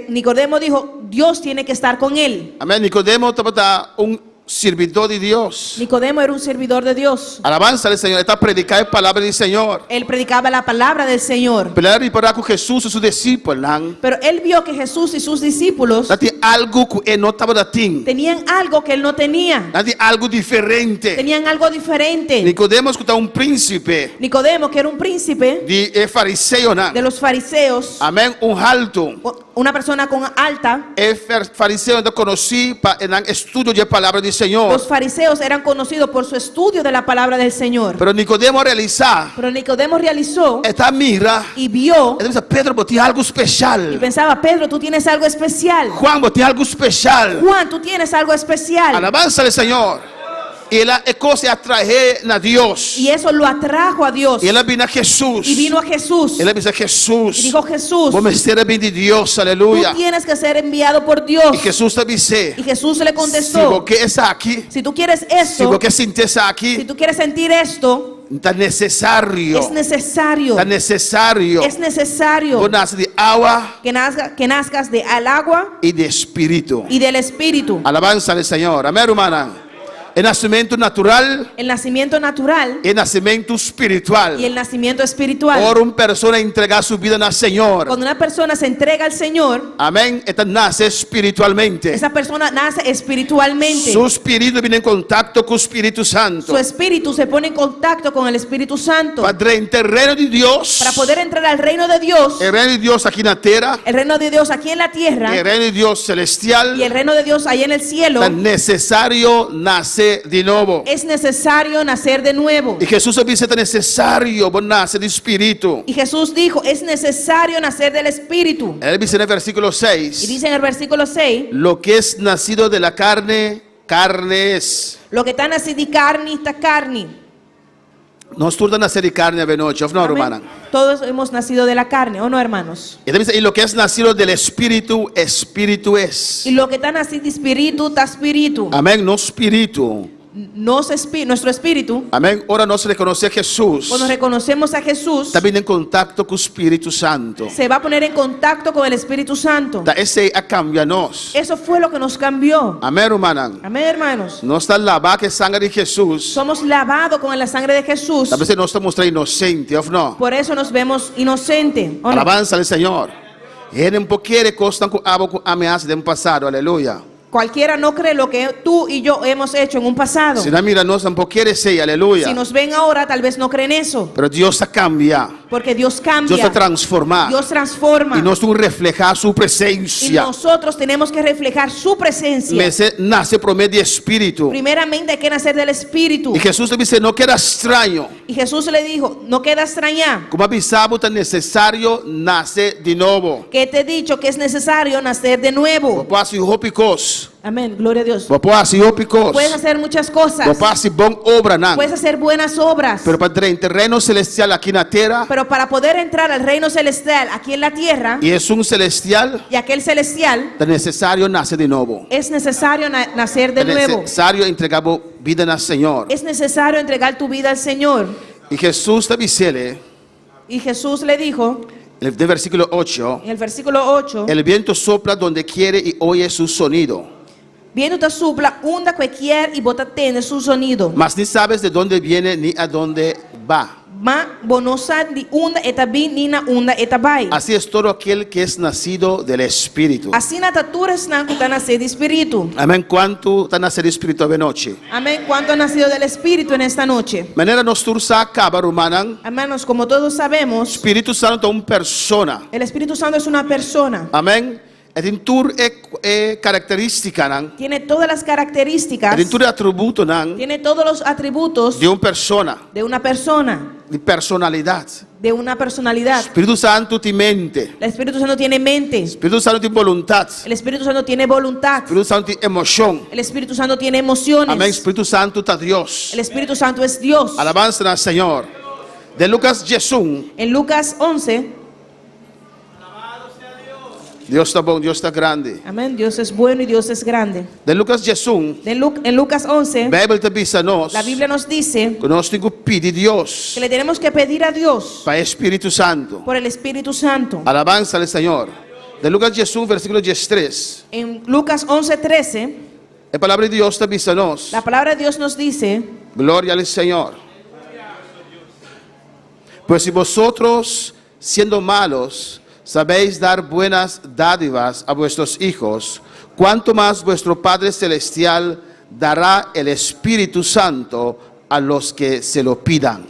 [SPEAKER 1] Nicodemo dijo, Dios tiene que estar con él.
[SPEAKER 2] Amén. Nicodemo estaba un servidor de Dios.
[SPEAKER 1] Nicodemo era un servidor de Dios.
[SPEAKER 2] Alabanza al Señor. Está predicando la palabra del Señor.
[SPEAKER 1] Él predicaba la palabra del Señor.
[SPEAKER 2] Pero él para con Jesús y sus discípulos.
[SPEAKER 1] Pero él vio que Jesús y sus discípulos
[SPEAKER 2] Tem algo que él no estaba dando.
[SPEAKER 1] tenían algo que él no tenía.
[SPEAKER 2] Tem algo diferente.
[SPEAKER 1] Tenían algo diferente.
[SPEAKER 2] Nicodemo escuchaba un príncipe
[SPEAKER 1] Nicodemo, que era un príncipe
[SPEAKER 2] de fariseo.
[SPEAKER 1] de los fariseos,
[SPEAKER 2] Amén. Un alto.
[SPEAKER 1] una persona con alta.
[SPEAKER 2] Fariseo no conocí en el estudio de la palabra del Señor.
[SPEAKER 1] Los fariseos eran conocidos por su estudio de la palabra del Señor.
[SPEAKER 2] Pero Nicodemo realizar
[SPEAKER 1] Pero Nicodemo realizó
[SPEAKER 2] esta mira.
[SPEAKER 1] y vio
[SPEAKER 2] Ele dice, Pedro, vos tienes algo
[SPEAKER 1] y
[SPEAKER 2] especial.
[SPEAKER 1] pensaba, Pedro, tú tienes algo especial.
[SPEAKER 2] Juan, vos tienes algo especial.
[SPEAKER 1] Juan, tú tienes algo especial.
[SPEAKER 2] Alabanza al Señor. Y él cosa atrae a Dios.
[SPEAKER 1] Y eso lo atrajo a Dios.
[SPEAKER 2] Y él vino a Jesús.
[SPEAKER 1] Y vino a Jesús.
[SPEAKER 2] Él dice, Jesús.
[SPEAKER 1] Y dijo, Jesús,
[SPEAKER 2] Vos me serás bien de Dios.
[SPEAKER 1] tú
[SPEAKER 2] Aleluya.
[SPEAKER 1] tienes que ser enviado por Dios.
[SPEAKER 2] Y Jesús te dice,
[SPEAKER 1] Y Jesús le
[SPEAKER 2] si
[SPEAKER 1] contestó,
[SPEAKER 2] vos que está aquí,
[SPEAKER 1] si tú quieres
[SPEAKER 2] si
[SPEAKER 1] esto,
[SPEAKER 2] vos que sientes
[SPEAKER 1] si
[SPEAKER 2] aquí,
[SPEAKER 1] tú quieres sentir esto,
[SPEAKER 2] está necesario.
[SPEAKER 1] es necesario.
[SPEAKER 2] Está necesario.
[SPEAKER 1] Es necesario
[SPEAKER 2] Vos naces de agua
[SPEAKER 1] que nazcas de al agua
[SPEAKER 2] y de espíritu.
[SPEAKER 1] y del Espíritu.
[SPEAKER 2] Alabanza al Señor. Amén, hermana. El nacimiento natural
[SPEAKER 1] El nacimiento natural
[SPEAKER 2] y el nacimiento
[SPEAKER 1] y
[SPEAKER 2] espiritual.
[SPEAKER 1] el nacimiento espiritual.
[SPEAKER 2] Por una persona entregar su vida al Señor.
[SPEAKER 1] Cuando una persona se entrega al Señor,
[SPEAKER 2] Amén. Esta nace espiritualmente.
[SPEAKER 1] esa persona nace espiritualmente.
[SPEAKER 2] Su espíritu viene en contacto con el Espíritu Santo.
[SPEAKER 1] Su espíritu se pone en contacto con el Espíritu Santo.
[SPEAKER 2] Padre, en terreno de Dios.
[SPEAKER 1] Para poder entrar al reino de Dios,
[SPEAKER 2] El reino de Dios aquí en la tierra.
[SPEAKER 1] el reino de Dios aquí en la tierra
[SPEAKER 2] El reino de Dios
[SPEAKER 1] y
[SPEAKER 2] celestial.
[SPEAKER 1] el reino de Dios allá en el cielo,
[SPEAKER 2] Es necesario nacer
[SPEAKER 9] nacer de nuevo.
[SPEAKER 1] Es necesario nacer de nuevo.
[SPEAKER 9] E Jesus disse que é necessário nascer de espírito.
[SPEAKER 1] Y Jesús dijo, es necesario nacer del Espíritu.
[SPEAKER 9] Ele dice no versículo
[SPEAKER 1] Y
[SPEAKER 9] 6,
[SPEAKER 1] dice en el versículo 6,
[SPEAKER 9] lo que es nacido de la carne, carne es.
[SPEAKER 1] lo que está nacido de carne, está carne.
[SPEAKER 9] Nós todos nascer de carne a noite, não,
[SPEAKER 1] Amén.
[SPEAKER 9] hermana?
[SPEAKER 1] Todos hemos nacido de la carne, ¿o no, hermanos?
[SPEAKER 9] Ele dice, e lo que es nacido del espírito, espírito es.
[SPEAKER 1] Y lo que está nacido de espíritu, está espíritu.
[SPEAKER 9] Amém? No espírito.
[SPEAKER 1] Nuestro espíritu,
[SPEAKER 9] Amém? Ora nós reconhecemos Jesus.
[SPEAKER 1] cuando reconocemos a Jesús,
[SPEAKER 9] Está vindo em contato com o Espírito Santo.
[SPEAKER 1] se va a poner en contacto con el Espíritu Santo.
[SPEAKER 9] Tá, esse a cambia nós.
[SPEAKER 1] Eso fue lo que nos cambió.
[SPEAKER 9] Amém, hermana?
[SPEAKER 1] Amén, hermanos.
[SPEAKER 9] Nós está lavado com a sangue de Jesus.
[SPEAKER 1] Somos lavados con la sangre de Jesús.
[SPEAKER 9] Talvez nós estamos mostrando inocente, ou não?
[SPEAKER 1] Por eso nos vemos inocentes. ¿o no?
[SPEAKER 9] Alabança ao Senhor. Ele não quer costar com algo com ameaça do passado. Aleluia.
[SPEAKER 1] Cualquiera no cree lo que tú y yo hemos hecho en un pasado.
[SPEAKER 9] Se não mira nós não quer ser. Aleluia.
[SPEAKER 1] Si nos ven ahora, tal vez no creen eso.
[SPEAKER 9] Pero Deus está cambia.
[SPEAKER 1] Porque Dios cambia.
[SPEAKER 9] Deus está transformar.
[SPEAKER 1] Dios transforma.
[SPEAKER 9] E nós temos que reflejar sua
[SPEAKER 1] Y
[SPEAKER 9] presença.
[SPEAKER 1] nosotros tenemos que reflejar su presencia.
[SPEAKER 9] Nasce por meio de Espírito.
[SPEAKER 1] Primeramente hay que nacer del Espíritu.
[SPEAKER 9] E Jesus disse, não queda estranho.
[SPEAKER 1] Y Jesús le dijo, no queda extrañar
[SPEAKER 9] Como avisamos, é necessário nascer de novo.
[SPEAKER 1] que te he dicho que es necesario nacer de nuevo.
[SPEAKER 9] Posso rópicos.
[SPEAKER 1] Amén, gloria a Dios.
[SPEAKER 9] Posso rópicos.
[SPEAKER 1] Puedes hacer muchas cosas.
[SPEAKER 9] Posso bom obra, não.
[SPEAKER 1] Puedes hacer buenas obras.
[SPEAKER 9] Pero para entrar em terreno celestial aqui na terra,
[SPEAKER 1] Pero para poder entrar al reino celestial aquí en la tierra,
[SPEAKER 9] e é celestial,
[SPEAKER 1] y aquel celestial,
[SPEAKER 9] é necessário nascer de novo.
[SPEAKER 1] es necesario nacer de
[SPEAKER 9] É
[SPEAKER 1] nuevo.
[SPEAKER 9] necessário entregar vida no Senhor.
[SPEAKER 1] Es necesario entregar tu vida al Señor.
[SPEAKER 9] E Jesus está dizendo,
[SPEAKER 1] Y Jesús le dijo,
[SPEAKER 9] no versículo 8,
[SPEAKER 1] en el versículo 8,
[SPEAKER 9] el viento sopla donde quiere y oye su sonido.
[SPEAKER 1] viento te sopla onda cualquier y bota tiene su sonido.
[SPEAKER 9] Mas ni sabes de dónde viene ni a dónde va.
[SPEAKER 1] Ma bonosa di onda eta bin ni na onda eta bai.
[SPEAKER 9] Así es todo aquel que es nacido del Espíritu.
[SPEAKER 1] Assim na tatura está nascido de espíritu.
[SPEAKER 9] Amén. ¿Cuánto está nacido del Espíritu de noche?
[SPEAKER 1] Amén. ¿Cuánto ha nacido del espíritu en esta noche?
[SPEAKER 9] Manera nos tursa acaba, hermana.
[SPEAKER 1] Hermanos, como todos sabemos,
[SPEAKER 9] Espíritu Santo es una persona.
[SPEAKER 1] el Espíritu Santo es una persona.
[SPEAKER 9] Amén. Es tur característica, ¿no?
[SPEAKER 1] Tiene todas las características.
[SPEAKER 9] Es tur atributo, ¿no?
[SPEAKER 1] Tiene todos los atributos
[SPEAKER 9] De una persona.
[SPEAKER 1] de una persona,
[SPEAKER 9] De personalidad.
[SPEAKER 1] de una personalidad.
[SPEAKER 9] Espíritu Santo tiene mente.
[SPEAKER 1] El Espíritu Santo tiene mente.
[SPEAKER 9] Espíritu Santo tiene voluntad.
[SPEAKER 1] El Espíritu Santo tiene voluntad.
[SPEAKER 9] Espíritu Santo tiene emoción.
[SPEAKER 1] El Espíritu Santo tiene emociones.
[SPEAKER 9] Amén. Espíritu Santo está Dios.
[SPEAKER 1] El Espíritu Santo es Dios.
[SPEAKER 9] Alabanza al Señor. De Lucas Jesús.
[SPEAKER 1] En Lucas 11,
[SPEAKER 9] Dios está bueno, Dios está grande.
[SPEAKER 1] amén, Dios es bueno y Dios es grande.
[SPEAKER 9] De Lucas Jesús.
[SPEAKER 1] En Lucas 11,
[SPEAKER 9] Bíblia te dice a nós
[SPEAKER 1] la Biblia nos dice
[SPEAKER 9] que nós temos que pedir a Deus
[SPEAKER 1] que le tenemos que pedir a Dios
[SPEAKER 9] para o Espírito Santo.
[SPEAKER 1] por el Espíritu Santo.
[SPEAKER 9] Alabanza al Señor. De Lucas Jesús, versículo 13.
[SPEAKER 1] En Lucas 11:13,
[SPEAKER 9] A palavra de Deus te dice a nós.
[SPEAKER 1] la palabra de Dios nos dice,
[SPEAKER 9] Glória al Señor. Pues si vosotros, siendo malos, sabéis dar buenas dádivas a vuestros hijos, cuánto más vuestro Padre Celestial dará el Espíritu Santo a los que se lo pidan.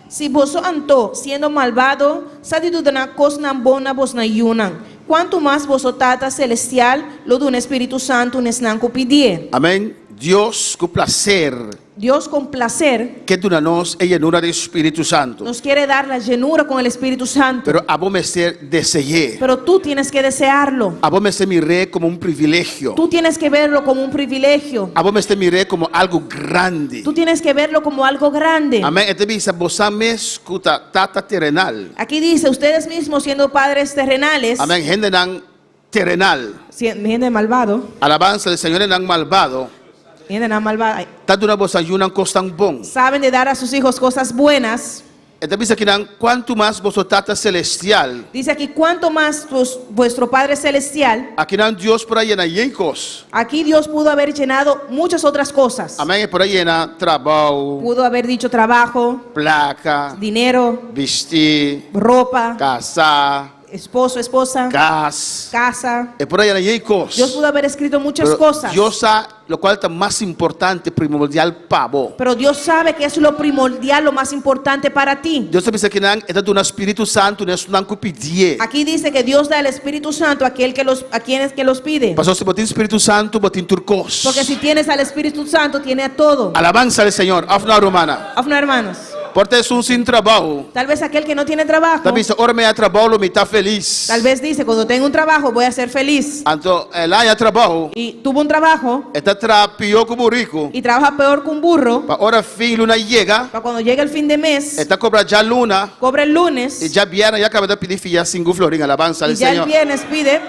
[SPEAKER 1] si vos anto siendo malvado, sadido de una cosa bona vos na yunan, cuanto más vos tata celestial, lo de un Espíritu Santo un esnanco pidie.
[SPEAKER 9] Amén. Dios con placer
[SPEAKER 1] Dios con placer
[SPEAKER 9] que tu nos é llenura do Espírito Santo.
[SPEAKER 1] nos quiere dar la llenura con el Espíritu Santo.
[SPEAKER 9] Pero a vos me ser deseé.
[SPEAKER 1] Pero tú tienes que desearlo.
[SPEAKER 9] A vos me se miré como un privilegio.
[SPEAKER 1] Tú tienes que verlo como un privilegio.
[SPEAKER 9] A vos me se miré como algo grande.
[SPEAKER 1] Tú tienes que verlo como algo grande.
[SPEAKER 9] Amén. Este dice, vos me escuta tata terrenal.
[SPEAKER 1] Aquí dice, ustedes mismos siendo padres terrenales,
[SPEAKER 9] Amén. Gente nan terrenal.
[SPEAKER 1] gente malvado,
[SPEAKER 9] Alabanza del Señor nan malvado.
[SPEAKER 1] gente malvada,
[SPEAKER 9] Tanto una voz ayunan costan bon.
[SPEAKER 1] saben de dar a sus hijos cosas buenas.
[SPEAKER 9] Este dice que nan cuanto más vos tata celestial.
[SPEAKER 1] Dice aquí, cuanto más vuestro Padre Celestial,
[SPEAKER 9] Aquí nan Dios por ahí en yencos.
[SPEAKER 1] aquí Dios pudo haber llenado muchas otras cosas.
[SPEAKER 9] Amén. Por ahí en trabajo,
[SPEAKER 1] Pudo haber dicho trabajo,
[SPEAKER 9] placa,
[SPEAKER 1] dinero,
[SPEAKER 9] vestir,
[SPEAKER 1] ropa,
[SPEAKER 9] casa,
[SPEAKER 1] esposo, esposa,
[SPEAKER 9] gas.
[SPEAKER 1] casa.
[SPEAKER 9] Es por ahí en yencos.
[SPEAKER 1] Dios pudo haber escrito muchas
[SPEAKER 9] Pero
[SPEAKER 1] cosas.
[SPEAKER 9] Dios ha lo cual está más importante, primordial para vos.
[SPEAKER 10] Pero Dios sabe que es lo primordial, lo más importante para ti.
[SPEAKER 9] Dios sabe que está dando Espíritu Santo, no es un pedir.
[SPEAKER 10] Aquí dice que Dios da el Espíritu Santo a quienes que los pide.
[SPEAKER 9] Pastor, si botín Espíritu Santo, botín turcos.
[SPEAKER 10] Porque si tienes al Espíritu Santo, tiene a todo.
[SPEAKER 9] Alabanza al Señor. Afna romana.
[SPEAKER 10] Afna, hermanos.
[SPEAKER 9] Porque es un sin trabajo.
[SPEAKER 10] Tal vez aquel que no tiene trabajo.
[SPEAKER 9] Tal vez ahora me ha trabajo, me está feliz.
[SPEAKER 10] Tal vez dice, cuando tengo un trabajo voy a ser feliz.
[SPEAKER 9] Entonces, él haya trabajo.
[SPEAKER 10] Y tuvo un trabajo.
[SPEAKER 9] Está trapeó como rico.
[SPEAKER 10] Y trabaja peor que un burro.
[SPEAKER 9] Ahora fin luna llega.
[SPEAKER 10] Para cuando llega el fin de mes.
[SPEAKER 9] Está cobra ya luna.
[SPEAKER 10] Cobra el lunes.
[SPEAKER 9] Y ya viene, ya acaba de pedir ya 5 florines. Alabanza al
[SPEAKER 10] Señor. Y ya el viernes pide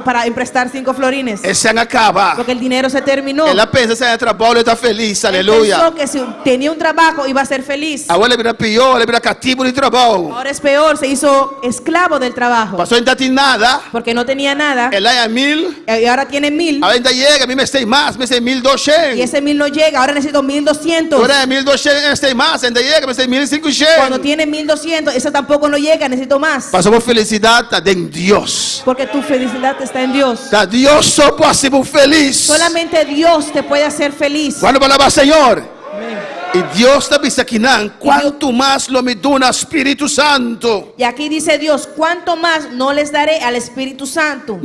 [SPEAKER 10] para emprestar 5 florines.
[SPEAKER 9] Ese acaba.
[SPEAKER 10] Porque el dinero se terminó.
[SPEAKER 9] Él piensa que haya trabajo, está feliz. Aleluya.
[SPEAKER 10] Pensó que si tenía un trabajo iba a ser feliz.
[SPEAKER 9] Ahora le pidió.
[SPEAKER 10] Ahora es peor, se hizo esclavo del trabajo.
[SPEAKER 9] Pasó en nada.
[SPEAKER 10] Porque no tenía nada.
[SPEAKER 9] Él hay 1000.
[SPEAKER 10] Y ahora tiene 1000.
[SPEAKER 9] Ahora llega, a mí me estoy más, me estoy 1200.
[SPEAKER 10] Y ese 1000 no llega, ahora necesito 1200.
[SPEAKER 9] Ahora 1200 estoy más, llega, me estoy 1500.
[SPEAKER 10] Cuando tiene 1200, eso tampoco no llega, necesito más.
[SPEAKER 9] Pasó por felicidad en Dios.
[SPEAKER 10] Porque tu felicidad está en Dios.
[SPEAKER 9] Dios solo puede ser feliz.
[SPEAKER 10] Solamente Dios te puede hacer feliz.
[SPEAKER 9] Cuando palabra Señor. Amén. Y Dios te dice aquí, cuanto más lo me da Espíritu Santo.
[SPEAKER 10] Y aquí dice Dios, cuánto más no les daré al Espíritu Santo.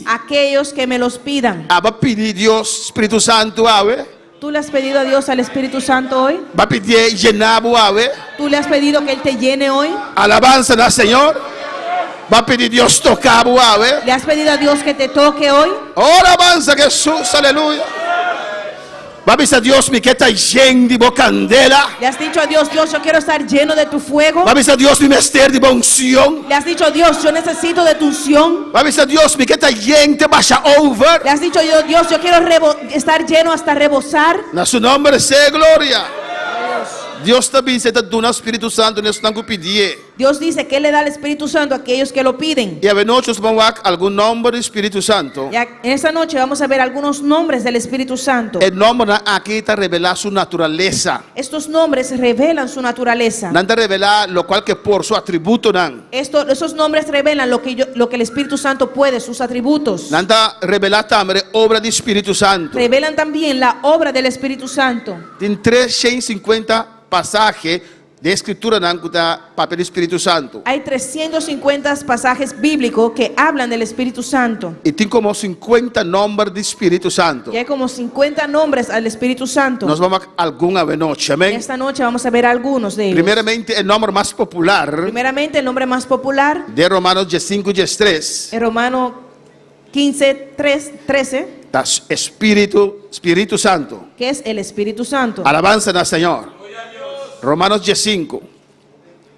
[SPEAKER 10] Aquellos que me los pidan.
[SPEAKER 9] Va pedir Dios Espíritu Santo,
[SPEAKER 10] ¿Tú le has pedido a Dios al Espíritu Santo hoy?
[SPEAKER 9] Va pedir llenabo,
[SPEAKER 10] ¿Tú le has pedido que Él te llene hoy?
[SPEAKER 9] Alabanza al Señor. Va a pedir Dios tocabo,
[SPEAKER 10] ¿Le has pedido a Dios que te toque hoy?
[SPEAKER 9] Alabanza a Jesús, aleluya. Va a decir a Dios, me quieta lleno de bocandela.
[SPEAKER 10] Le has dicho a Dios, Dios, yo quiero estar lleno de tu fuego.
[SPEAKER 9] Va a decir a Dios, mi mester de unción.
[SPEAKER 10] Le has dicho a Dios, yo necesito de tu unción.
[SPEAKER 9] Va a decir a Dios, me quieta lleno de baja over.
[SPEAKER 10] Le has dicho a Dios, yo quiero estar lleno hasta rebosar.
[SPEAKER 9] Na su nombre sea gloria. Dios también se da un Espíritu Santo en este pedir.
[SPEAKER 10] Dios dice que Él le da el Espíritu Santo a aquellos que lo piden.
[SPEAKER 9] Y a nosotros vamos a ver algún nombre del Espíritu Santo.
[SPEAKER 10] Y en esta noche vamos a ver algunos nombres del Espíritu Santo.
[SPEAKER 9] El nombre aquí está revela su naturaleza.
[SPEAKER 10] Estos nombres revelan su naturaleza.
[SPEAKER 9] Nada revela lo cual que por su atributo
[SPEAKER 10] esos nombres revelan lo que el Espíritu Santo puede, sus atributos.
[SPEAKER 9] Nada revela también obra del Espíritu Santo.
[SPEAKER 10] Revelan también la obra del Espíritu Santo.
[SPEAKER 9] Tiene 350 pasajes de escritura en el papel Espíritu Santo.
[SPEAKER 10] Hay 350 pasajes bíblicos que hablan del Espíritu Santo.
[SPEAKER 9] Y tiene como 50 nombres de Espíritu Santo.
[SPEAKER 10] Y hay como 50 nombres al Espíritu Santo.
[SPEAKER 9] Nos vamos a alguna noche, amén.
[SPEAKER 10] Esta noche vamos a ver algunos de ellos.
[SPEAKER 9] Primeramente el nombre más popular.
[SPEAKER 10] Primeramente el nombre más popular.
[SPEAKER 9] De Romanos 5 y 3.
[SPEAKER 10] En Romanos 15, 13.
[SPEAKER 9] Espíritu Santo.
[SPEAKER 10] Que es el Espíritu Santo.
[SPEAKER 9] Alabanza al Señor. Romanos 5.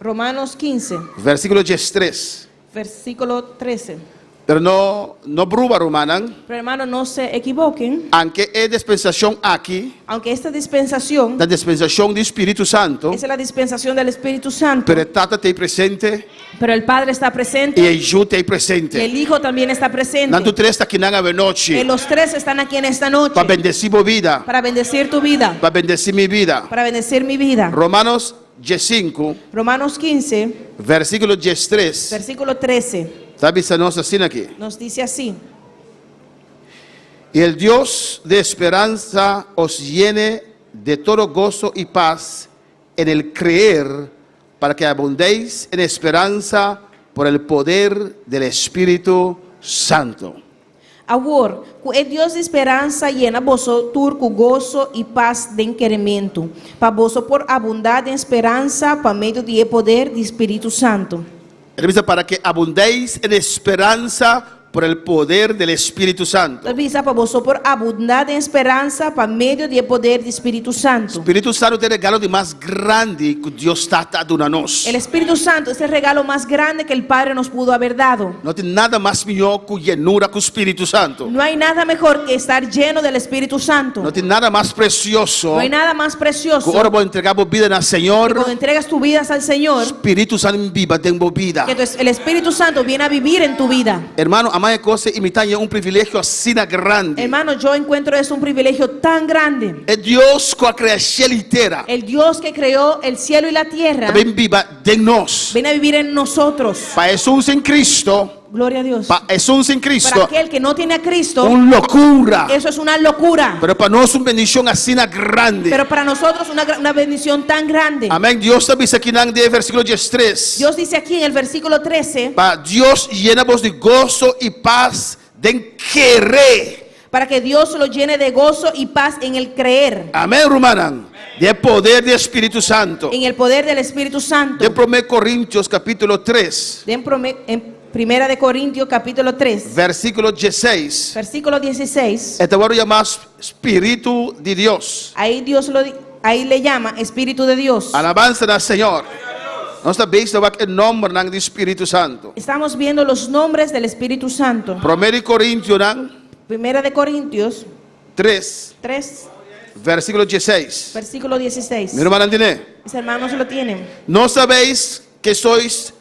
[SPEAKER 10] Romanos 15.
[SPEAKER 9] Versículo 3.
[SPEAKER 10] Versículo 13.
[SPEAKER 9] Pero no bruba romana.
[SPEAKER 10] Pero hermano, no se equivoquen.
[SPEAKER 9] Aunque es dispensación aquí.
[SPEAKER 10] Aunque esta dispensación.
[SPEAKER 9] La dispensación del Espíritu Santo.
[SPEAKER 10] Es la dispensación del Espíritu Santo.
[SPEAKER 9] Pero el Tata está presente.
[SPEAKER 10] Pero el Padre está presente.
[SPEAKER 9] Y el Hijo está presente.
[SPEAKER 10] Y el Hijo también está presente.
[SPEAKER 9] Los tres están aquí en noche.
[SPEAKER 10] Y los tres están aquí en esta noche.
[SPEAKER 9] Para bendecir tu vida.
[SPEAKER 10] Para bendecir tu vida.
[SPEAKER 9] Para bendecir mi vida.
[SPEAKER 10] Para bendecir mi vida.
[SPEAKER 9] Romanos 5.
[SPEAKER 10] Romanos 15.
[SPEAKER 9] Versículo 3.
[SPEAKER 10] Versículo 13. Nos dice así.
[SPEAKER 9] Y el Dios de esperanza os llene de todo gozo y paz en el creer, para que abundéis en esperanza por el poder del Espíritu Santo.
[SPEAKER 10] Agora, o Deus de esperança llena vosso turco gozo e paz de incremento, para vosso por abundar em esperança, para meio de poder do Espírito Santo.
[SPEAKER 9] Ele diz para que abundéis en esperanza por el poder del Espíritu Santo.
[SPEAKER 10] Avisa para vosso por abundar em esperança, para meio de poder do Espírito Santo.
[SPEAKER 9] Espíritu Santo é o regalo de mais grande que Deus está dando a nós.
[SPEAKER 10] El Espíritu Santo es el regalo más grande que el Padre nos pudo haber dado.
[SPEAKER 9] Não tem nada mais melhor que llenura com o Espírito Santo.
[SPEAKER 10] No hay nada mejor que estar lleno del Espíritu Santo.
[SPEAKER 9] Não tem nada mais precioso.
[SPEAKER 10] No hay nada más precioso.
[SPEAKER 9] Que ahora vou entregar a vida ao Senhor.
[SPEAKER 10] Cuando entregas tu vida al Señor,
[SPEAKER 9] Espíritu Santo viva dentro da vida.
[SPEAKER 10] Que el Espíritu Santo viene a vivir en tu vida.
[SPEAKER 9] Hermano, a maior coisa imitar é privilégio assim grande.
[SPEAKER 10] Hermano, yo encuentro eso un privilegio tan grande.
[SPEAKER 9] É Deus que criou a criação inteira.
[SPEAKER 10] El Dios que creó el cielo y la tierra.
[SPEAKER 9] Também viva de nós.
[SPEAKER 10] Viene a vivir en nosotros.
[SPEAKER 9] Para Jesús en Cristo.
[SPEAKER 10] Gloria a Dios.
[SPEAKER 9] Para Jesús sin
[SPEAKER 10] Para
[SPEAKER 9] Cristo,
[SPEAKER 10] aquel que no tiene a Cristo,
[SPEAKER 9] una locura.
[SPEAKER 10] eso es una locura.
[SPEAKER 9] Pero para nosotros una bendición así grande.
[SPEAKER 10] Pero para nosotros una bendición tan grande.
[SPEAKER 9] Amén. Dios te dice aquí en el versículo 13.
[SPEAKER 10] Dios dice aquí en el versículo 13,
[SPEAKER 9] Para Dios llenamos de gozo y paz de querer.
[SPEAKER 10] para que Dios lo llene de gozo y paz en el creer,
[SPEAKER 9] Amén, hermana. De poder del Espíritu Santo.
[SPEAKER 10] en el poder del Espíritu Santo.
[SPEAKER 9] De 1 Corintios capítulo 3.
[SPEAKER 10] En Primera de Corintios capítulo 3,
[SPEAKER 9] Versículo 16.
[SPEAKER 10] versículo 16.
[SPEAKER 9] Este va a llamar Espíritu de Dios.
[SPEAKER 10] Ahí ahí le llama Espíritu de Dios.
[SPEAKER 9] Alabanza al Señor. Nós está visto el nombre del Espíritu Santo.
[SPEAKER 10] Estamos viendo los nombres del Espíritu Santo.
[SPEAKER 9] 1 Corintios
[SPEAKER 10] Primera de Corintios
[SPEAKER 9] 3.
[SPEAKER 10] 3,
[SPEAKER 9] Versículo 16.
[SPEAKER 10] versículo 16.
[SPEAKER 9] Mi hermano tiene.
[SPEAKER 10] Mis hermanos lo tienen.
[SPEAKER 9] ¿No sabéis que sois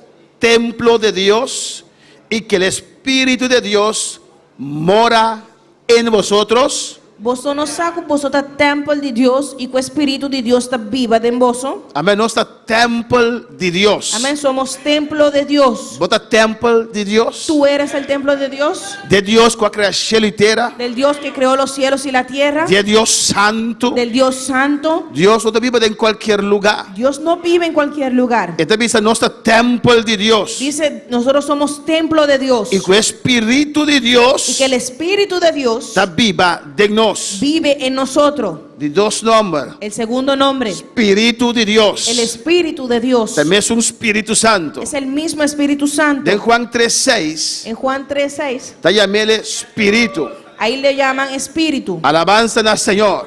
[SPEAKER 9] templo de Dios y que el Espíritu de Dios mora en vosotros?
[SPEAKER 10] Vos no sabes que vos sos templo de Dios y que el Espíritu de Dios está viva en vos.
[SPEAKER 9] Amén. No está templo de Dios.
[SPEAKER 10] Amén. Somos templo de Dios.
[SPEAKER 9] ¿Vos estás templo de Dios?
[SPEAKER 10] Tú eres el templo de Dios.
[SPEAKER 9] De Dios que creó cielo y tierra.
[SPEAKER 10] Del Dios que creó los cielos y la tierra.
[SPEAKER 9] De Dios santo.
[SPEAKER 10] Del Dios santo.
[SPEAKER 9] Dios no te vive en cualquier lugar.
[SPEAKER 10] Dios no vive en cualquier lugar.
[SPEAKER 9] Esta dice no está templo de Dios.
[SPEAKER 10] Dice, nosotros somos templo de Dios.
[SPEAKER 9] Y que el Espíritu de Dios
[SPEAKER 10] Y que el Espíritu de Dios
[SPEAKER 9] está viva de nosotros.
[SPEAKER 10] vive en nosotros.
[SPEAKER 9] De dos nombres.
[SPEAKER 10] El segundo nombre,
[SPEAKER 9] Espíritu de Dios.
[SPEAKER 10] el Espíritu de Dios,
[SPEAKER 9] También es un Espíritu Santo.
[SPEAKER 10] es el mismo Espíritu Santo.
[SPEAKER 9] En Juan 3:6
[SPEAKER 10] En Juan 3:6,
[SPEAKER 9] está llamado Espíritu.
[SPEAKER 10] ahí le llaman Espíritu.
[SPEAKER 9] Alabanza al Señor.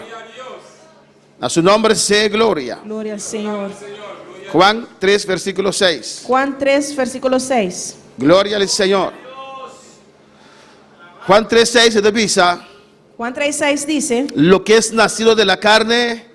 [SPEAKER 9] A su nombre sea gloria.
[SPEAKER 10] Gloria al Señor.
[SPEAKER 9] Juan 3, versículo 6.
[SPEAKER 10] Juan 3, versículo 6.
[SPEAKER 9] Gloria al Señor. Juan 3:6 se divisa.
[SPEAKER 10] Juan 3:6 dice,
[SPEAKER 9] Lo que es nacido de la carne,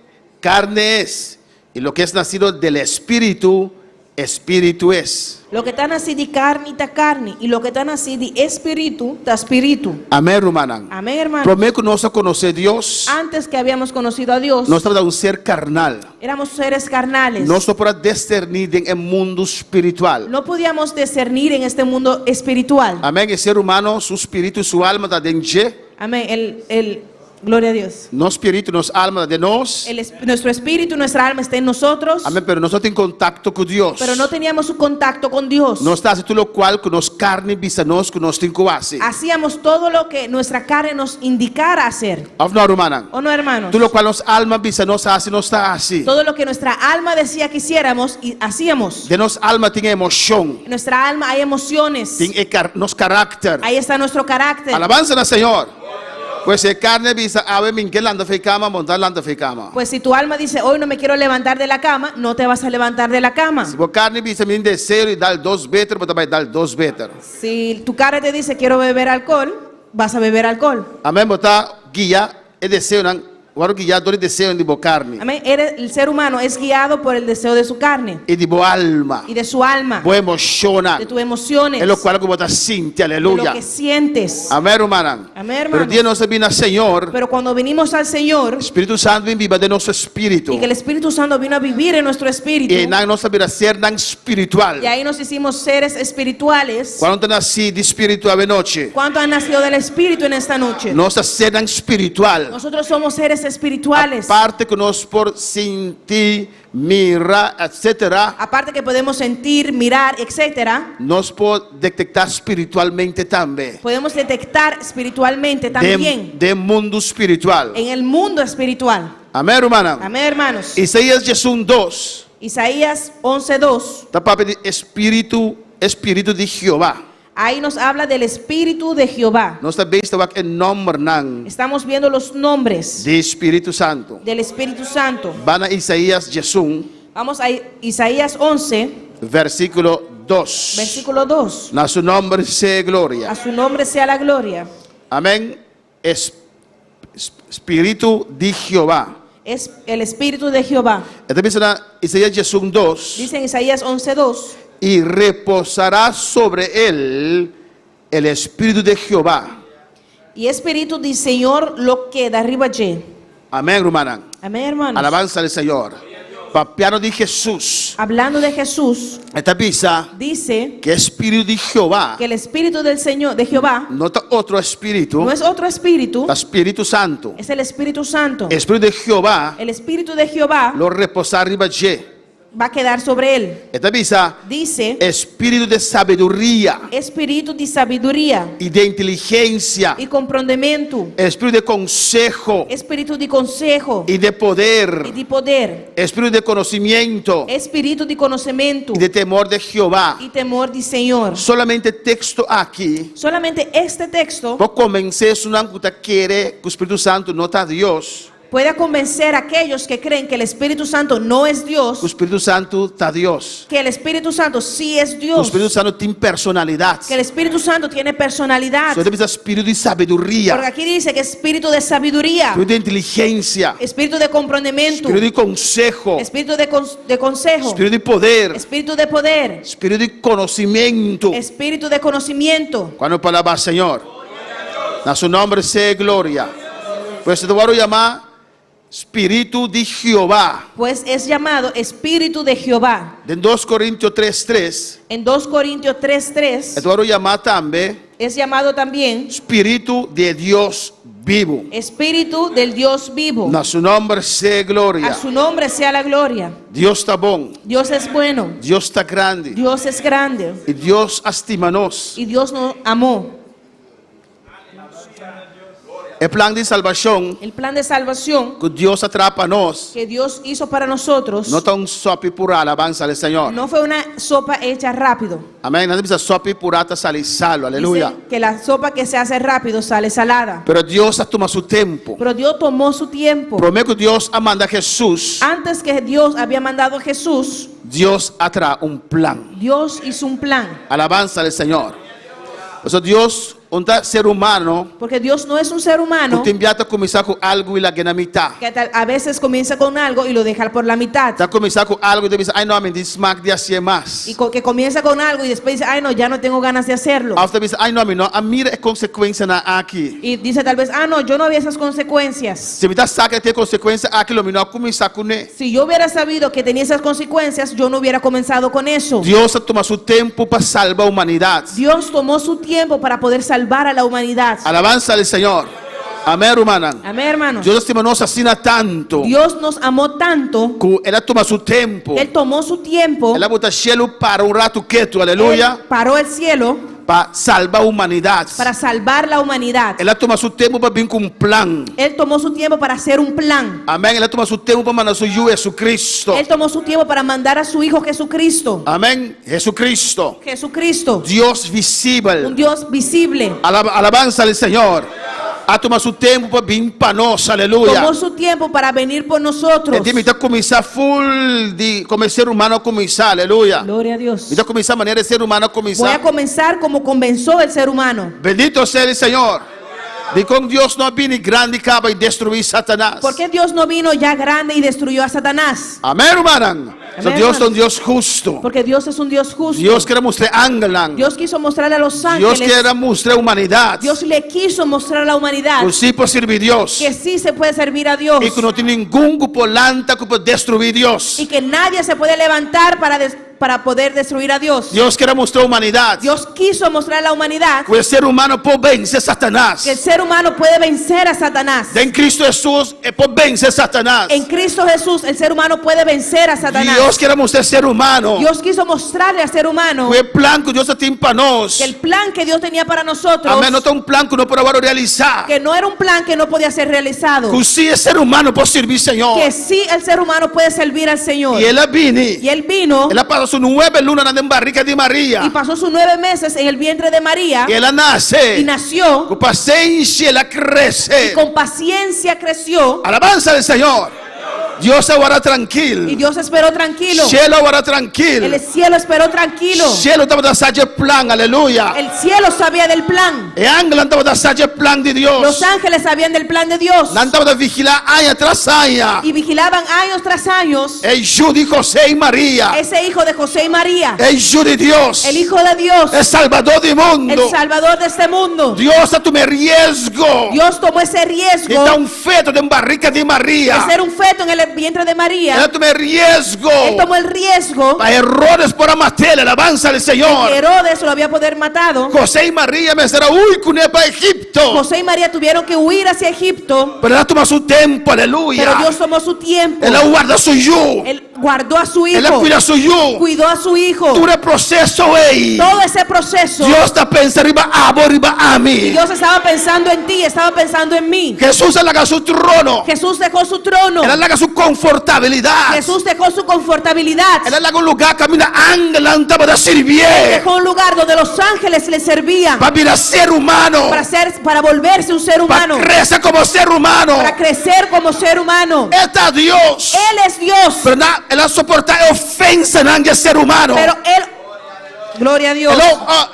[SPEAKER 9] carne es. Y lo que es nacido del Espíritu, Espíritu es.
[SPEAKER 10] lo que está nacido de carne está carne, y lo que está nacido de espíritu está espíritu.
[SPEAKER 9] Amén, hermana.
[SPEAKER 10] Amén, hermano.
[SPEAKER 9] Prometo que nosotros conocemos a Dios.
[SPEAKER 10] Antes que habíamos conocido a Dios,
[SPEAKER 9] No estamos de un ser carnal.
[SPEAKER 10] éramos seres carnales.
[SPEAKER 9] No se puede discernir en el mundo espiritual.
[SPEAKER 10] No podíamos discernir en este mundo espiritual.
[SPEAKER 9] Amén. El ser humano, su espíritu y su alma está dentro.
[SPEAKER 10] Amén. Gloria a Dios.
[SPEAKER 9] No espíritu, no alma de nos.
[SPEAKER 10] Nuestro espíritu, nuestra alma está en nosotros.
[SPEAKER 9] Amén. Pero nosotros en contacto con Dios.
[SPEAKER 10] Pero no teníamos un contacto con Dios.
[SPEAKER 9] No está haciendo lo cual con nos carne bisanos con nos tinco así.
[SPEAKER 10] Hacíamos todo lo que nuestra carne nos indicara hacer.
[SPEAKER 9] No, hermana.
[SPEAKER 10] ¿O no, hermanos?
[SPEAKER 9] Tú lo cual nos alma bisanos hace no está así.
[SPEAKER 10] Todo lo que nuestra alma decía que hiciéramos y hacíamos.
[SPEAKER 9] De nos alma tiene emoción.
[SPEAKER 10] En nuestra alma hay emociones.
[SPEAKER 9] Tiene nos carácter.
[SPEAKER 10] Ahí está nuestro carácter.
[SPEAKER 9] Alabanza al Señor. Pues si carne bisa ave minque landa fe cama montar landa fe cama.
[SPEAKER 10] Pues si tu alma dice, hoy no me quiero levantar de la cama, no te vas a levantar de la cama.
[SPEAKER 9] Si vos carne bisa min deseo y dar 2 beter, vos también dar 2 beter.
[SPEAKER 10] Si tu carne te dice, quiero beber alcohol, vas a beber alcohol.
[SPEAKER 9] Amén. Vos está guía el deseo nan. Guardo guía todo el deseo de vos carne.
[SPEAKER 10] Amén. El ser humano es guiado por el deseo de su carne
[SPEAKER 9] Y de vos alma.
[SPEAKER 10] y de su alma,
[SPEAKER 9] Vos emocionan.
[SPEAKER 10] de tus emociones,
[SPEAKER 9] Es lo cual que vos estás sintiendo.
[SPEAKER 10] de lo
[SPEAKER 9] Aleluya.
[SPEAKER 10] que sientes.
[SPEAKER 9] Amén, hermana.
[SPEAKER 10] Amén,
[SPEAKER 9] Pero
[SPEAKER 10] hermanos.
[SPEAKER 9] Dios nos vino al Señor.
[SPEAKER 10] Pero cuando vinimos al Señor
[SPEAKER 9] Espíritu Santo vino viva de nuestro espíritu.
[SPEAKER 10] y que el Espíritu Santo vino a vivir en nuestro espíritu,
[SPEAKER 9] Y no nos vino a ser tan espiritual.
[SPEAKER 10] y ahí nos hicimos seres espirituales.
[SPEAKER 9] Cuando te nací de espíritu a noche.
[SPEAKER 10] ¿Cuánto han nacido del Espíritu en esta noche?
[SPEAKER 9] No está ser tan espiritual.
[SPEAKER 10] Nosotros somos seres espirituales.
[SPEAKER 9] Aparte que nos por sentir, mirar, etcétera,
[SPEAKER 10] Aparte que podemos sentir, mirar, etcétera,
[SPEAKER 9] nos puede detectar espiritualmente también.
[SPEAKER 10] podemos detectar espiritualmente también
[SPEAKER 9] De mundo espiritual.
[SPEAKER 10] en el mundo espiritual.
[SPEAKER 9] Amén, hermana.
[SPEAKER 10] Amén, hermanos.
[SPEAKER 9] Isaías 2.
[SPEAKER 10] Isaías 11:2.
[SPEAKER 9] Está para pedir espíritu de Jehová.
[SPEAKER 10] Ahí nos habla del Espíritu de Jehová.
[SPEAKER 9] No está visto el nombre
[SPEAKER 10] Estamos viendo los nombres
[SPEAKER 9] de Espíritu Santo.
[SPEAKER 10] del Espíritu Santo.
[SPEAKER 9] Van a Isaías
[SPEAKER 10] Vamos a Isaías 11,
[SPEAKER 9] versículo 2.
[SPEAKER 10] versículo 2.
[SPEAKER 9] A su nombre sea
[SPEAKER 10] A
[SPEAKER 9] gloria.
[SPEAKER 10] su nombre sea la gloria.
[SPEAKER 9] Amén. Espíritu de Jehová.
[SPEAKER 10] Es el Espíritu de Jehová.
[SPEAKER 9] Esta dice Isaías 2.
[SPEAKER 10] Dice en Isaías 11:2.
[SPEAKER 9] Y reposará sobre él el Espíritu de Jehová.
[SPEAKER 10] Y Espíritu del Señor lo que de arriba allí.
[SPEAKER 9] Amén, hermana.
[SPEAKER 10] Amén, hermanos.
[SPEAKER 9] Alabanza al Señor. papiano de Jesús.
[SPEAKER 10] Hablando de Jesús,
[SPEAKER 9] Esta visa
[SPEAKER 10] dice
[SPEAKER 9] que espíritu de Jehová
[SPEAKER 10] que el Espíritu del Señor, de Jehová,
[SPEAKER 9] no está otro espíritu,
[SPEAKER 10] no es otro espíritu,
[SPEAKER 9] está Espíritu Santo.
[SPEAKER 10] es el Espíritu Santo.
[SPEAKER 9] Espíritu de Jehová
[SPEAKER 10] El Espíritu de Jehová
[SPEAKER 9] lo reposa arriba de.
[SPEAKER 10] va a quedar sobre él.
[SPEAKER 9] Esta visa
[SPEAKER 10] Dice
[SPEAKER 9] espíritu de sabiduría
[SPEAKER 10] Espíritu de sabiduría
[SPEAKER 9] y de inteligencia,
[SPEAKER 10] y compreendimento,
[SPEAKER 9] espíritu de consejo
[SPEAKER 10] Espíritu de consejo
[SPEAKER 9] y de
[SPEAKER 10] y
[SPEAKER 9] poder,
[SPEAKER 10] de poder,
[SPEAKER 9] espíritu de conocimiento
[SPEAKER 10] Espíritu de conocimiento
[SPEAKER 9] y de temor de Jehová.
[SPEAKER 10] y temor de Señor.
[SPEAKER 9] Solamente texto aquí,
[SPEAKER 10] Solamente este texto
[SPEAKER 9] por convencer una que quiere que el Espíritu Santo no está Dios,
[SPEAKER 10] puede convencer a aquellos que creen que el Espíritu Santo no es Dios,
[SPEAKER 9] que el Espíritu Santo está Dios.
[SPEAKER 10] que el Espíritu Santo sí es
[SPEAKER 9] El
[SPEAKER 10] Dios,
[SPEAKER 9] Espíritu Santo tiene personalidad.
[SPEAKER 10] que el Espíritu Santo tiene personalidad.
[SPEAKER 9] Esta visa espíritu de
[SPEAKER 10] Porque
[SPEAKER 9] sabiduría,
[SPEAKER 10] aquí dice que espíritu de sabiduría,
[SPEAKER 9] espíritu de inteligencia,
[SPEAKER 10] espíritu de comprendimiento,
[SPEAKER 9] espíritu de consejo,
[SPEAKER 10] espíritu de consejo,
[SPEAKER 9] espíritu de poder,
[SPEAKER 10] espíritu de poder,
[SPEAKER 9] espíritu de conocimiento.
[SPEAKER 10] espíritu de conocimiento.
[SPEAKER 9] Cuando palabra Señor, a su nombre sea gloria. Pues te voy a llamar Espíritu de Jehová.
[SPEAKER 10] Pues es llamado Espíritu de Jehová.
[SPEAKER 9] En 2 Corintios 3:3,
[SPEAKER 10] En 2 Corintios 3:3
[SPEAKER 9] te voy a llamar también
[SPEAKER 10] es llamado también
[SPEAKER 9] Espíritu de Dios vivo.
[SPEAKER 10] Espíritu del Dios vivo.
[SPEAKER 9] A su nombre sea
[SPEAKER 10] A
[SPEAKER 9] gloria.
[SPEAKER 10] su nombre sea la gloria.
[SPEAKER 9] Dios está bon,
[SPEAKER 10] Dios es bueno,
[SPEAKER 9] Dios está grande
[SPEAKER 10] Dios es grande
[SPEAKER 9] y Dios estima-nos.
[SPEAKER 10] y Dios nos amó.
[SPEAKER 9] El plan de salvación
[SPEAKER 10] El plan de salvación
[SPEAKER 9] que Dios atrapa-nos
[SPEAKER 10] que Dios hizo para nosotros
[SPEAKER 9] no está un sopi pura alabanza al Señor.
[SPEAKER 10] no fue una sopa hecha rápido.
[SPEAKER 9] Amén. No es sopi purata salir salvo. Aleluya.
[SPEAKER 10] Dice que la sopa que se hace rápido sale salada.
[SPEAKER 9] Pero Dios toma su tiempo.
[SPEAKER 10] Pero Dios tomó su tiempo.
[SPEAKER 9] Promete que Dios ha mandado a Jesús.
[SPEAKER 10] Antes que Dios había mandado a Jesús,
[SPEAKER 9] Dios atrae un plan.
[SPEAKER 10] Dios hizo un plan.
[SPEAKER 9] Alabanza al Señor. O sea, Dios, un ser humano,
[SPEAKER 10] Porque Dios no es un ser humano
[SPEAKER 9] te envía a comenzar con algo y la gana mitad.
[SPEAKER 10] que a veces comienza con algo y lo deja por la mitad.
[SPEAKER 9] Te comenzar con algo y te dice, ay no, me smack de hacer más.
[SPEAKER 10] Y que comienza con algo y después dice, ay no, ya no tengo ganas de hacerlo.
[SPEAKER 9] After dice, ay no, mira consecuencia aquí.
[SPEAKER 10] Y dice tal vez, ah no, yo no había esas consecuencias.
[SPEAKER 9] Si me saca que tiene consecuencia aquí, lo mismo comenzar con él.
[SPEAKER 10] Si yo hubiera sabido que tenía esas consecuencias, yo no hubiera comenzado con eso.
[SPEAKER 9] Dios toma su tiempo para salvar la humanidad.
[SPEAKER 10] Dios tomó su tiempo para poder salvar a la humanidad.
[SPEAKER 9] Alabanza al Señor. Amén, hermana.
[SPEAKER 10] Amén, hermanos.
[SPEAKER 9] Dios nos asesina tanto.
[SPEAKER 10] Dios nos amó tanto.
[SPEAKER 9] Que Él toma su tiempo.
[SPEAKER 10] Él tomó su tiempo.
[SPEAKER 9] Él bota cielo para un rato quieto, aleluya.
[SPEAKER 10] Él paró el cielo
[SPEAKER 9] Para salvar la humanidad.
[SPEAKER 10] para salvar la humanidad.
[SPEAKER 9] Él toma su tiempo para venir con un plan.
[SPEAKER 10] Él tomó su tiempo para hacer un plan.
[SPEAKER 9] Amén. Él toma su tiempo para mandar a su Hijo Jesucristo.
[SPEAKER 10] Él tomó su tiempo para mandar a su Hijo Jesucristo.
[SPEAKER 9] Amén. Jesucristo.
[SPEAKER 10] Jesucristo,
[SPEAKER 9] Dios
[SPEAKER 10] un
[SPEAKER 9] visible.
[SPEAKER 10] Dios visible.
[SPEAKER 9] Alabanza al Señor. Ha tomado su tiempo para venir para nosotros, aleluya.
[SPEAKER 10] Tomó su tiempo para venir por nosotros.
[SPEAKER 9] Entonces, me começar full de como ser humano a começar, aleluya.
[SPEAKER 10] Gloria a Dios.
[SPEAKER 9] Me começar maneira de ser humano a
[SPEAKER 10] Voy a
[SPEAKER 9] começar.
[SPEAKER 10] comenzar como comenzó el ser humano.
[SPEAKER 9] Bendito sea el Señor. De con Dios no viene grande capa y destruir Satanás.
[SPEAKER 10] Porque Dios no vino ya grande y destruyó a Satanás.
[SPEAKER 9] Amén, hermana. So,
[SPEAKER 10] Amén,
[SPEAKER 9] Dios es un
[SPEAKER 10] hermano.
[SPEAKER 9] Dios justo.
[SPEAKER 10] Porque Dios es un Dios justo.
[SPEAKER 9] Dios quiere mostrar ángeles.
[SPEAKER 10] Dios quiso mostrarle a los
[SPEAKER 9] Dios
[SPEAKER 10] ángeles.
[SPEAKER 9] quiere mostrar humanidad.
[SPEAKER 10] Dios le quiso mostrar a la humanidad
[SPEAKER 9] Pues sí puede servir Dios.
[SPEAKER 10] que sí se puede servir a Dios.
[SPEAKER 9] Y que no tiene ningún cupolanta que puede destruir Dios.
[SPEAKER 10] Y que nadie se puede levantar para poder destruir a Dios.
[SPEAKER 9] Dios quiere mostrar humanidad.
[SPEAKER 10] Dios quiso mostrar a la humanidad
[SPEAKER 9] Que el ser humano puede vencer a Satanás.
[SPEAKER 10] que el ser humano puede vencer a Satanás.
[SPEAKER 9] En Cristo Jesús puede vencer a Satanás.
[SPEAKER 10] En Cristo Jesús el ser humano puede vencer a Satanás.
[SPEAKER 9] Dios quiere mostrar al ser humano.
[SPEAKER 10] Dios quiso mostrarle al ser humano
[SPEAKER 9] Que el plan que Dios tiene para nosotros.
[SPEAKER 10] que el plan que Dios tenía para nosotros,
[SPEAKER 9] Amén. No es un plan que no podemos realizar.
[SPEAKER 10] que no era un plan que no podía ser realizado,
[SPEAKER 9] Que sí el ser humano puede servir al Señor.
[SPEAKER 10] que sí el ser humano puede servir al Señor.
[SPEAKER 9] Y Él vino.
[SPEAKER 10] Y él vino
[SPEAKER 9] Él pasó sus 9 lunas en barriga de María.
[SPEAKER 10] y pasó sus 9 meses en el vientre de María
[SPEAKER 9] Y Él nace.
[SPEAKER 10] y nació
[SPEAKER 9] Con paciencia Él crece.
[SPEAKER 10] y con paciencia creció
[SPEAKER 9] Alabanza al Señor. Dios ahora
[SPEAKER 10] y
[SPEAKER 9] tranquilo.
[SPEAKER 10] Dios esperó tranquilo.
[SPEAKER 9] Cielo ahora tranquilo.
[SPEAKER 10] El cielo esperó tranquilo.
[SPEAKER 9] Cielo estaba dando el plan, aleluya.
[SPEAKER 10] El cielo sabía del plan.
[SPEAKER 9] El ángel estaba dando el plan de Dios.
[SPEAKER 10] Los ángeles sabían del plan de Dios
[SPEAKER 9] No estaba de vigilar año tras año.
[SPEAKER 10] y vigilaban años tras años
[SPEAKER 9] El hijo de José y María.
[SPEAKER 10] ese hijo de José y María,
[SPEAKER 9] El hijo de Dios.
[SPEAKER 10] el hijo de Dios,
[SPEAKER 9] El salvador del mundo.
[SPEAKER 10] el salvador de este mundo.
[SPEAKER 9] Dios ha tomado riesgo.
[SPEAKER 10] Dios tomó ese
[SPEAKER 9] Y
[SPEAKER 10] riesgo
[SPEAKER 9] está un feto de barriga de
[SPEAKER 10] de
[SPEAKER 9] María.
[SPEAKER 10] ser un feto en el el vientre de María,
[SPEAKER 9] Él tomó el riesgo
[SPEAKER 10] él tomó el riesgo
[SPEAKER 9] para Herodes por matarle. Alabanza al Señor.
[SPEAKER 10] que Herodes lo había poder matado.
[SPEAKER 9] José y María me será uy con para Egipto.
[SPEAKER 10] José y María tuvieron que huir hacia Egipto,
[SPEAKER 9] Pero él tomó su tiempo, aleluya.
[SPEAKER 10] pero Dios tomó su tiempo.
[SPEAKER 9] Él guarda su yo.
[SPEAKER 10] Él guardó a su
[SPEAKER 9] Él
[SPEAKER 10] hijo,
[SPEAKER 9] cuida su yo.
[SPEAKER 10] cuidó a su hijo.
[SPEAKER 9] Todo el proceso, güey.
[SPEAKER 10] Todo ese proceso,
[SPEAKER 9] Dios está pensando arriba a mí.
[SPEAKER 10] Dios estaba pensando en ti, estaba pensando en mí.
[SPEAKER 9] Jesús alaga su trono.
[SPEAKER 10] Jesús dejó su trono.
[SPEAKER 9] Él alaga su confortabilidad.
[SPEAKER 10] Jesús dejó su confortabilidad.
[SPEAKER 9] Él alaga un lugar camina ángel andaba de servir.
[SPEAKER 10] Dejó un lugar donde los ángeles le servían
[SPEAKER 9] Para vivir ser humano.
[SPEAKER 10] para volverse un ser
[SPEAKER 9] Para
[SPEAKER 10] humano,
[SPEAKER 9] crecer como ser humano.
[SPEAKER 10] para crecer como ser humano.
[SPEAKER 9] Está Dios.
[SPEAKER 10] Él es Dios,
[SPEAKER 9] Pero él soporta ofensa en el ser humano.
[SPEAKER 10] pero él, gloria a Dios,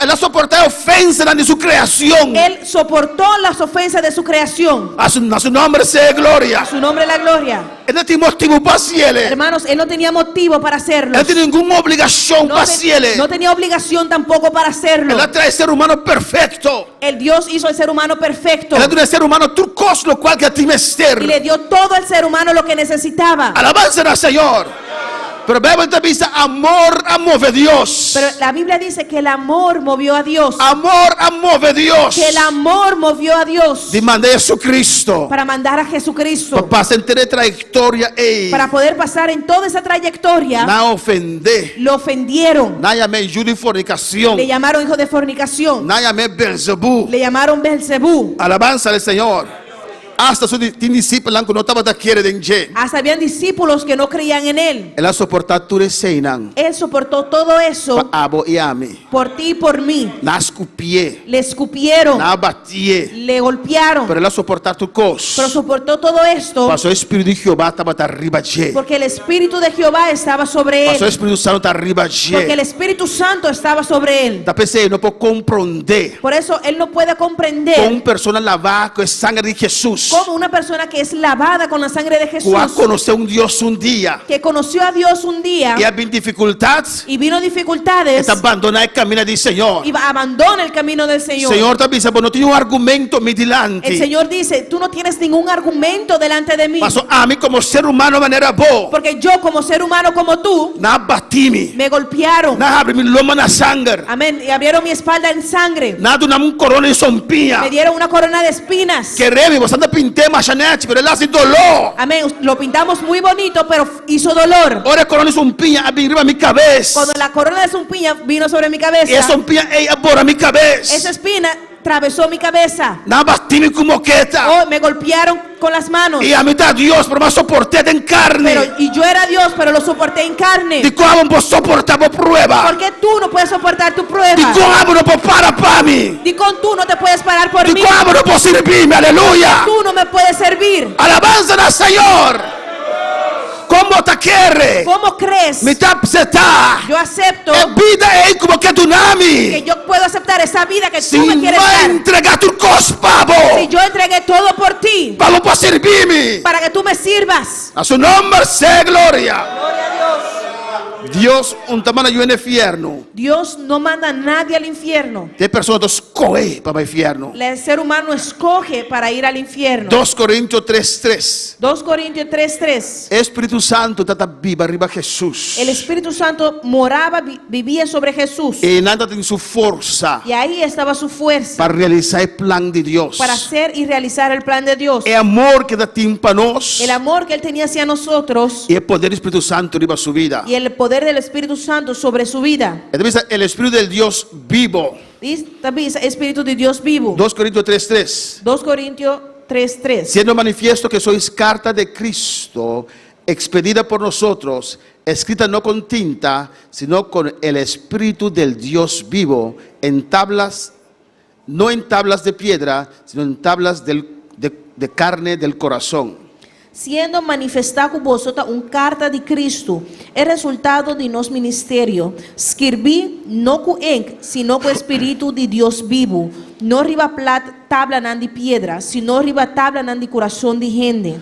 [SPEAKER 9] Él ha soportado ofensas de su creación.
[SPEAKER 10] él soportó las ofensas de su creación.
[SPEAKER 9] A su nombre sea gloria.
[SPEAKER 10] A su nombre la gloria.
[SPEAKER 9] Él no tiene motivo para hacerle.
[SPEAKER 10] Hermanos, él no tenía motivo para hacerlo.
[SPEAKER 9] Él no tiene ninguna obligación para hacerle.
[SPEAKER 10] No tenía obligación tampoco para hacerlo.
[SPEAKER 9] Él trae ser humano perfecto.
[SPEAKER 10] El Dios hizo el ser humano perfecto
[SPEAKER 9] Él tiene ser humano trucos lo cual que a ti me ser.
[SPEAKER 10] y le dio todo al ser humano lo que necesitaba.
[SPEAKER 9] Alabanza al Señor. Pero Biblia dice amor a Dios.
[SPEAKER 10] Pero la Biblia dice que el amor movió a Dios.
[SPEAKER 9] Amor a Dios.
[SPEAKER 10] Que el amor movió a Dios
[SPEAKER 9] Demandé a Jesucristo.
[SPEAKER 10] para mandar a Jesucristo.
[SPEAKER 9] Para tener trayectoria.
[SPEAKER 10] Para poder pasar en toda esa trayectoria.
[SPEAKER 9] No ofender.
[SPEAKER 10] Lo ofendieron.
[SPEAKER 9] No llamé hijo de fornicación.
[SPEAKER 10] Le llamaron hijo de fornicación.
[SPEAKER 9] No llamé Belzebú.
[SPEAKER 10] Le llamaron Belzebú.
[SPEAKER 9] Alabanza al Señor. Hasta sus discípulos que no estaban de quiere de
[SPEAKER 10] Hasta habían discípulos que no creían en él.
[SPEAKER 9] Él ha soportado tu reseinan.
[SPEAKER 10] Él soportó todo eso
[SPEAKER 9] Abo y a mí.
[SPEAKER 10] por ti y por mí.
[SPEAKER 9] Na escupie.
[SPEAKER 10] Le escupieron,
[SPEAKER 9] Na batie.
[SPEAKER 10] le golpearon,
[SPEAKER 9] Pero él ha soportado tu cos.
[SPEAKER 10] pero soportó todo esto
[SPEAKER 9] Pasó el Espíritu de Jehová estaba arriba de.
[SPEAKER 10] porque el Espíritu de Jehová estaba sobre
[SPEAKER 9] Pasó el
[SPEAKER 10] él.
[SPEAKER 9] Espíritu Santo arriba
[SPEAKER 10] Porque el
[SPEAKER 9] de.
[SPEAKER 10] Espíritu Santo estaba sobre él.
[SPEAKER 9] Da pensé no puedo comprender.
[SPEAKER 10] Por eso él no puede
[SPEAKER 9] Con
[SPEAKER 10] comprender
[SPEAKER 9] persona lavada con sangre de Jesús.
[SPEAKER 10] cómo una persona que es lavada con la sangre de Jesús,
[SPEAKER 9] Cuando conoció un Dios un día.
[SPEAKER 10] que conoció a Dios un día
[SPEAKER 9] Y había dificultades.
[SPEAKER 10] y vino dificultades
[SPEAKER 9] Está abandonado el camino del Señor.
[SPEAKER 10] y abandona el camino del Señor.
[SPEAKER 9] Señor también dice, no tiene un argumento mi delante.
[SPEAKER 10] El Señor dice, tú no tienes ningún argumento delante de mí.
[SPEAKER 9] Pasó a mí como ser humano de manera boa.
[SPEAKER 10] Porque yo como ser humano como tú,
[SPEAKER 9] Na batimi.
[SPEAKER 10] me golpearon.
[SPEAKER 9] Na abre mi loma na sangre.
[SPEAKER 10] Amén. Y abrieron mi espalda en sangre.
[SPEAKER 9] Na do na un corona y sompia.
[SPEAKER 10] Me dieron una corona de espinas.
[SPEAKER 9] Que remi, vos anda pinté machanete, pero él hace dolor.
[SPEAKER 10] Amén. Lo pintamos muy bonito, pero hizo dolor.
[SPEAKER 9] Ahora corona y sompia arriba mi cabeza.
[SPEAKER 10] Cuando la corona de sompilla vino sobre mi
[SPEAKER 9] Y
[SPEAKER 10] cabeza,
[SPEAKER 9] esa sompia ella bora mi cabeza.
[SPEAKER 10] esa espina atravesó mi cabeza.
[SPEAKER 9] Na batimi como queta.
[SPEAKER 10] Oh, me golpearon con las manos.
[SPEAKER 9] Y a mitad Dios, pero más soporté en carne.
[SPEAKER 10] Y yo era Dios, pero lo soporté en carne.
[SPEAKER 9] De cómo vos soportamos prueba.
[SPEAKER 10] ¿Por qué tú no puedes soportar tu
[SPEAKER 9] De
[SPEAKER 10] prueba?
[SPEAKER 9] cómo no puedo parar para mí.
[SPEAKER 10] Di con tú no te puedes parar por
[SPEAKER 9] De
[SPEAKER 10] mí.
[SPEAKER 9] cómo no puedo servirme, aleluya.
[SPEAKER 10] Tú no me puedes servir.
[SPEAKER 9] Alabanza al Señor. ¿Cómo te quiere?
[SPEAKER 10] ¿Cómo crees?
[SPEAKER 9] Me está aceptar.
[SPEAKER 10] Yo acepto
[SPEAKER 9] Es vida es como que tu
[SPEAKER 10] que
[SPEAKER 9] nami.
[SPEAKER 10] yo puedo aceptar esa vida que
[SPEAKER 9] Si
[SPEAKER 10] tú me quieres
[SPEAKER 9] me
[SPEAKER 10] dar.
[SPEAKER 9] entrega tu cospavo.
[SPEAKER 10] Si yo entregué todo por ti,
[SPEAKER 9] Vamos para servirme.
[SPEAKER 10] para que tú me sirvas.
[SPEAKER 9] A su nombre sea gloria. Dios un tamaño yo en el infierno.
[SPEAKER 10] Dios no manda a nadie al infierno.
[SPEAKER 9] Hay personas que escogen para el infierno.
[SPEAKER 10] El ser humano escoge para ir al infierno.
[SPEAKER 9] 2 Corintios 3:3.
[SPEAKER 10] 2 Corintios 3:3.
[SPEAKER 9] Espíritu Santo está vivo arriba de Jesús.
[SPEAKER 10] El Espíritu Santo moraba, vivía sobre Jesús.
[SPEAKER 9] Y nada tiene su fuerza
[SPEAKER 10] Y ahí estaba su fuerza
[SPEAKER 9] para realizar el plan de Dios.
[SPEAKER 10] para hacer y realizar el plan de Dios.
[SPEAKER 9] El amor que da tímpanos.
[SPEAKER 10] El amor que Él tenía hacia nosotros
[SPEAKER 9] Y el poder del Espíritu Santo arriba de su vida.
[SPEAKER 10] y el poder del Espíritu Santo sobre su vida.
[SPEAKER 9] Entonces, el Espíritu del Dios vivo.
[SPEAKER 10] Y también es Espíritu de Dios vivo.
[SPEAKER 9] 2 Corintios 3:3.
[SPEAKER 10] 2 Corintios 3:3.
[SPEAKER 9] Siendo manifiesto que sois carta de Cristo, expedida por nosotros, escrita no con tinta, sino con el Espíritu del Dios vivo, en tablas, no en tablas de piedra, sino en tablas de carne del corazón.
[SPEAKER 10] Siendo manifestado com vosotros carta de Cristo, é resultado de nosso ministério. Escrevi não com ink, sino com Espírito de Deus vivo. Não riba tabla nan de piedra, sino riba tabla nan de coração de gente.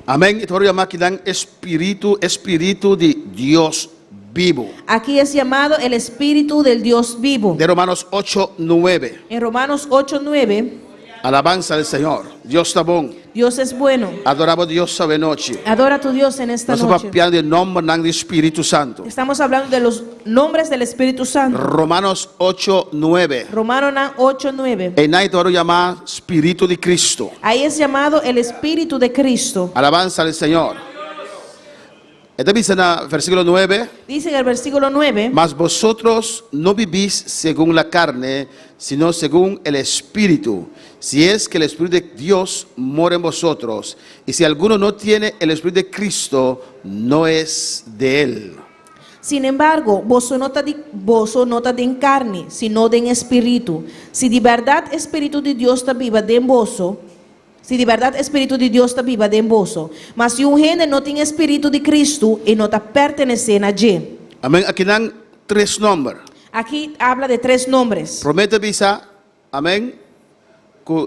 [SPEAKER 9] Amén. Y te voy a llamar que dan espíritu de Dios vivo.
[SPEAKER 10] Aquí es llamado el Espíritu del Dios vivo.
[SPEAKER 9] De Romanos 8:9.
[SPEAKER 10] En Romanos 8:9
[SPEAKER 9] Alabanza al Señor. Dios está bon.
[SPEAKER 10] Dios es bueno.
[SPEAKER 9] Adoramos a Dios esta noche.
[SPEAKER 10] Adora a tu Dios en esta
[SPEAKER 9] Nós
[SPEAKER 10] noche.
[SPEAKER 9] estamos falando do nome do Espírito Santo.
[SPEAKER 10] Estamos hablando de los nombres del Espíritu Santo.
[SPEAKER 9] Romanos 8:9.
[SPEAKER 10] Romanos 8:9.
[SPEAKER 9] E nós adoramos chamar Espírito de Cristo.
[SPEAKER 10] Ahí es llamado el Espíritu de Cristo.
[SPEAKER 9] Alabanza al Señor. Este dice en el versículo 9.
[SPEAKER 10] Dice en el versículo 9.
[SPEAKER 9] Mas vosotros no vivís según la carne, sino según el Espíritu. Si es que el Espíritu de Dios mora en vosotros. Y si alguno no tiene el Espíritu de Cristo, no es de él.
[SPEAKER 10] Sin embargo, vos no está en carne, sino en espíritu. Si de verdad Espíritu de Dios está viva de en vos, si de verdad Espíritu de Dios está viva de en vos, mas si un gente no tiene Espíritu de Cristo y no está perteneciendo allí.
[SPEAKER 9] Amén. Aquí dan 3 nombres.
[SPEAKER 10] Aquí habla de 3 nombres.
[SPEAKER 9] Promete visa, amén, que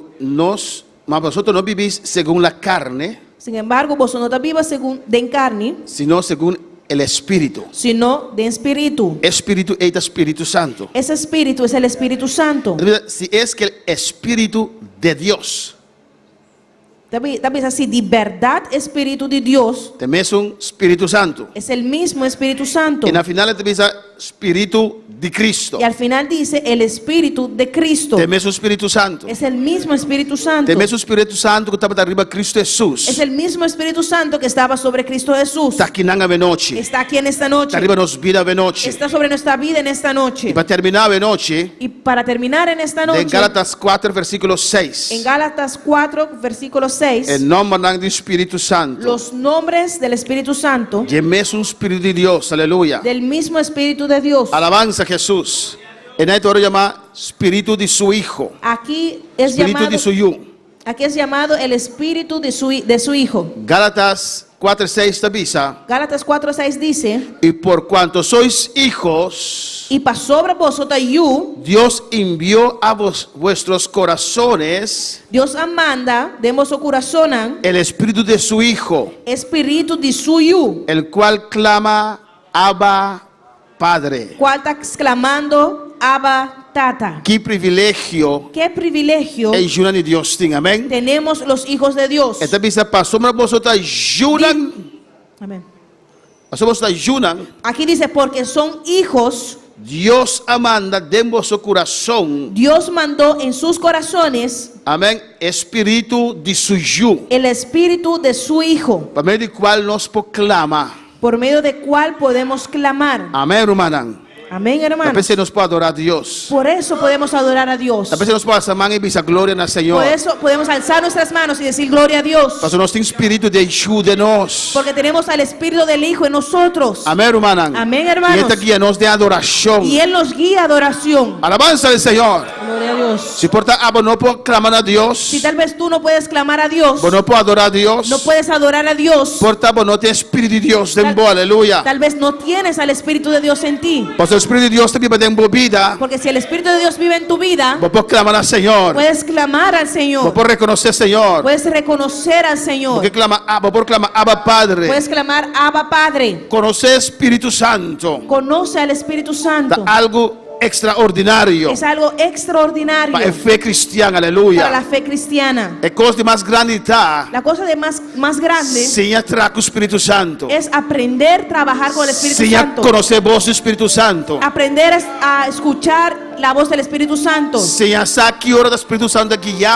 [SPEAKER 9] mas vosotros no vivís según la carne,
[SPEAKER 10] Sin embargo, vos no está viva según de carne,
[SPEAKER 9] sino según el Espíritu.
[SPEAKER 10] sino de espíritu.
[SPEAKER 9] Espíritu es el Espíritu Santo.
[SPEAKER 10] Ese Espíritu es el Espíritu Santo.
[SPEAKER 9] Si es que el Espíritu de Dios,
[SPEAKER 10] Tal vez así, de verdad Espíritu de Dios
[SPEAKER 9] también es un Espíritu Santo.
[SPEAKER 10] es el mismo Espíritu Santo.
[SPEAKER 9] Y en la final te dice Espíritu de Cristo.
[SPEAKER 10] Y al final dice el Espíritu de Cristo.
[SPEAKER 9] También es un Espíritu Santo.
[SPEAKER 10] Es el mismo Espíritu Santo.
[SPEAKER 9] También es un Espíritu Santo que estaba arriba de Cristo Jesús.
[SPEAKER 10] Es el mismo Espíritu Santo que estaba sobre Cristo Jesús.
[SPEAKER 9] Está aquí en la noche.
[SPEAKER 10] Está aquí en esta noche.
[SPEAKER 9] Está arriba nos vida de noche.
[SPEAKER 10] Está sobre nuestra vida en esta noche.
[SPEAKER 9] Y para terminar de noche,
[SPEAKER 10] Y para terminar en esta
[SPEAKER 9] en
[SPEAKER 10] noche,
[SPEAKER 9] Gálatas 4, versículo 6.
[SPEAKER 10] en Gálatas 4, versículo 6,
[SPEAKER 9] El nombre del Espíritu Santo.
[SPEAKER 10] los nombres del Espíritu Santo,
[SPEAKER 9] Y es un Espíritu de Dios. Aleluya.
[SPEAKER 10] del mismo Espíritu de Dios.
[SPEAKER 9] Alabanza a Jesús. En esto ahora llama Espíritu de su Hijo.
[SPEAKER 10] Aquí es
[SPEAKER 9] Espíritu
[SPEAKER 10] llamado,
[SPEAKER 9] de su Hijo.
[SPEAKER 10] aquí es llamado el Espíritu de su Hijo.
[SPEAKER 9] Gálatas 4:6 te avisa.
[SPEAKER 10] Gálatas 4, 6 dice,
[SPEAKER 9] Y por cuanto sois hijos,
[SPEAKER 10] y para sobre vosotros
[SPEAKER 9] Dios envió a vuestros corazones
[SPEAKER 10] Dios manda de vuestro corazón
[SPEAKER 9] el Espíritu de su Hijo,
[SPEAKER 10] Espíritu de suyo,
[SPEAKER 9] el cual clama Abba Padre.
[SPEAKER 10] cual está exclamando Abba Tata.
[SPEAKER 9] Qué privilegio
[SPEAKER 10] Qué privilegio
[SPEAKER 9] el ayuno de Dios tiene. Amén.
[SPEAKER 10] tenemos los hijos de Dios.
[SPEAKER 9] Esta visa pasó vosotros ayunan.
[SPEAKER 10] Amén.
[SPEAKER 9] Pasó vosotros ayunan.
[SPEAKER 10] Aquí dice, porque son hijos,
[SPEAKER 9] Dios amanda de vuestro corazón.
[SPEAKER 10] Dios mandó en sus corazones
[SPEAKER 9] Amén. Espíritu de su Hijo,
[SPEAKER 10] el Espíritu de su Hijo,
[SPEAKER 9] por medio del cual nos proclama.
[SPEAKER 10] por medio de cual podemos clamar.
[SPEAKER 9] Amén, hermano.
[SPEAKER 10] Amén,
[SPEAKER 9] A
[SPEAKER 10] hermanos.
[SPEAKER 9] veces nos puede adorar a Dios.
[SPEAKER 10] Por eso podemos adorar a Dios.
[SPEAKER 9] A veces nos puede hacer y visa gloria al Señor.
[SPEAKER 10] Por eso podemos alzar nuestras manos y decir gloria a Dios.
[SPEAKER 9] Porque nos tiene espíritu de ayúdenos.
[SPEAKER 10] Porque tenemos al Espíritu del Hijo en nosotros.
[SPEAKER 9] Amén, hermano.
[SPEAKER 10] Amén, hermanos.
[SPEAKER 9] Y esta guía nos de adoración.
[SPEAKER 10] Y Él nos guía a adoración.
[SPEAKER 9] Alabanza del Señor.
[SPEAKER 10] Gloria a Dios.
[SPEAKER 9] Si por tanto no puedo clamar a Dios,
[SPEAKER 10] Si tal vez tú no puedes clamar a Dios,
[SPEAKER 9] vos no puedo adorar a Dios,
[SPEAKER 10] no puedes adorar a Dios,
[SPEAKER 9] por tanto no tienes espíritu de Dios de vos, aleluya.
[SPEAKER 10] tal vez no tienes al Espíritu de Dios en ti.
[SPEAKER 9] Porque el espíritu de Dios te vive en vos vida,
[SPEAKER 10] Porque si el Espíritu de Dios vive en tu vida,
[SPEAKER 9] vos puedes clamar al Señor,
[SPEAKER 10] puedes clamar al
[SPEAKER 9] vos
[SPEAKER 10] Señor.
[SPEAKER 9] puedes reconocer al Señor,
[SPEAKER 10] Puedes reconocer al Señor.
[SPEAKER 9] porque vos puedes clamar Abba Padre,
[SPEAKER 10] Puedes clamar Abba Padre.
[SPEAKER 9] conocer Espíritu Santo,
[SPEAKER 10] Conoce al Espíritu Santo.
[SPEAKER 9] algo extraordinario
[SPEAKER 10] Es algo extraordinario
[SPEAKER 9] para la fe cristiana,
[SPEAKER 10] para la
[SPEAKER 9] aleluya.
[SPEAKER 10] fe cristiana.
[SPEAKER 9] Es cosa de más grande está,
[SPEAKER 10] La cosa de más grande
[SPEAKER 9] sin atraer con el Espíritu Santo,
[SPEAKER 10] es aprender a trabajar con el Espíritu
[SPEAKER 9] sin
[SPEAKER 10] Santo.
[SPEAKER 9] conocer vos, Espíritu Santo,
[SPEAKER 10] Aprender a escuchar la voz del Espíritu Santo.
[SPEAKER 9] sin saber qué hora el Espíritu Santo guiaba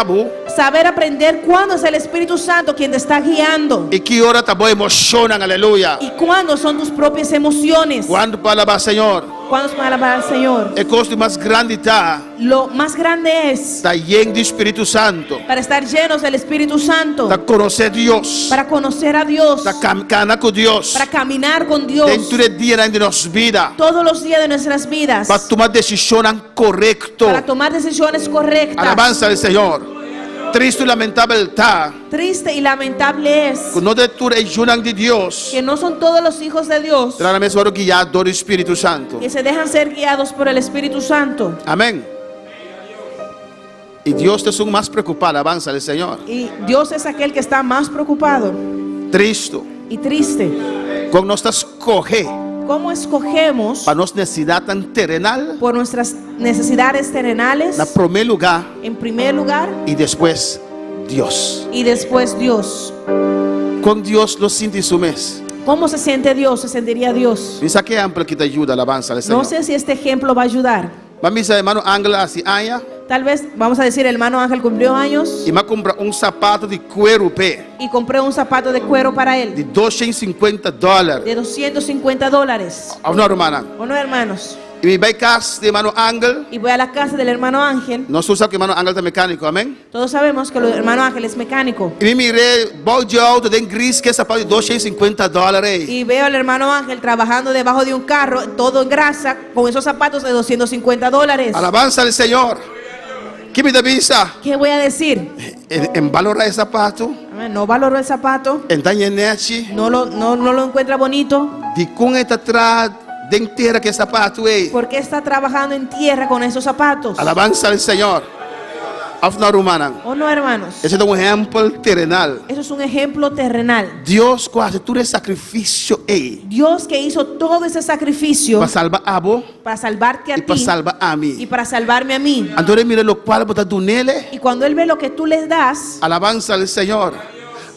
[SPEAKER 10] Saber aprender cuándo es el Espíritu Santo quien te está guiando.
[SPEAKER 9] y qué hora te emocionan, aleluya.
[SPEAKER 10] Y cuándo son tus propias emociones.
[SPEAKER 9] Cuando palabra al Señor,
[SPEAKER 10] Cuándo es para alabar al Señor.
[SPEAKER 9] es cosa de más grande está,
[SPEAKER 10] Lo más grande es
[SPEAKER 9] está lleno de Espíritu Santo,
[SPEAKER 10] para estar llenos del Espíritu Santo.
[SPEAKER 9] para conocer Dios,
[SPEAKER 10] Para conocer a Dios.
[SPEAKER 9] para caminar con Dios,
[SPEAKER 10] Para caminar con Dios.
[SPEAKER 9] dentro del día de nuestra vida,
[SPEAKER 10] Todos los días de nuestras vidas.
[SPEAKER 9] para tomar decisiones correctas.
[SPEAKER 10] Para tomar decisiones correctas.
[SPEAKER 9] Alabanza al Señor. Triste y lamentable está
[SPEAKER 10] Triste y lamentable es
[SPEAKER 9] que no de tu ayunan de Dios,
[SPEAKER 10] que no son todos los hijos de Dios
[SPEAKER 9] claramente fueron guiados por el Espíritu Santo.
[SPEAKER 10] que se dejan ser guiados por el Espíritu Santo.
[SPEAKER 9] Amén. Y Dios te es un más preocupado, alabanza al Señor.
[SPEAKER 10] Y Dios es aquel que está más preocupado
[SPEAKER 9] Triste,
[SPEAKER 10] y triste
[SPEAKER 9] con nuestras coge
[SPEAKER 10] ¿Cómo escogemos
[SPEAKER 9] para nuestra necesidad tan terrenal?
[SPEAKER 10] por nuestras necesidades terrenales?
[SPEAKER 9] En primer lugar,
[SPEAKER 10] En primer lugar,
[SPEAKER 9] y después Dios.
[SPEAKER 10] y después Dios.
[SPEAKER 9] Con Dios lo siente su mes.
[SPEAKER 10] ¿Cómo se siente Dios? Se sentiría Dios.
[SPEAKER 9] Piensa que amplio que te ayuda, alabanza al Señor.
[SPEAKER 10] No sé si este ejemplo va a ayudar.
[SPEAKER 9] Vamos a hermano Ángel así años
[SPEAKER 10] Tal vez, vamos a decir, el hermano Ángel cumplió años
[SPEAKER 9] y me compra un zapato de cuero pé
[SPEAKER 10] y compré un zapato de cuero para
[SPEAKER 9] de
[SPEAKER 10] él
[SPEAKER 9] $250.
[SPEAKER 10] de $250.
[SPEAKER 9] ¿O no, hermana?
[SPEAKER 10] ¿O no, hermanos?
[SPEAKER 9] Y me voy a casa de hermano Ángel.
[SPEAKER 10] Y voy a la casa del hermano Ángel.
[SPEAKER 9] Nosotros sabemos que hermano Ángel es mecánico, amén.
[SPEAKER 10] Todos sabemos que el hermano Ángel es mecánico.
[SPEAKER 9] Y me miré, voy yo, te den gris, que zapato de $250.
[SPEAKER 10] Y veo al hermano Ángel trabajando debajo de un carro, todo en grasa, con esos zapatos de $250.
[SPEAKER 9] Alabanza al Señor. ¿Qué me avisa?
[SPEAKER 10] ¿Qué voy a decir?
[SPEAKER 9] En valorar el zapato,
[SPEAKER 10] No valoró el zapato,
[SPEAKER 9] en dañenechi,
[SPEAKER 10] no lo encuentra bonito.
[SPEAKER 9] de con esta atrás de entera que zapato es.
[SPEAKER 10] ¿Por qué está trabajando en tierra con esos zapatos?
[SPEAKER 9] Alabanza al Señor. Afna rumana.
[SPEAKER 10] ¿O no, hermanos?
[SPEAKER 9] Ese es un ejemplo terrenal.
[SPEAKER 10] Eso es un ejemplo terrenal.
[SPEAKER 9] Dios cuando tú eres sacrificio
[SPEAKER 10] Dios que hizo todo ese sacrificio
[SPEAKER 9] para salvar a vos
[SPEAKER 10] para salvarte a
[SPEAKER 9] y
[SPEAKER 10] ti
[SPEAKER 9] para salvar a mí.
[SPEAKER 10] y para salvarme a mí.
[SPEAKER 9] Entonces mire lo cual botar tu nele.
[SPEAKER 10] Y cuando Él ve lo que tú le das,
[SPEAKER 9] Alabanza al Señor.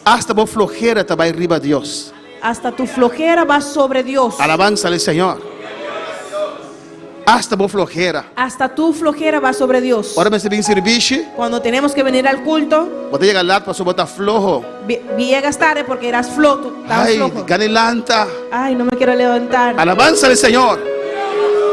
[SPEAKER 9] Hasta vos flojera te va arriba a Dios.
[SPEAKER 10] hasta tu flojera va sobre Dios.
[SPEAKER 9] Alabanza al Señor. Hasta vos flojera.
[SPEAKER 10] Hasta tu flojera va sobre Dios.
[SPEAKER 9] Ahora me se bien servicio.
[SPEAKER 10] Cuando tenemos que venir al culto,
[SPEAKER 9] Vos te llega al para su botar flojo.
[SPEAKER 10] llegas tarde porque eras flojo. Estabas
[SPEAKER 9] Ay,
[SPEAKER 10] flojo.
[SPEAKER 9] gane lanta.
[SPEAKER 10] Ay, no me quiero levantar.
[SPEAKER 9] Alabanza al Señor.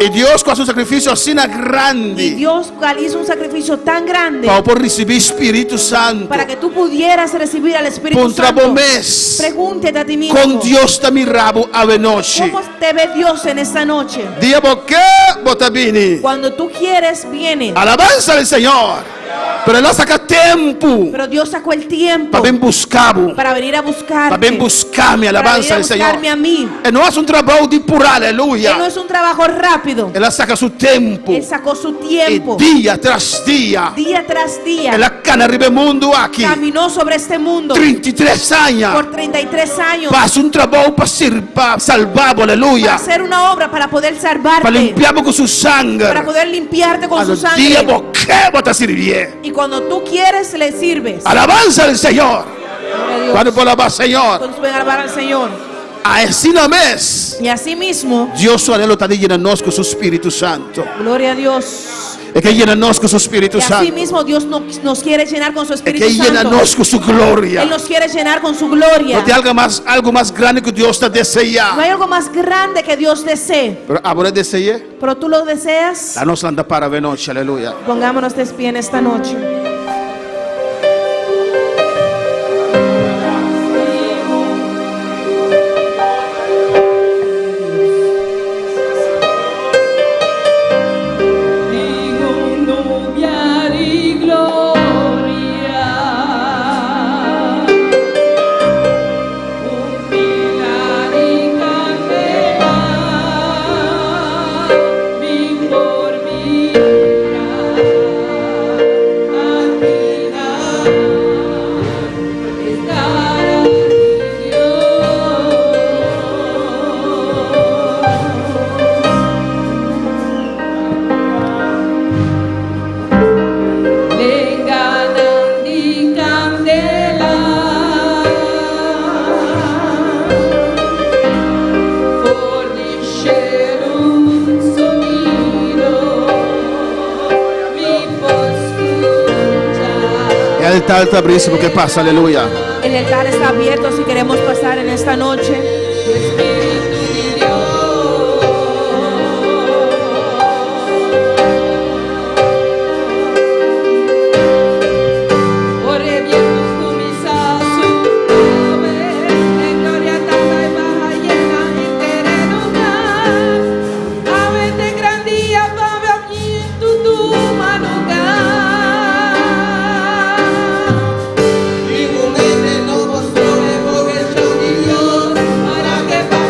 [SPEAKER 9] Y Dios con su sacrificio así grande.
[SPEAKER 10] Y Dios hizo un sacrificio tan grande
[SPEAKER 9] para por recibir Espíritu Santo.
[SPEAKER 10] para que tú pudieras recibir al Espíritu
[SPEAKER 9] Contra
[SPEAKER 10] Santo.
[SPEAKER 9] mes.
[SPEAKER 10] Pregúntate a ti mismo.
[SPEAKER 9] Con Dios te mirabo a noche.
[SPEAKER 10] ¿Cómo te ve Dios en esta noche?
[SPEAKER 9] Día porque botabini.
[SPEAKER 10] Cuando tú quieres, viene.
[SPEAKER 9] Alabanza al Señor. Pero Él saca tiempo
[SPEAKER 10] Pero Dios sacó el tiempo
[SPEAKER 9] para venir buscarme.
[SPEAKER 10] para venir a buscarte.
[SPEAKER 9] Para venir buscarme. Alabanza al Señor.
[SPEAKER 10] Buscarme a mí.
[SPEAKER 9] Él no hace un trabajo de pura, aleluya.
[SPEAKER 10] Él no es un trabajo rápido.
[SPEAKER 9] Él saca su tiempo.
[SPEAKER 10] Él sacó su tiempo.
[SPEAKER 9] Y día tras día.
[SPEAKER 10] Día tras día.
[SPEAKER 9] Él cana arriba el mundo aquí.
[SPEAKER 10] Caminó sobre este mundo
[SPEAKER 9] 33 años.
[SPEAKER 10] por 33 años.
[SPEAKER 9] Para hacer un trabajo para salvarlo, aleluya.
[SPEAKER 10] Para hacer una obra para poder salvarte.
[SPEAKER 9] Para limpiarlo con su sangre.
[SPEAKER 10] Para poder limpiarte con su
[SPEAKER 9] Al día
[SPEAKER 10] sangre.
[SPEAKER 9] porque vos te sirvié.
[SPEAKER 10] Y cuando tú quieres, le sirves.
[SPEAKER 9] Alabanza al Señor.
[SPEAKER 10] Gloria a Dios.
[SPEAKER 9] Cuando por la Señor.
[SPEAKER 10] Cuando pueden alabar al Señor.
[SPEAKER 9] Así no mes.
[SPEAKER 10] Y así mismo,
[SPEAKER 9] Dios su anhelo está de llenarnos con su Espíritu Santo.
[SPEAKER 10] gloria a Dios.
[SPEAKER 9] Es que llenarnos con su Espíritu
[SPEAKER 10] Y así
[SPEAKER 9] Santo.
[SPEAKER 10] mismo Dios nos quiere llenar con su
[SPEAKER 9] Es
[SPEAKER 10] Espíritu
[SPEAKER 9] que
[SPEAKER 10] Santo.
[SPEAKER 9] llenarnos con su gloria.
[SPEAKER 10] Él nos quiere llenar con su gloria.
[SPEAKER 9] No hay algo más grande que Dios te desea.
[SPEAKER 10] No hay algo más grande que Dios desee.
[SPEAKER 9] Pero ahora desea.
[SPEAKER 10] Pero tú lo deseas.
[SPEAKER 9] Danos anda para ver noche, aleluya.
[SPEAKER 10] Pongámonos de pie en esta noche.
[SPEAKER 9] El altar está abierto porque pasa, aleluya.
[SPEAKER 10] El altar está abierto si queremos pasar en esta noche.
[SPEAKER 3] Para que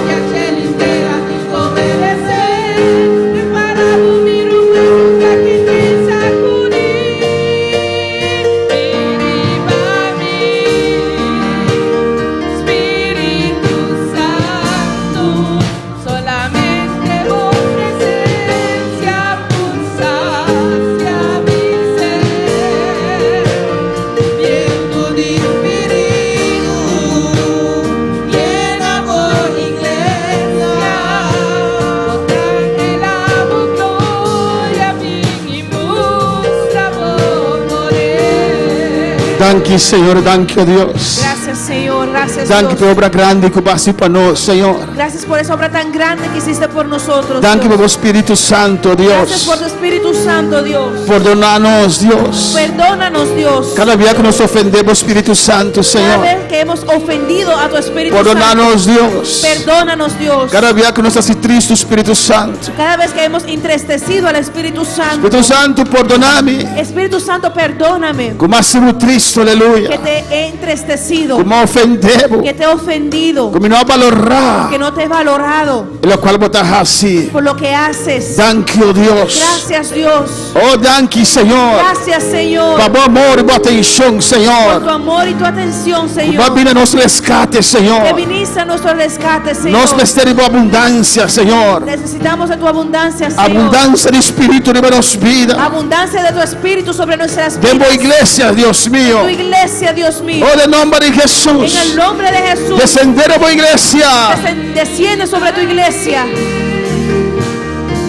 [SPEAKER 9] Danke, Senhor, danke, oh Deus.
[SPEAKER 10] Gracias, Señor. Gracias,
[SPEAKER 9] Danke
[SPEAKER 10] Dios.
[SPEAKER 9] por obra grande que você para nós, Senhor.
[SPEAKER 10] Gracias por esa obra tan grande que hiciste por nosotros.
[SPEAKER 9] Danke
[SPEAKER 10] Dios.
[SPEAKER 9] por o Espírito Santo,
[SPEAKER 10] Gracias
[SPEAKER 9] Deus.
[SPEAKER 10] por tu Espíritu Santo, Dios.
[SPEAKER 9] Perdonar-nos, Deus.
[SPEAKER 10] Perdónanos, Dios.
[SPEAKER 9] Cada vez que nos ofendemos, Espírito Santo,
[SPEAKER 10] Cada
[SPEAKER 9] Senhor.
[SPEAKER 10] vez que hemos ofendido a tu Espíritu Santo.
[SPEAKER 9] Perdonar-nos, Deus.
[SPEAKER 10] Perdónanos, Dios.
[SPEAKER 9] Cada vez que nos hace triste, Espírito Santo.
[SPEAKER 10] Cada vez que hemos entristecido al Espíritu Santo.
[SPEAKER 9] Espírito Santo, perdona-me.
[SPEAKER 10] Espíritu Santo, perdóname.
[SPEAKER 9] Como ha sido triste, aleluia.
[SPEAKER 10] Que te he entristecido.
[SPEAKER 9] Como ofendemos.
[SPEAKER 10] Que te he ofendido.
[SPEAKER 9] Como não valorar.
[SPEAKER 10] Que no te he valorado.
[SPEAKER 9] E lo qual botar assim.
[SPEAKER 10] Por lo que haces.
[SPEAKER 9] Danke, oh Deus.
[SPEAKER 10] Gracias, Dios.
[SPEAKER 9] Oh, danke, Senhor.
[SPEAKER 10] Gracias, Señor.
[SPEAKER 9] Por bom amor e boa atenção,
[SPEAKER 10] Por
[SPEAKER 9] Senhor.
[SPEAKER 10] tu amor y tu atención, Señor.
[SPEAKER 9] Por vir a nosso resgate,
[SPEAKER 10] Que
[SPEAKER 9] Senhor.
[SPEAKER 10] viniste a nuestro rescate, Señor.
[SPEAKER 9] Nós precisamos de abundância, Senhor.
[SPEAKER 10] Necesitamos de tu abundancia, Señor.
[SPEAKER 9] Abundância de Espírito de nossa vida.
[SPEAKER 10] Abundancia de tu Espíritu sobre nuestras
[SPEAKER 9] De
[SPEAKER 10] vidas.
[SPEAKER 9] boa igreja, Deus mío.
[SPEAKER 10] Tu iglesia, Dios mío.
[SPEAKER 9] Oh, de nome de
[SPEAKER 10] En
[SPEAKER 9] Jesus.
[SPEAKER 10] el nombre de Jesús.
[SPEAKER 9] Descender a boa igreja.
[SPEAKER 10] Desciende sobre tu iglesia.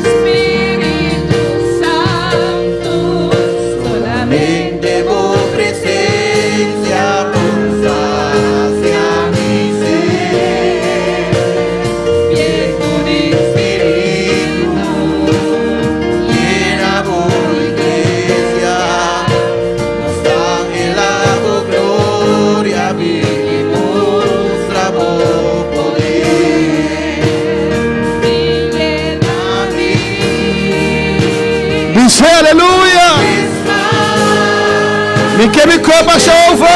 [SPEAKER 3] Espíritu Santo, solamente
[SPEAKER 2] tu presencia sacia mi ser.
[SPEAKER 3] con
[SPEAKER 2] Espíritu, llena tu iglesia, nos angela tu gloria, vivimos la tu poder. Llena
[SPEAKER 9] Dice aleluia. Me que me coma chova.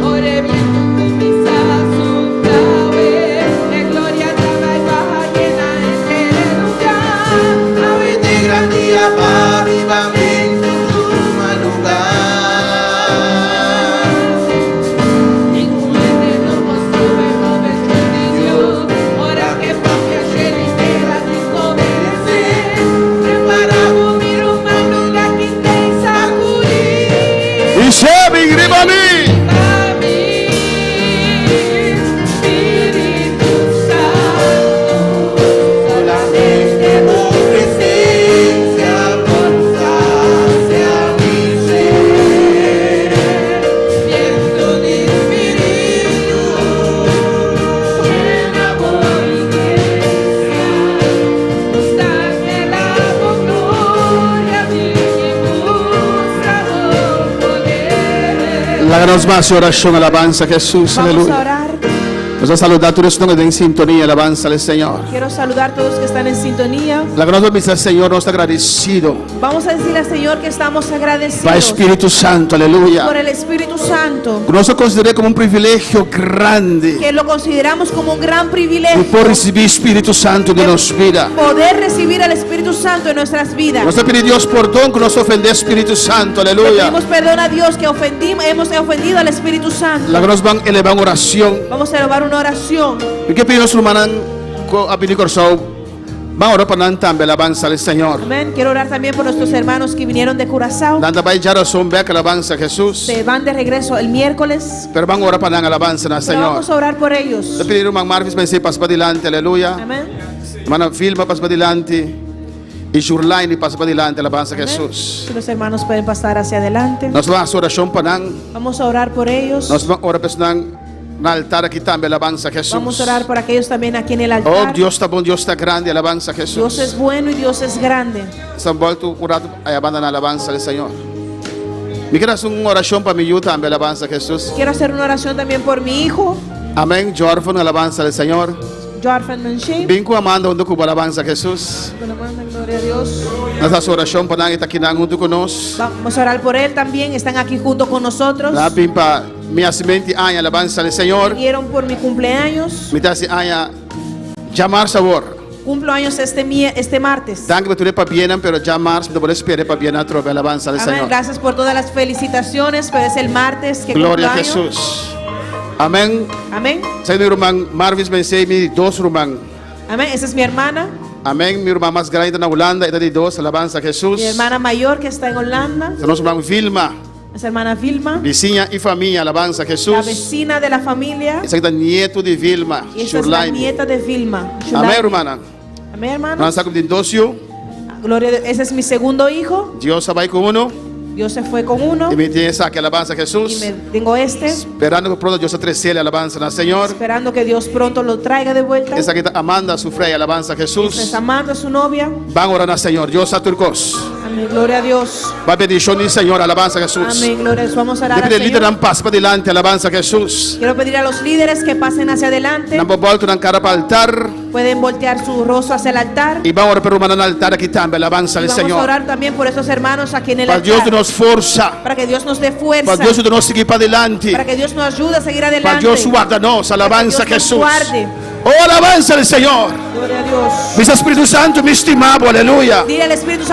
[SPEAKER 3] Ore bien tu pisadas un clave, de gloria traba y baja llena en aleluya.
[SPEAKER 2] Ave de gran día para avivamiento suma lugar.
[SPEAKER 3] Ningún eterno construye moverse de Dios, ora que propia scelta di obedecer. Preparamos mi rumano la quinta y sacudí.
[SPEAKER 9] Dice mi gribani.
[SPEAKER 3] Espíritu Santo,
[SPEAKER 2] Solamente tu presencia sacia mi ser.
[SPEAKER 3] viento de Espíritu, llena por iglesia, nos anhelamos gloria, vivimos a poder.
[SPEAKER 9] Láganos más oración, alabanza a Jesús,
[SPEAKER 10] Vamos a
[SPEAKER 9] aleluya.
[SPEAKER 10] orar.
[SPEAKER 9] Vamos a saludar a todos los que están en sintonía, alabanza al Señor.
[SPEAKER 10] Quiero saludar a todos que están en sintonía.
[SPEAKER 9] Láganos vamos al Señor, nos está agradecido.
[SPEAKER 10] Vamos a decirle al Señor que estamos
[SPEAKER 9] Para
[SPEAKER 10] agradecidos
[SPEAKER 9] Espíritu Santo, aleluya.
[SPEAKER 10] por el Espíritu Santo,
[SPEAKER 9] Nosotros consideramos como un privilegio grande
[SPEAKER 10] que lo consideramos como un gran
[SPEAKER 9] y
[SPEAKER 10] privilegio
[SPEAKER 9] por recibir Espíritu Santo de nuestra vida.
[SPEAKER 10] poder recibir al Espíritu Santo en nuestras vidas.
[SPEAKER 9] Nos pedimos Dios perdón que nos ofende Espíritu Santo,
[SPEAKER 10] Le
[SPEAKER 9] aleluya.
[SPEAKER 10] pedimos perdón a Dios que hemos ofendido al Espíritu Santo.
[SPEAKER 9] Láganos van a elevar oración.
[SPEAKER 10] Vamos a elevar una oración.
[SPEAKER 9] Y que pedimos hermanan a pedir corazón. Vamos a orar para también alabanza al Señor.
[SPEAKER 10] Amén. Quiero orar también por nuestros hermanos que vinieron de Curazao.
[SPEAKER 9] Nanda vai ya razón ve que alabanza a Jesús.
[SPEAKER 10] Se van de regreso el miércoles.
[SPEAKER 9] Pero vamos a orar para alabanza al
[SPEAKER 10] Pero
[SPEAKER 9] Señor.
[SPEAKER 10] vamos a orar por ellos.
[SPEAKER 9] Le pedir hermano Marvis me pasa para adelante, aleluya.
[SPEAKER 10] Amén.
[SPEAKER 9] Hermana Vilma pasa para adelante. Y Jurlaine pasa para adelante, alabanza a
[SPEAKER 10] Amén.
[SPEAKER 9] Jesús.
[SPEAKER 10] Si los hermanos pueden pasar hacia adelante.
[SPEAKER 9] Nós vamos a oración para
[SPEAKER 10] Vamos a orar por ellos.
[SPEAKER 9] nós vamos a orar para no altar aquí también, alabanza a Jesús.
[SPEAKER 10] Vamos a orar por aquellos también aquí en el
[SPEAKER 9] Oh,
[SPEAKER 10] altar.
[SPEAKER 9] Dios está bom, Dios está grande, alabanza a Jesús.
[SPEAKER 10] Dios es bueno y Dios es grande.
[SPEAKER 9] Estamos volto orado a abandonar la alabanza al Señor. Me quieres una oración para mi ayuda también, alabanza a Jesús.
[SPEAKER 10] Quiero hacer una oración también por mi hijo,
[SPEAKER 9] Amén. Yo orfano, alabanza al Señor.
[SPEAKER 10] Jorfan Menchey.
[SPEAKER 9] Vinco amando junto con alabanza a Jesús.
[SPEAKER 10] Gloria a Dios.
[SPEAKER 9] Nuestra oración para estar aquí junto con nosotros.
[SPEAKER 10] Vamos a orar por él también. Están aquí junto con nosotros.
[SPEAKER 9] La pimpa mi hace 20 años, alabanza al Señor.
[SPEAKER 10] Vinieron por mi cumpleaños.
[SPEAKER 9] Me hace años llamar sabor.
[SPEAKER 10] Cumplo años este martes.
[SPEAKER 9] Danke por tu para bien, pero llamar me doble espere para bien a través de alabanza al
[SPEAKER 10] Amén.
[SPEAKER 9] Señor.
[SPEAKER 10] Gracias por todas las felicitaciones, pero es el martes que
[SPEAKER 9] Gloria
[SPEAKER 10] cumplo
[SPEAKER 9] a
[SPEAKER 10] años.
[SPEAKER 9] Jesús. Amen.
[SPEAKER 10] Amén.
[SPEAKER 9] Saya mi rumang Marvis Mensei, mi dos rumang.
[SPEAKER 10] Amén. Esa es mi hermana.
[SPEAKER 9] Amén. Mi rumang más grande en Holanda, esta de dos, alabanza a Jesús.
[SPEAKER 10] Mi hermana mayor que está en Holanda.
[SPEAKER 9] Nuestro rumang Vilma,
[SPEAKER 10] Esa hermana Vilma.
[SPEAKER 9] vizinha y familia, alabanza a
[SPEAKER 10] La
[SPEAKER 9] Jesús.
[SPEAKER 10] vecina de la familia.
[SPEAKER 9] Esa es la nieto de Vilma,
[SPEAKER 10] Y esa es la
[SPEAKER 9] Shurlaim.
[SPEAKER 10] nieta de Vilma.
[SPEAKER 9] Amén, hermana.
[SPEAKER 10] Amén, hermano.
[SPEAKER 9] Nós estamos de docio.
[SPEAKER 10] Gloria a Dios. Ese es mi segundo hijo.
[SPEAKER 9] Dios va con uno.
[SPEAKER 10] Dios se fue con uno.
[SPEAKER 9] Y me tiene esa que alabanza a
[SPEAKER 10] Y
[SPEAKER 9] Jesús.
[SPEAKER 10] me tengo este.
[SPEAKER 9] Esperando que pronto Dios atrece alabanza al Señor.
[SPEAKER 10] Esperando que Dios pronto lo traiga de vuelta.
[SPEAKER 9] Esa que está Amanda, su freya, alabanza a Jesús.
[SPEAKER 10] Está amando a su novia.
[SPEAKER 9] Van a orar al Señor. Dios a turcos.
[SPEAKER 10] Amén. Gloria a Dios.
[SPEAKER 9] Va a bendición del Señor, alabanza a Jesús.
[SPEAKER 10] Amén. Gloria a Dios. Vamos a orar
[SPEAKER 9] Le
[SPEAKER 10] al
[SPEAKER 9] pide líder
[SPEAKER 10] Señor.
[SPEAKER 9] dan paso para adelante, alabanza a Jesús.
[SPEAKER 10] Quiero pedir a los líderes que pasen hacia adelante.
[SPEAKER 9] Não volta na cara para o altar.
[SPEAKER 10] Pueden voltear su rostro hacia el altar.
[SPEAKER 9] E vamos orar para o altar aqui também, alabanza
[SPEAKER 10] Y
[SPEAKER 9] al
[SPEAKER 10] vamos a
[SPEAKER 9] Señor.
[SPEAKER 10] orar también por esos hermanos aquí en el
[SPEAKER 9] Para Deus
[SPEAKER 10] altar.
[SPEAKER 9] nos força.
[SPEAKER 10] Para que Dios nos dé fuerza.
[SPEAKER 9] Para Deus nos seguir para adelante.
[SPEAKER 10] Para que Dios nos ayude a seguir
[SPEAKER 9] Para
[SPEAKER 10] adelante.
[SPEAKER 9] Deus guarda-nos, alabanza a
[SPEAKER 10] Para que Dios
[SPEAKER 9] Jesús.
[SPEAKER 10] nos guarde.
[SPEAKER 9] Oh, alabanza al Señor.
[SPEAKER 10] Gloria a Dios.
[SPEAKER 9] Dice Espírito Santo, me estimado, aleluya.
[SPEAKER 10] Dile al Espíritu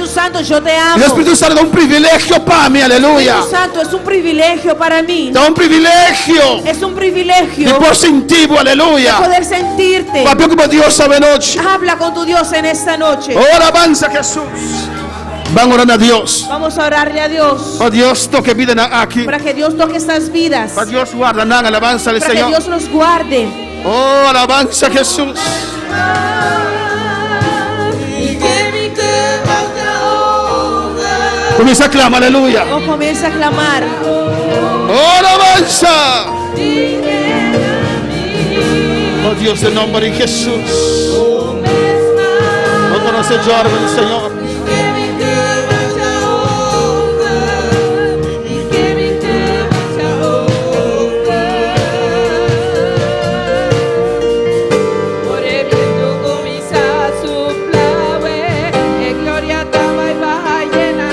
[SPEAKER 10] Santo, yo te amo.
[SPEAKER 9] El Espírito Santo dá privilégio para mim, aleluya.
[SPEAKER 10] Espíritu Santo, es un privilegio para mí.
[SPEAKER 9] Dá privilégio
[SPEAKER 10] Es un privilegio
[SPEAKER 9] de por sentido, aleluya.
[SPEAKER 10] poder sentirte.
[SPEAKER 9] Papel como Deus sabe noite.
[SPEAKER 10] Habla con tu Dios en esta noche.
[SPEAKER 9] Oh, alabanza a Jesús. Van orando a Deus.
[SPEAKER 10] Vamos a orarle a Dios.
[SPEAKER 9] Para Deus toque vida aqui.
[SPEAKER 10] Para que Dios toque estas vidas.
[SPEAKER 9] Para Deus guarda na alabanza al
[SPEAKER 10] Para que
[SPEAKER 9] Señor.
[SPEAKER 10] Dios los guarde.
[SPEAKER 9] Oh, alabanza a Jesús. Comienza a clamar, aleluya.
[SPEAKER 10] Oh, comienza a clamar.
[SPEAKER 9] Oh, alabanza. Oh, Dios, en nombre de Jesús. Oh, conoce el Señor.
[SPEAKER 3] Ore viento comienza a soplar, e gloria estaba y baja llena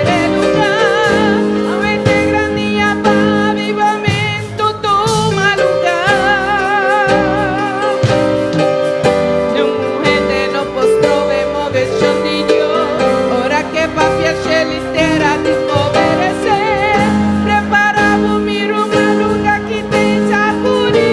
[SPEAKER 3] de lugar. A verte grandía pa avivamento toma lugar. De un gente no postró vemos versión de Dios. Ora que papi a litera de obedecer. Preparamos mi rumba lugar que te sacudir.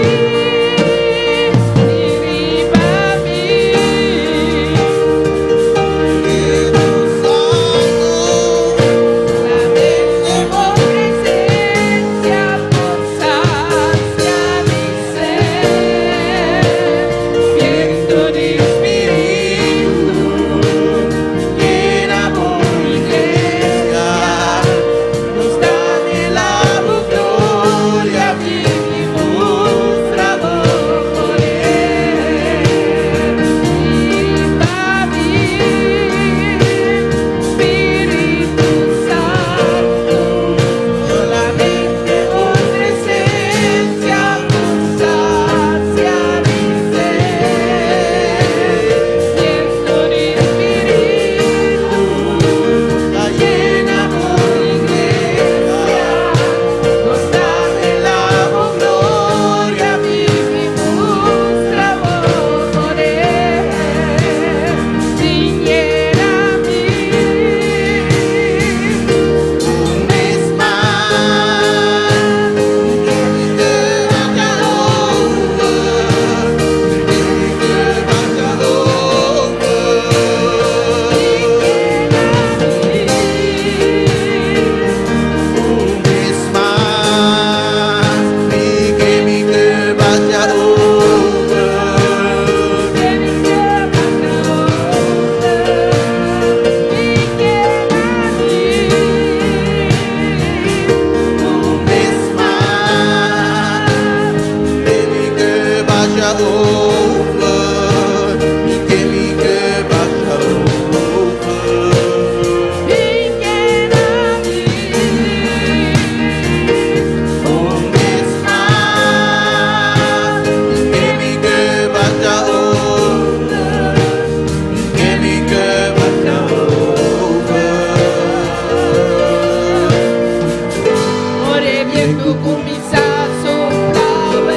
[SPEAKER 3] Ore viento comienza a soplar,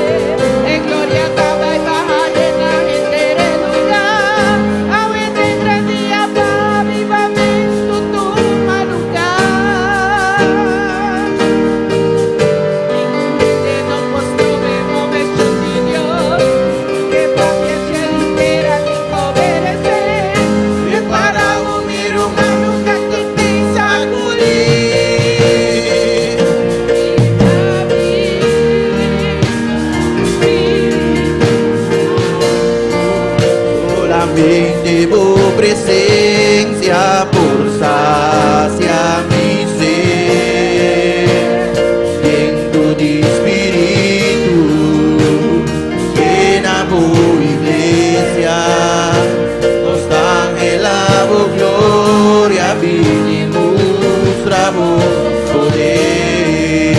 [SPEAKER 3] en gloria estaba y baja llena gente de lugar. A verte grandía pa avivamento toma lugar. Ningún gente no postró
[SPEAKER 2] presencia por sacia mi ser. Viento de espíritu, llena tu iglesia. Nos anhelamos gloria, vinimos bravo poder.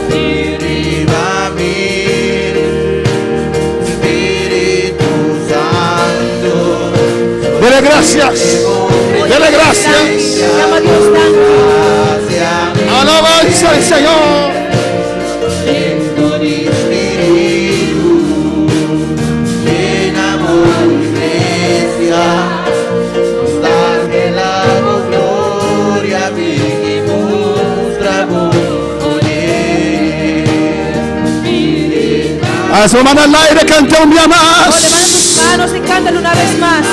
[SPEAKER 2] Derribame, Espíritu Santo.
[SPEAKER 9] Dele gracias. Dele gracias.
[SPEAKER 10] Llama a Dios tanto.
[SPEAKER 9] Alabanza al Señor.
[SPEAKER 2] Viento de espíritu, llena tu iglesia. Nos anhelamos gloria, vinimos bravo poder.
[SPEAKER 9] A su mano al aire, canta un día
[SPEAKER 10] Oh,
[SPEAKER 9] más.
[SPEAKER 10] levanta tus manos y cántalo una vez más.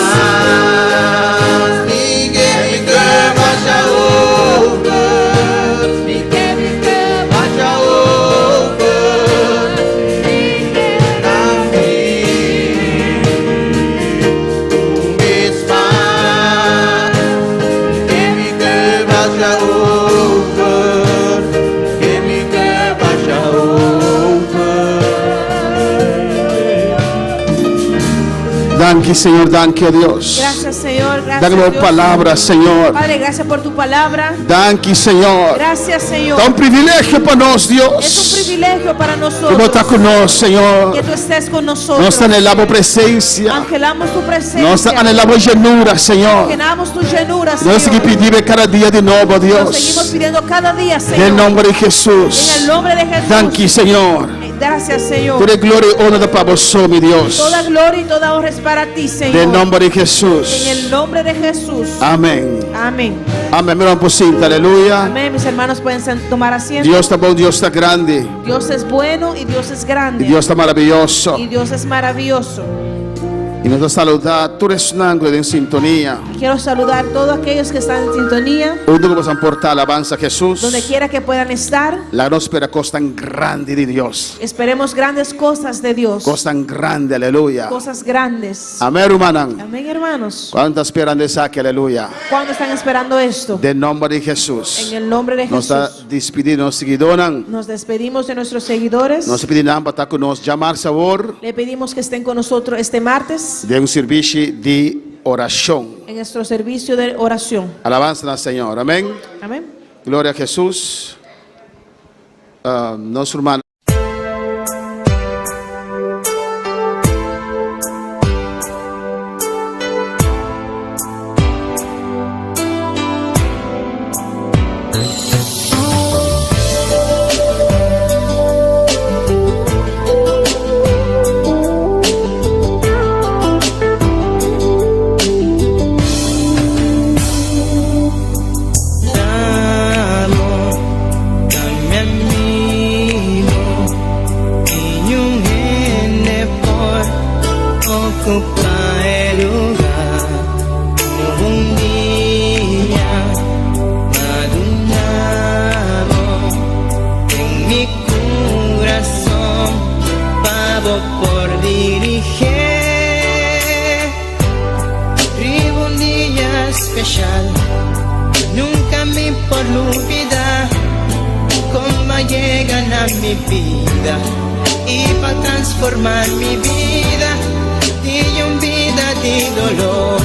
[SPEAKER 9] Danke, Señor, danke a Dios.
[SPEAKER 10] Gracias, Señor. Gracias,
[SPEAKER 9] Dale
[SPEAKER 10] Dios.
[SPEAKER 9] palabra, Señor.
[SPEAKER 10] Padre, gracias por tu palabra.
[SPEAKER 9] Danke, Señor.
[SPEAKER 10] Gracias, Señor.
[SPEAKER 9] É um privilégio para nós,
[SPEAKER 10] Es un
[SPEAKER 9] Deus.
[SPEAKER 10] privilegio para
[SPEAKER 9] Como
[SPEAKER 10] nosotros
[SPEAKER 9] está conosco, Senhor.
[SPEAKER 10] que tú estés con nosotros.
[SPEAKER 9] Nós anelamos presença.
[SPEAKER 10] Angelamos tu presencia.
[SPEAKER 9] Nós anelamos llenura, Senhor.
[SPEAKER 10] Angelamos tu llenura,
[SPEAKER 9] Nós
[SPEAKER 10] Señor.
[SPEAKER 9] que pedimos cada dia de novo,
[SPEAKER 10] Nos seguimos
[SPEAKER 9] Deus.
[SPEAKER 10] pidiendo cada día,
[SPEAKER 9] Em
[SPEAKER 10] Señor.
[SPEAKER 9] nome de
[SPEAKER 10] En
[SPEAKER 9] Jesus.
[SPEAKER 10] el nombre de Jesús.
[SPEAKER 9] Danke, Senhor.
[SPEAKER 10] Gracias, Señor.
[SPEAKER 9] Toda glória e honra para você, meu Deus.
[SPEAKER 10] Toda gloria y toda honra es para ti,
[SPEAKER 9] Em
[SPEAKER 10] Señor.
[SPEAKER 9] nome de
[SPEAKER 10] En
[SPEAKER 9] Jesus.
[SPEAKER 10] el nombre de Jesús.
[SPEAKER 9] Amém.
[SPEAKER 10] Amén.
[SPEAKER 9] Amém. Meu irmão, por cinta, aleluia.
[SPEAKER 10] Amén. Mis hermanos pueden tomar asiento.
[SPEAKER 9] Deus está bom, Deus está grande.
[SPEAKER 10] Dios es bueno y Dios es grande.
[SPEAKER 9] E Deus está maravilhoso.
[SPEAKER 10] Y Dios es maravilloso.
[SPEAKER 9] E nós vamos saludar todo esse ângulo em sintonia.
[SPEAKER 10] Quiero saludar a todos aquellos que están en sintonía,
[SPEAKER 9] Onde vamos portar alabança a Jesus.
[SPEAKER 10] donde quiera que puedan estar.
[SPEAKER 9] La nos espera cosa tan grande de Dios.
[SPEAKER 10] Esperemos grandes cosas de Dios.
[SPEAKER 9] Cosa tan grande, aleluya.
[SPEAKER 10] Cosas grandes.
[SPEAKER 9] Amén, hermano.
[SPEAKER 10] Amén, hermanos.
[SPEAKER 9] ¿Cuánto esperando esa que aleluya?
[SPEAKER 10] ¿Cuándo están esperando esto?
[SPEAKER 9] De nombre de Jesús.
[SPEAKER 10] En el nombre de
[SPEAKER 9] Nos
[SPEAKER 10] Jesús.
[SPEAKER 9] está despidiendo nos seguidores.
[SPEAKER 10] Nos despedimos de nuestros seguidores.
[SPEAKER 9] Nos pedimos para estar con nos llamar sabor
[SPEAKER 10] Le pedimos que estén con nosotros este martes
[SPEAKER 9] de un servicio de oración.
[SPEAKER 10] en nuestro servicio de oración.
[SPEAKER 9] Alabanza al Señor. Amén.
[SPEAKER 10] Amén.
[SPEAKER 9] Gloria a Jesús. Nuestro hermano.
[SPEAKER 2] Por dirigir, vivo un día especial, nunca me por olvidar cómo llegan a mi vida y para transformar mi vida, de una vida de dolor.